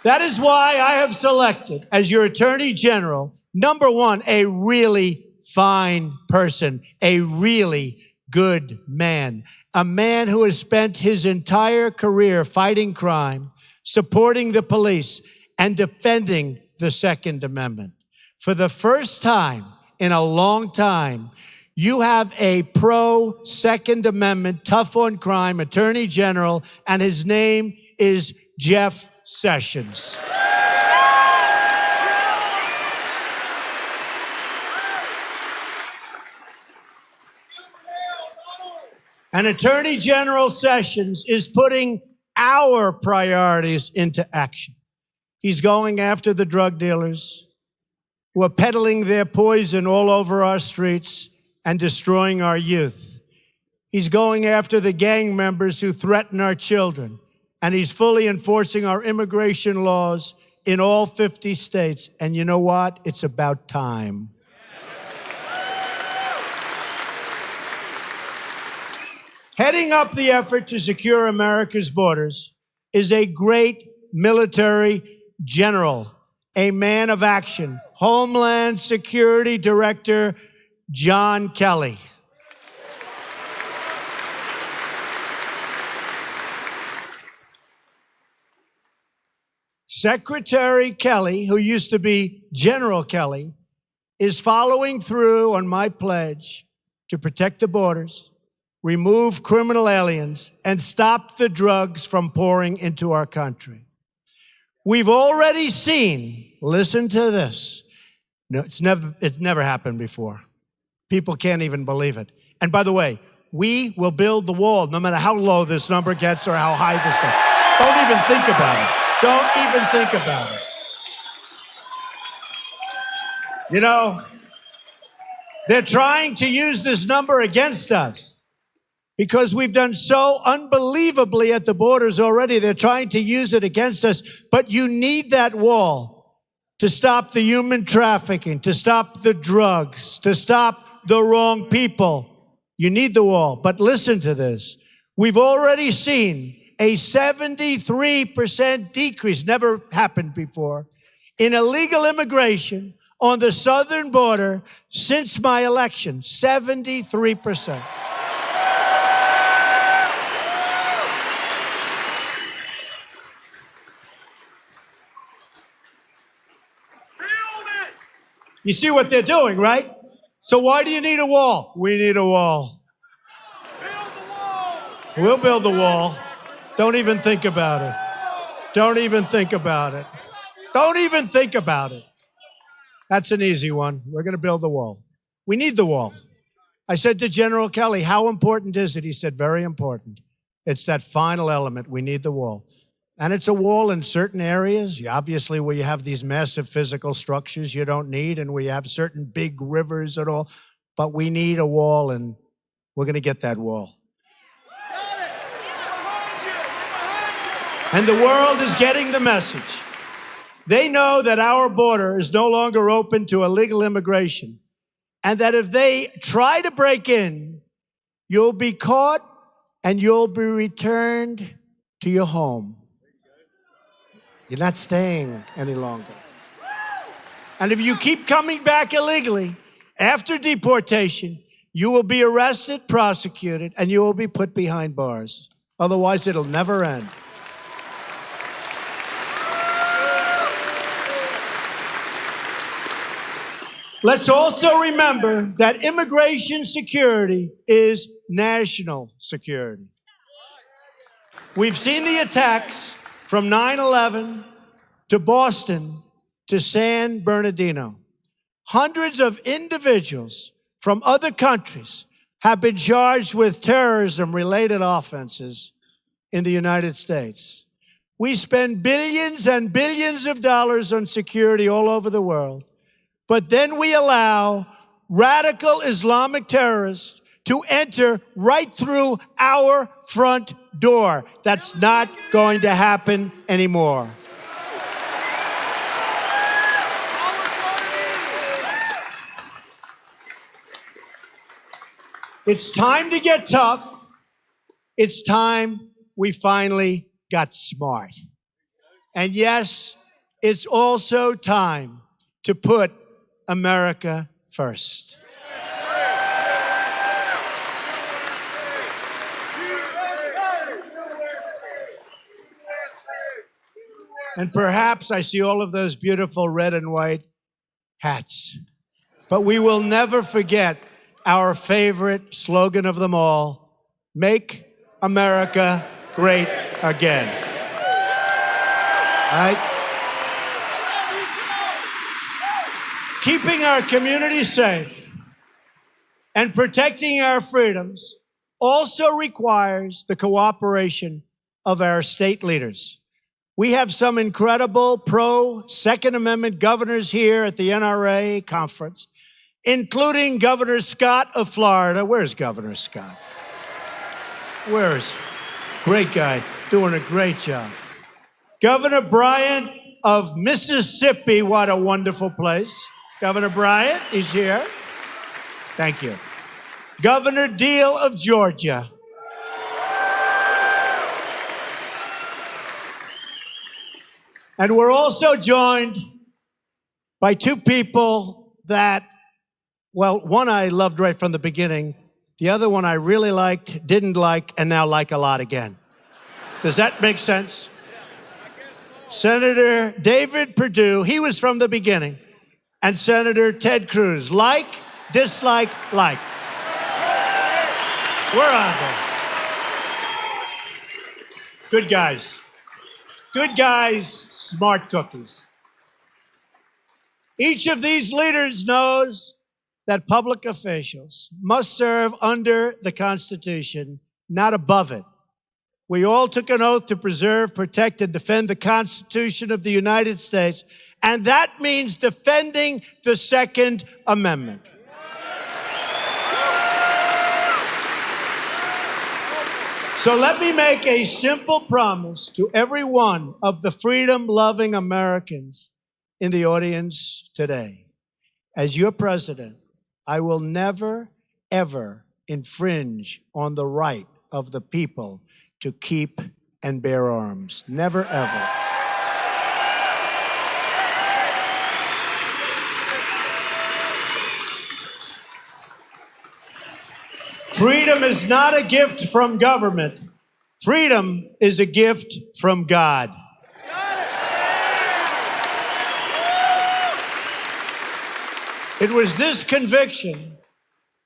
That is why I have selected as your Attorney General, number one, a really fine person, a really good man, a man who has spent his entire career fighting crime, supporting the police, and defending the Second Amendment. For the first time in a long time, you have a pro-Second Amendment, tough on crime Attorney General, and his name is Jeff Sessions. And Attorney General Sessions is putting our priorities into action. He's going after the drug dealers who are peddling their poison all over our streets and destroying our youth. He's going after the gang members who threaten our children. And he's fully enforcing our immigration laws in all 50 states. And you know what? It's about time. Heading up the effort to secure America's borders is a great military general, a man of action, Homeland Security Director John Kelly. Secretary Kelly, who used to be General Kelly, is following through on my pledge to protect the borders, remove criminal aliens, and stop the drugs from pouring into our country. We've already seen, listen to this, no, it's never happened before. People can't even believe it. And by the way, we will build the wall no matter how low this number gets or how high this gets. Don't even think about it. Don't even think about it. You know, they're trying to use this number against us because we've done so unbelievably at the borders already. They're trying to use it against us. But you need that wall to stop the human trafficking, to stop the drugs, to stop the wrong people. You need the wall. But listen to this. We've already seen a 73% decrease, never happened before, in illegal immigration on the southern border since my election. 73%. You see what they're doing, right? So why do you need a wall? We need a wall. Build the wall. We'll build the wall. Don't even think about it. Don't even think about it. Don't even think about it. That's an easy one. We're going to build the wall. We need the wall. I said to General Kelly, how important is it? He said, very important. It's that final element. We need the wall. And it's a wall in certain areas, obviously, where you have these massive physical structures you don't need, and we have certain big rivers and all. But we need a wall, and we're going to get that wall. And the world is getting the message. They know that our border is no longer open to illegal immigration, and that if they try to break in, you'll be caught and you'll be returned to your home. You're not staying any longer. And if you keep coming back illegally after deportation, you will be arrested, prosecuted, and you will be put behind bars. Otherwise, it'll never end. Let's also remember that immigration security is national security. We've seen the attacks from 9/11 to Boston to San Bernardino. Hundreds of individuals from other countries have been charged with terrorism-related offenses in the United States. We spend billions and billions of dollars on security all over the world. But then we allow radical Islamic terrorists to enter right through our front door. That's not going to happen anymore. It's time to get tough. It's time we finally got smart. And yes, it's also time to put America first. And perhaps I see all of those beautiful red and white hats. But we will never forget our favorite slogan of them all, Make America Great Again. Right? Keeping our community safe and protecting our freedoms also requires the cooperation of our state leaders. We have some incredible pro-Second Amendment governors here at the NRA conference, including Governor Scott of Florida. Where's Governor Scott? Where's? Great guy, doing a great job. Governor Bryant of Mississippi, what a wonderful place. Governor Bryant is here. Thank you. Governor Deal of Georgia. And we're also joined by two people that, well, one I loved right from the beginning. The other one I really liked, didn't like, and now like a lot again. Does that make sense? Senator David Perdue, he was from the beginning. And Senator Ted Cruz, like, dislike, like. Where are they? Good guys. Good guys, smart cookies. Each of these leaders knows that public officials must serve under the Constitution, not above it. We all took an oath to preserve, protect, and defend the Constitution of the United States, and that means defending the Second Amendment. So let me make a simple promise to every one of the freedom-loving Americans in the audience today. As your president, I will never, ever infringe on the right of the people to keep and bear arms. Never, ever. Freedom is not a gift from government. Freedom is a gift from God. It was this conviction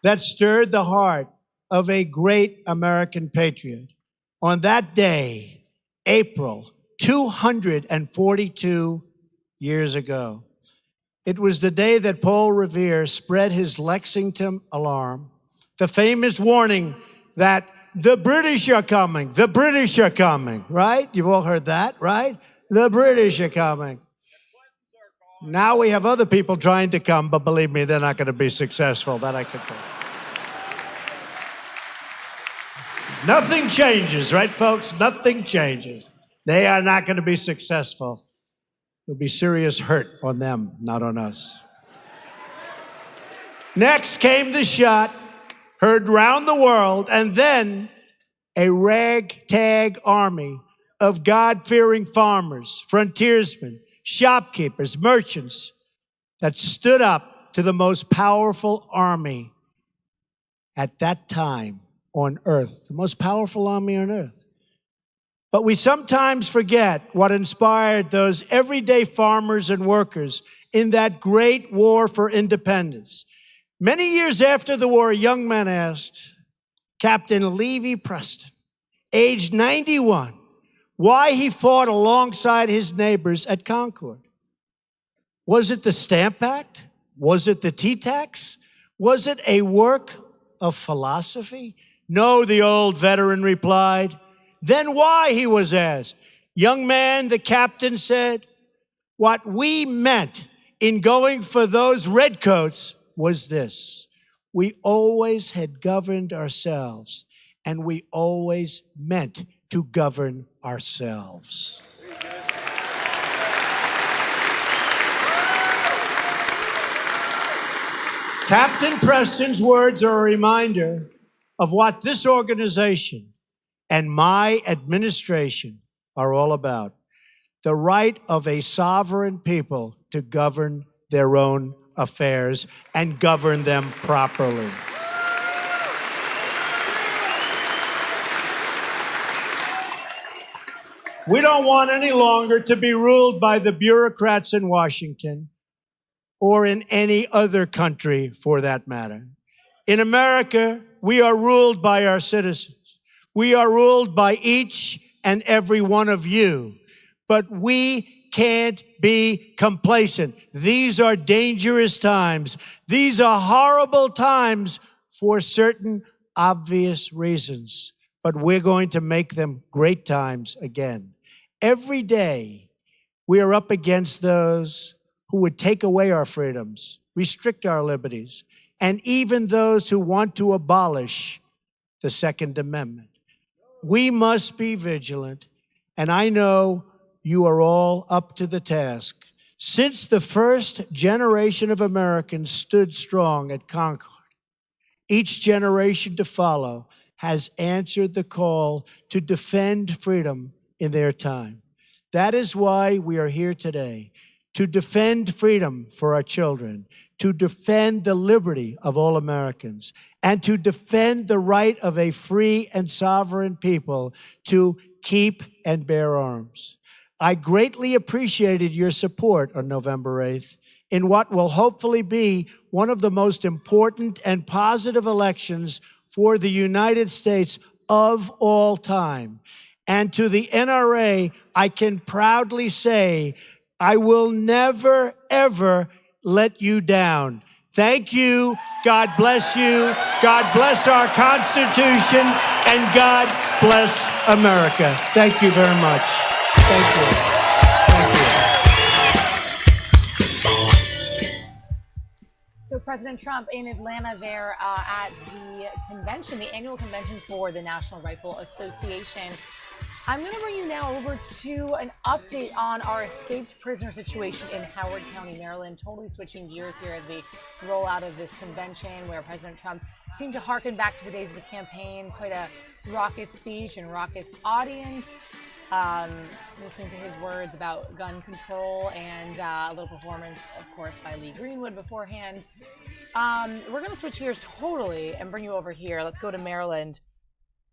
that stirred the heart of a great American patriot. On that day, April 242 years ago, it was the day that Paul Revere spread his Lexington alarm, the famous warning that the British are coming, the British are coming, right? You've all heard that, right? The British are coming. Now we have other people trying to come, but believe me, they're not going to be successful. That I can tell you. Nothing changes, right, folks? Nothing changes. They are not going to be successful. There'll be serious hurt on them, not on us. Next came the shot, heard round the world, and then a ragtag army of God-fearing farmers, frontiersmen, shopkeepers, merchants that stood up to the most powerful army at that time on earth, the most powerful army on earth. But we sometimes forget what inspired those everyday farmers and workers in that great war for independence. Many years after the war, a young man asked Captain Levi Preston, aged 91, why he fought alongside his neighbors at Concord. Was it the Stamp Act? Was it the tea tax? Was it a work of philosophy? No, the old veteran replied. Then why, he was asked. Young man, the captain said, what we meant in going for those redcoats was this. We always had governed ourselves, and we always meant to govern ourselves. Captain Preston's words are a reminder of what this organization and my administration are all about. The right of a sovereign people to govern their own affairs and govern them properly. We don't want any longer to be ruled by the bureaucrats in Washington or in any other country for that matter. In America, we are ruled by our citizens. We are ruled by each and every one of you. but we can't be complacent. These are dangerous times. These are horrible times for certain obvious reasons, but we're going to make them great times again. Every day, we are up against those who would take away our freedoms, restrict our liberties, and even those who want to abolish the Second Amendment. We must be vigilant, and I know you are all up to the task. Since the first generation of Americans stood strong at Concord, each generation to follow has answered the call to defend freedom in their time. That is why we are here today, to defend freedom for our children, to defend the liberty of all Americans, and to defend the right of a free and sovereign people to keep and bear arms. I greatly appreciated your support on November 8th in what will hopefully be one of the most important and positive elections for the United States of all time. And to the NRA, I can proudly say, I will never, ever let you down. Thank you. God bless you. God bless our Constitution. And God bless America. Thank you very much. Thank you. Thank you. So President Trump in Atlanta there at the convention, the annual convention for the National Rifle Association. I'm going to bring you now over to an update on our escaped prisoner situation in Howard County, Maryland. Totally switching gears here as we roll out of this convention where President Trump seemed to harken back to the days of the campaign. Quite a raucous speech and raucous audience. Listening to his words about gun control and a little performance, of course, by Lee Greenwood beforehand. We're going to switch gears totally and bring you over here. Let's go to Maryland.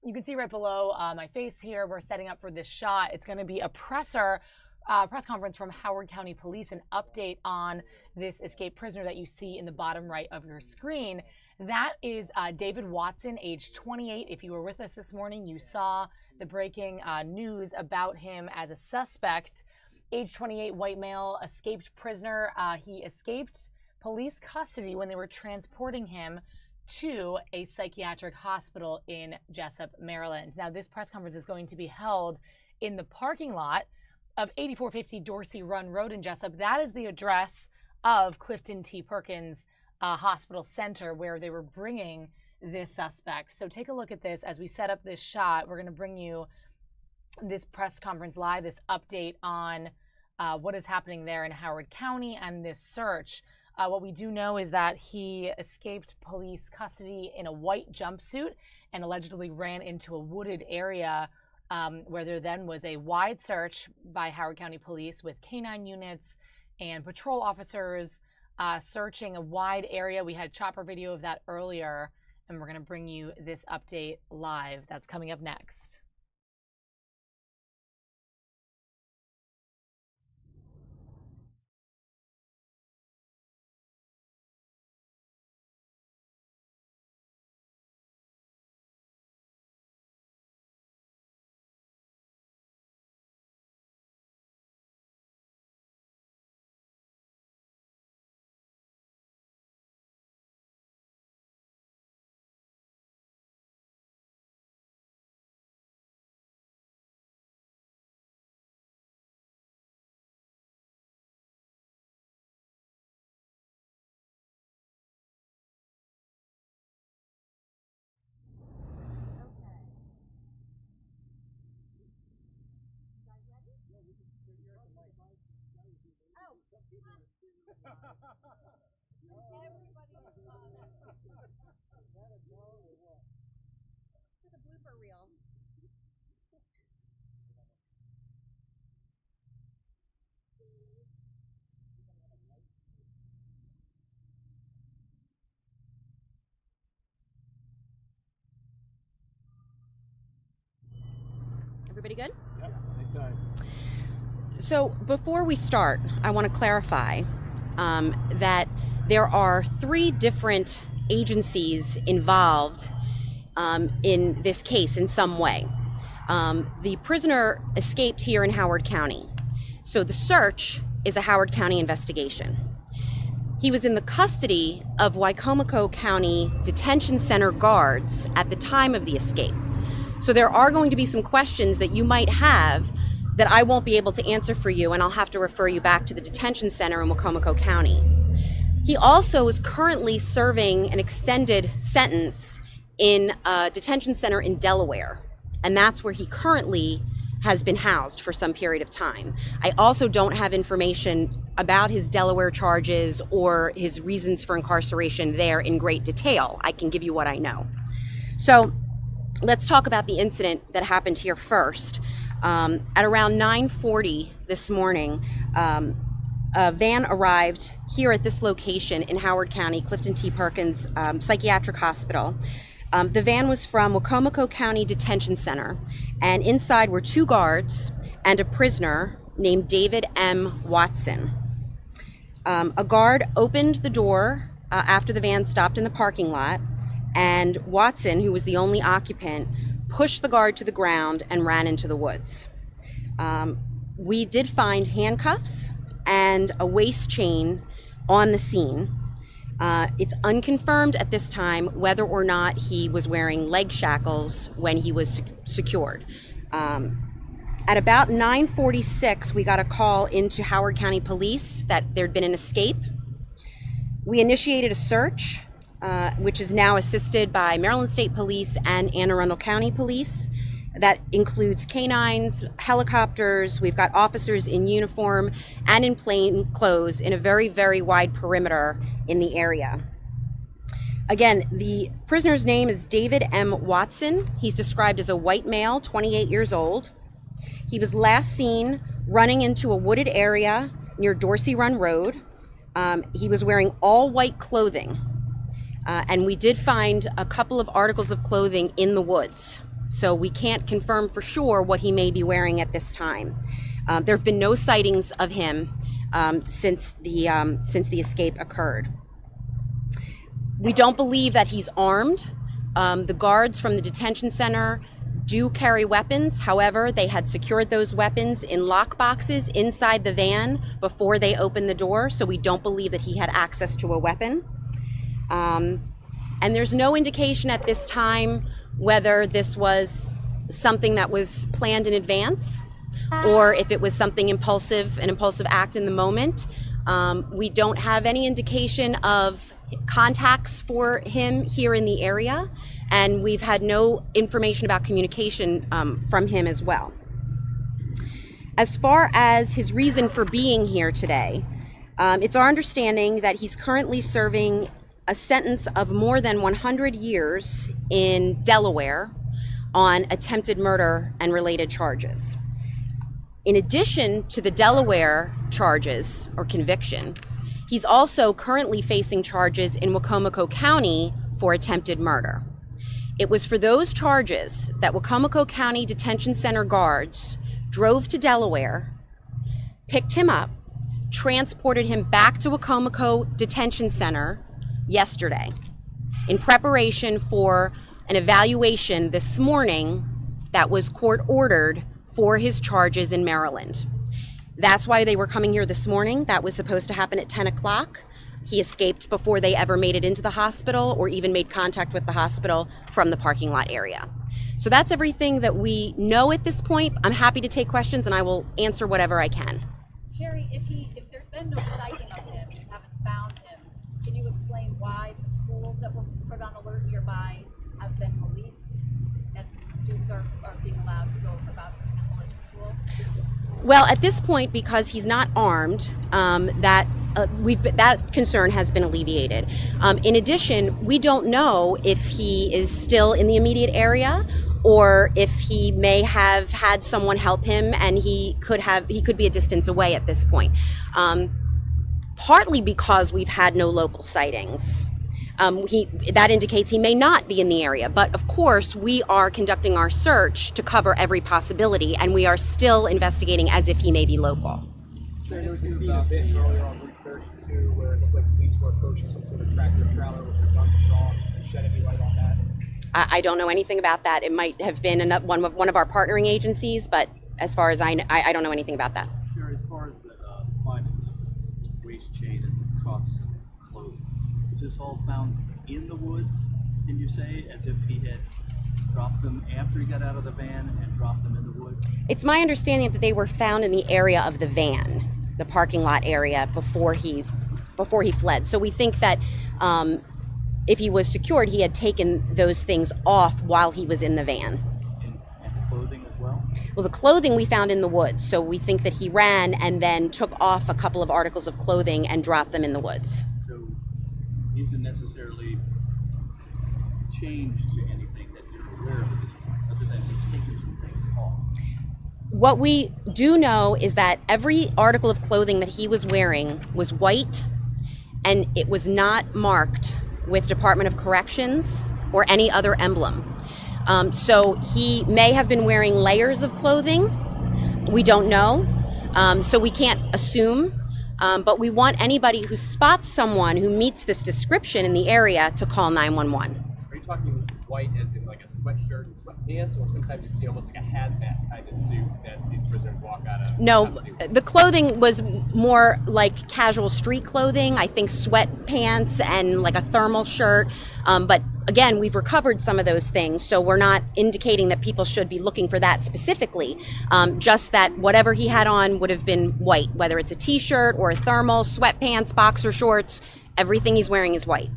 You can see right below my face here, we're setting up for this shot. It's going to be a press conference from Howard County Police, an update on this escaped prisoner that you see in the bottom right of your screen. That is David Watson, age 28. If you were with us this morning, you saw the breaking news about him as a suspect. Age 28, white male, escaped prisoner. He escaped police custody when they were transporting him to a psychiatric hospital in Jessup, Maryland. Now, this press conference is going to be held in the parking lot of 8450 Dorsey Run Road in Jessup. That is the address of Clifton T. Perkins Hospital Center, where they were bringing this suspect. So take a look at this as we set up this shot. We're going to bring you this press conference live, this update on what is happening there in Howard County and this search. What we do know is that he escaped police custody in a white jumpsuit and allegedly ran into a wooded area where there then was a wide search by Howard County Police with canine units and patrol officers searching a wide area. We had chopper video of that earlier, and we're going to bring you this update live. That's coming up next. For the blooper reel. Everybody good? Yep, anytime. So before we start, I want to clarify that there are 3 different agencies involved in this case in some way. The prisoner escaped here in Howard County. So the search is a Howard County investigation. He was in the custody of Wicomico County Detention Center guards at the time of the escape. So there are going to be some questions that you might have that I won't be able to answer for you, and I'll have to refer you back to the detention center in Wicomico County. He also is currently serving an extended sentence in a detention center in Delaware, and that's where he currently has been housed for some period of time. I also don't have information about his Delaware charges or his reasons for incarceration there in great detail. I can give you what I know. So let's talk about the incident that happened here first. At around 9:40 this morning, a van arrived here at this location in Howard County, Clifton T. Perkins Psychiatric Hospital. The van was from Wicomico County Detention Center, and inside were 2 guards and a prisoner named David M. Watson. A guard opened the door after the van stopped in the parking lot, and Watson, who was the only occupant, pushed the guard to the ground and ran into the woods. We did find handcuffs and a waist chain on the scene. It's unconfirmed at this time whether or not he was wearing leg shackles when he was secured. At about 9:46, we got a call into Howard County Police that there'd been an escape. We initiated a search, which is now assisted by Maryland State Police and Anne Arundel County Police. That includes canines, helicopters. We've got officers in uniform and in plain clothes in a very, very wide perimeter in the area. Again, the prisoner's name is David M. Watson. He's described as a white male, 28 years old. He was last seen running into a wooded area near Dorsey Run Road. He was wearing all white clothing. And we did find a couple of articles of clothing in the woods. So we can't confirm for sure what he may be wearing at this time. There have been no sightings of him since the escape occurred. We don't believe that he's armed. The guards from the detention center do carry weapons. However, they had secured those weapons in lock boxes inside the van before they opened the door, so we don't believe that he had access to a weapon. And there's no indication at this time whether this was something that was planned in advance or if it was something impulsive, an impulsive act in the moment. We don't have any indication of contacts for him here in the area, and we've had no information about communication from him as well. As far as his reason for being here today, it's our understanding that he's currently serving a sentence of more than 100 years in Delaware on attempted murder and related charges. In addition to the Delaware charges or conviction, he's also currently facing charges in Wicomico County for attempted murder. It was for those charges that Wicomico County Detention Center guards drove to Delaware, picked him up, transported him back to Wicomico Detention Center yesterday in preparation for an evaluation this morning that was court ordered for his charges in Maryland. That's why they were coming here this morning. That was supposed to happen at 10 o'clock. He escaped before they ever made it into the hospital or even made contact with the hospital from the parking lot area. So that's everything that we know at this point. I'm happy to take questions and I will answer whatever I can. Sherry, if there's been no sighting of him, you haven't found him, can you explain why the schools that were put on alert nearby have been released and students are being allowed to go about dismissal as usual? Well, at this point, because he's not armed, that concern has been alleviated. In addition, we don't know if he is still in the immediate area or if he may have had someone help him and he could be a distance away at this point. Partly because we've had no local sightings. That indicates he may not be in the area, but of course we are conducting our search to cover every possibility and we are still investigating as if he may be local. There was a scene a bit earlier on Route 32 where it looked like police were approaching some sort of tractor trailer with their guns drawn. Can you shed any light on that? I don't know anything about that. It might have been one of our partnering agencies, but as far as I know, I don't know anything about that. Sure, as far Was this all found in the woods, can you say, as if he had dropped them after he got out of the van and dropped them in the woods? It's my understanding that they were found in the area of the van, the parking lot area, before he fled. So we think that if he was secured, he had taken those things off while he was in the van. And the clothing as well? Well, the clothing we found in the woods. So we think that he ran and then took off a couple of articles of clothing and dropped them in the woods. So he isn't necessarily changed to anything that you're aware of at this point, other than he's taken some things off. What we do know is that every article of clothing that he was wearing was white, and it was not marked with Department of Corrections or any other emblem. So he may have been wearing layers of clothing. We don't know. So we can't assume. But we want anybody who spots someone who meets this description in the area to call 911. Are you talking white as in like a sweatshirt and sweatpants, or sometimes you see almost like a hazmat kind of suit that these prisoners walk out of? No, the clothing was more like casual street clothing. I think sweatpants and like a thermal shirt. But again, we've recovered some of those things, so we're not indicating that people should be looking for that specifically. Just that whatever he had on would have been white, whether it's a t-shirt or a thermal, sweatpants, boxer shorts, everything he's wearing is white.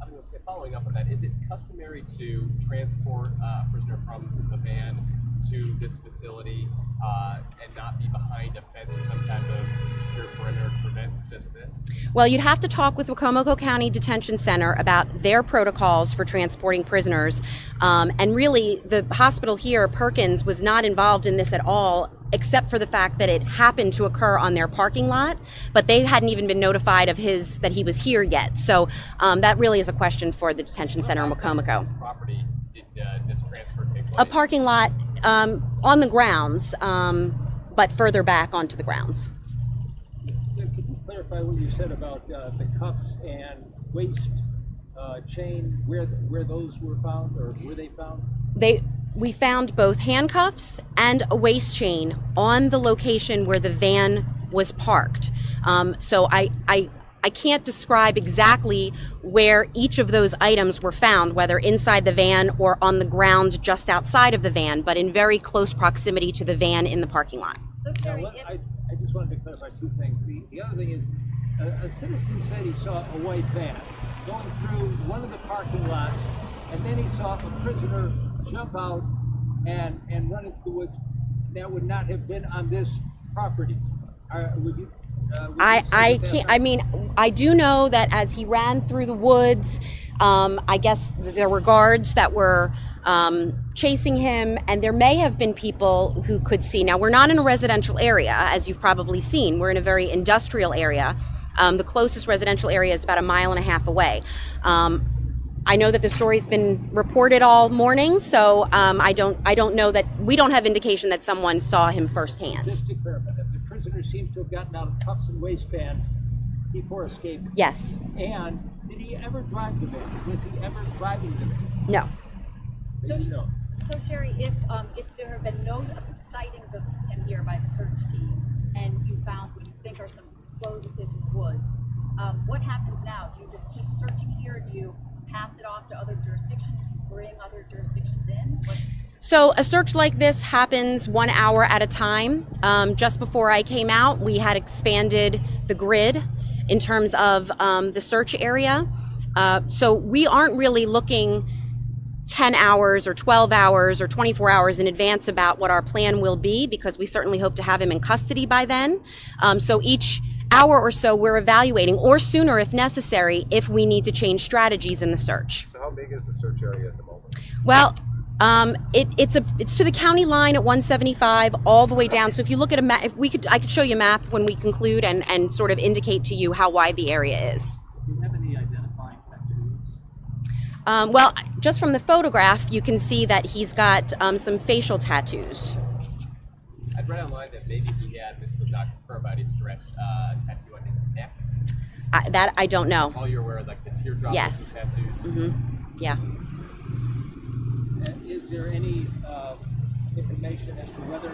I'm going to say, following up on that, is it customary to transport a prisoner from the van to this facility and not be behind a fence or some type of secure perimeter to prevent just this? Well, you'd have to talk with Wacomico County Detention Center about their protocols for transporting prisoners. And really, the hospital here, Perkins, was not involved in this at all, except for the fact that it happened to occur on their parking lot, but they hadn't even been notified of that he was here yet. So that really is a question for the detention center in Wacomico. Property did this transfer take place? A parking lot on the grounds, but further back onto the grounds. Could you clarify what you said about the cuffs and waist chain, where those were found, or were they found? We found both handcuffs and a waist chain on the location where the van was parked. So I can't describe exactly where each of those items were found, whether inside the van or on the ground just outside of the van, but in very close proximity to the van in the parking lot. So, Terry, I just wanted to clarify two things. The other thing is, a citizen said he saw a white van going through one of the parking lots, and then he saw a prisoner jump out and run into the woods. That would not have been on this property. Would you? I can't. I mean, I do know that as he ran through the woods, I guess there were guards that were chasing him, and there may have been people who could see. Now, we're not in a residential area, as you've probably seen. We're in a very industrial area. The closest residential area is about 1.5 miles away. I know that the story's been reported all morning, so I don't know that we don't have indication that someone saw him firsthand. Just to clarify, the prisoner seems to have gotten out of cuffs and waistband before escaping. Yes. And did he ever drive the van? Was he ever driving the van? No. So Sherry, if there have been no sightings of him here by the search team, and you found what you think are some clothes in the woods, what happens now? Do you just keep searching here? Do you pass it off to other jurisdictions? Do you bring other jurisdictions in? So a search like this happens 1 hour at a time. Just before I came out, we had expanded the grid in terms of the search area. So we aren't really looking 10 hours or 12 hours or 24 hours in advance about what our plan will be, because we certainly hope to have him in custody by then. So each hour or so we're evaluating, or sooner if necessary, if we need to change strategies in the search. So how big is the search area at the moment? Well, it's to the county line at 175 all the way down. So if you look at a map, I could show you a map when we conclude and sort of indicate to you how wide the area is. Do you have any identifying tattoos? Well, just from the photograph, you can see that he's got some facial tattoos. I'd read online that maybe he had, this was not confirmed by any stretch, tattoo on his neck. That I don't know. All you're aware of, like the teardrop Yes. tattoos. Mm-hmm. Yeah. Is there any information as to whether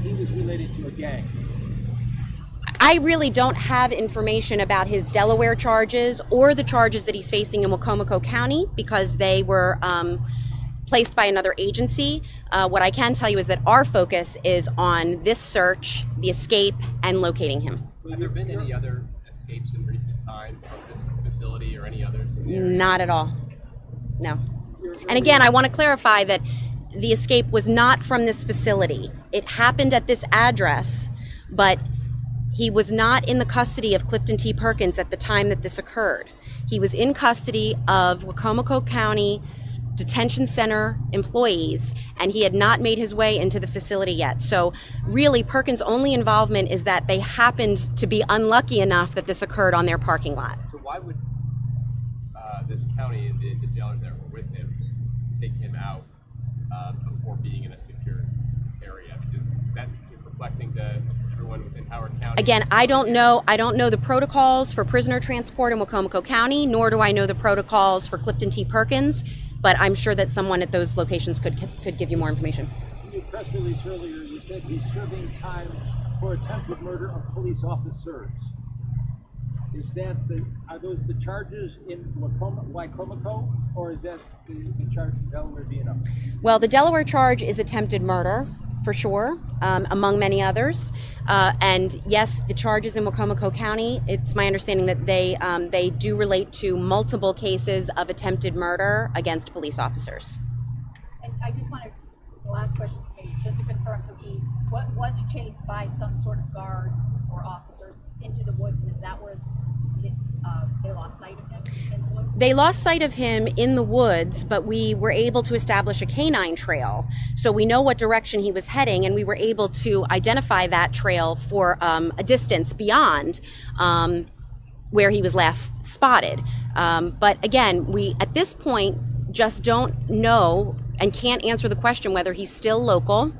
he was related to a gang? I really don't have information about his Delaware charges or the charges that he's facing in Wicomico County because they were placed by another agency. What I can tell you is that our focus is on this search, the escape, and locating him. Have there been any other escapes in recent time from this facility or any others in the area? Not at all. No. And again, I want to clarify that the escape was not from this facility. It happened at this address, but he was not in the custody of Clifton T. Perkins at the time that this occurred. He was in custody of Wicomico County Detention Center employees, and he had not made his way into the facility yet. So really, Perkins' only involvement is that they happened to be unlucky enough that this occurred on their parking lot. So why would this county and the jailers that were with him take him out before being in a secure area? Because that seems perplexing to everyone within Howard County. Again, I don't know the protocols for prisoner transport in Wicomico County, nor do I know the protocols for Clifton T. Perkins, but I'm sure that someone at those locations could give you more information. In your press release earlier, you said he's serving time for attempted murder of police officers. Are those the charges in Wicomico, or is that the charge in Delaware being up? Well, the Delaware charge is attempted murder, for sure, among many others. And yes, the charges in Wicomico County, it's my understanding that they do relate to multiple cases of attempted murder against police officers. And I just wanted, the last question, just to confirm, so he was chased by some sort of guard or officers into the woods, and is that where they lost sight of him in the woods? They lost sight of him in the woods, but we were able to establish a canine trail. So we know what direction he was heading, and we were able to identify that trail for a distance beyond where he was last spotted. But again, we at this point just don't know and can't answer the question whether he's still local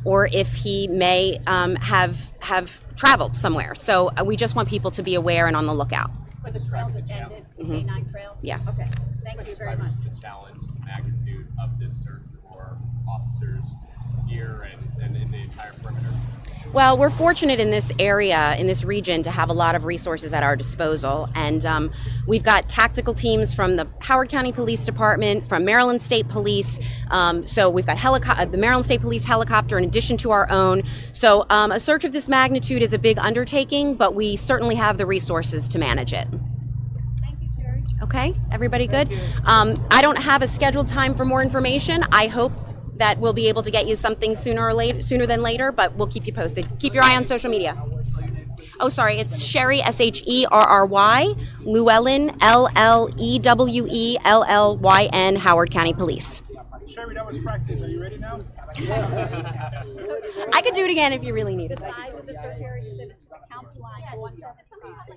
or if he may have traveled somewhere. So we just want people to be aware and on the lookout. But the trail just ended, the canine trail? Yeah. Okay, thank you very much. To challenge the magnitude of this search for officers here and in the entire perimeter? Well, we're fortunate in this area, in this region, to have a lot of resources at our disposal. And we've got tactical teams from the Howard County Police Department, from Maryland State Police. So we've got the Maryland State Police helicopter in addition to our own. So a search of this magnitude is a big undertaking, but we certainly have the resources to manage it. Thank you, Sherry. Okay, everybody good? I don't have a scheduled time for more information. I hope that we'll be able to get you something sooner than later, but we'll keep you posted. Keep your eye on social media. Oh, sorry, it's Sherry, Sherry, Llewellyn, Llewellyn, Howard County Police. Sherry, that was practice. Are you ready now? I could do it again if you really need it. The size of the search area, you said it's the county line, 173.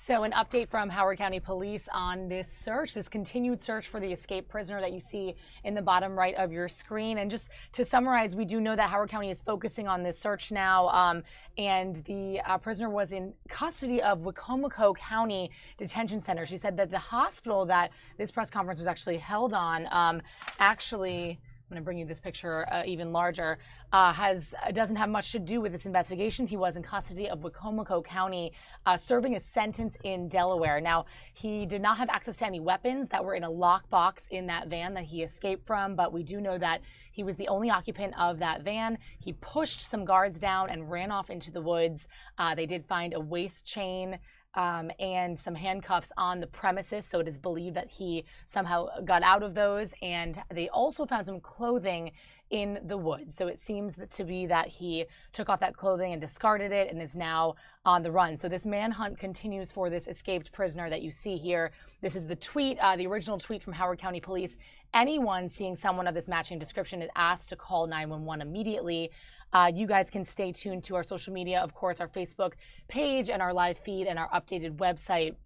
So an update from Howard County Police on this search, this continued search for the escaped prisoner that you see in the bottom right of your screen. And just to summarize, we do know that Howard County is focusing on this search now, and the prisoner was in custody of Wicomico County Detention Center. She said that the hospital that this press conference was actually held on actually, I'm going to bring you this picture even larger, doesn't have much to do with this investigation. He was in custody of Wicomico County, serving a sentence in Delaware. Now, he did not have access to any weapons that were in a lockbox in that van that he escaped from, but we do know that he was the only occupant of that van. He pushed some guards down and ran off into the woods. They did find a waist chain and some handcuffs on the premises, so it is believed that he somehow got out of those, and they also found some clothing in the woods. So it seems to be that he took off that clothing and discarded it and is now on the run. So this manhunt continues for this escaped prisoner that you see here. This is the tweet, the original tweet from Howard County Police. Anyone seeing someone of this matching description is asked to call 911 immediately. You guys can stay tuned to our social media, of course, our Facebook page and our live feed and our updated website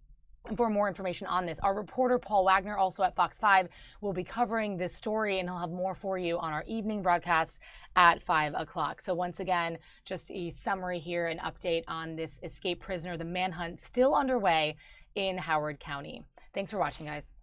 for more information on this. Our reporter, Paul Wagner, also at Fox 5, will be covering this story, and he'll have more for you on our evening broadcast at 5 o'clock. So once again, just a summary here, an update on this escaped prisoner, the manhunt still underway in Howard County. Thanks for watching, guys.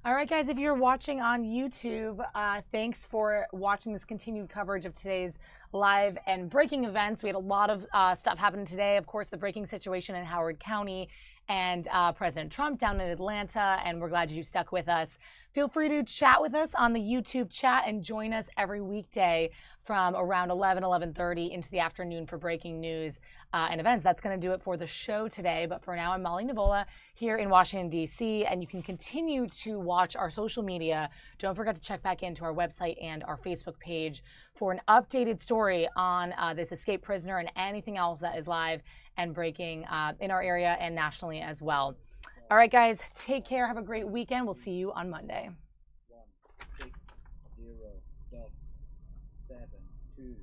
All right, guys, if you're watching on YouTube, thanks for watching this continued coverage of today's live and breaking events. We had a lot of stuff happening today. Of course, the breaking situation in Howard County and President Trump down in Atlanta, and we're glad you stuck with us. Feel free to chat with us on the YouTube chat and join us every weekday from around 11:30 into the afternoon for breaking news and events. That's going to do it for the show today. But for now, I'm Molly Nevola here in Washington, D.C., and you can continue to watch our social media. Don't forget to check back into our website and our Facebook page for an updated story on this escaped prisoner and anything else that is live and breaking in our area and nationally as well. All right, guys, take care. Have a great weekend. We'll see you on Monday. 1 6 0 dot 7 2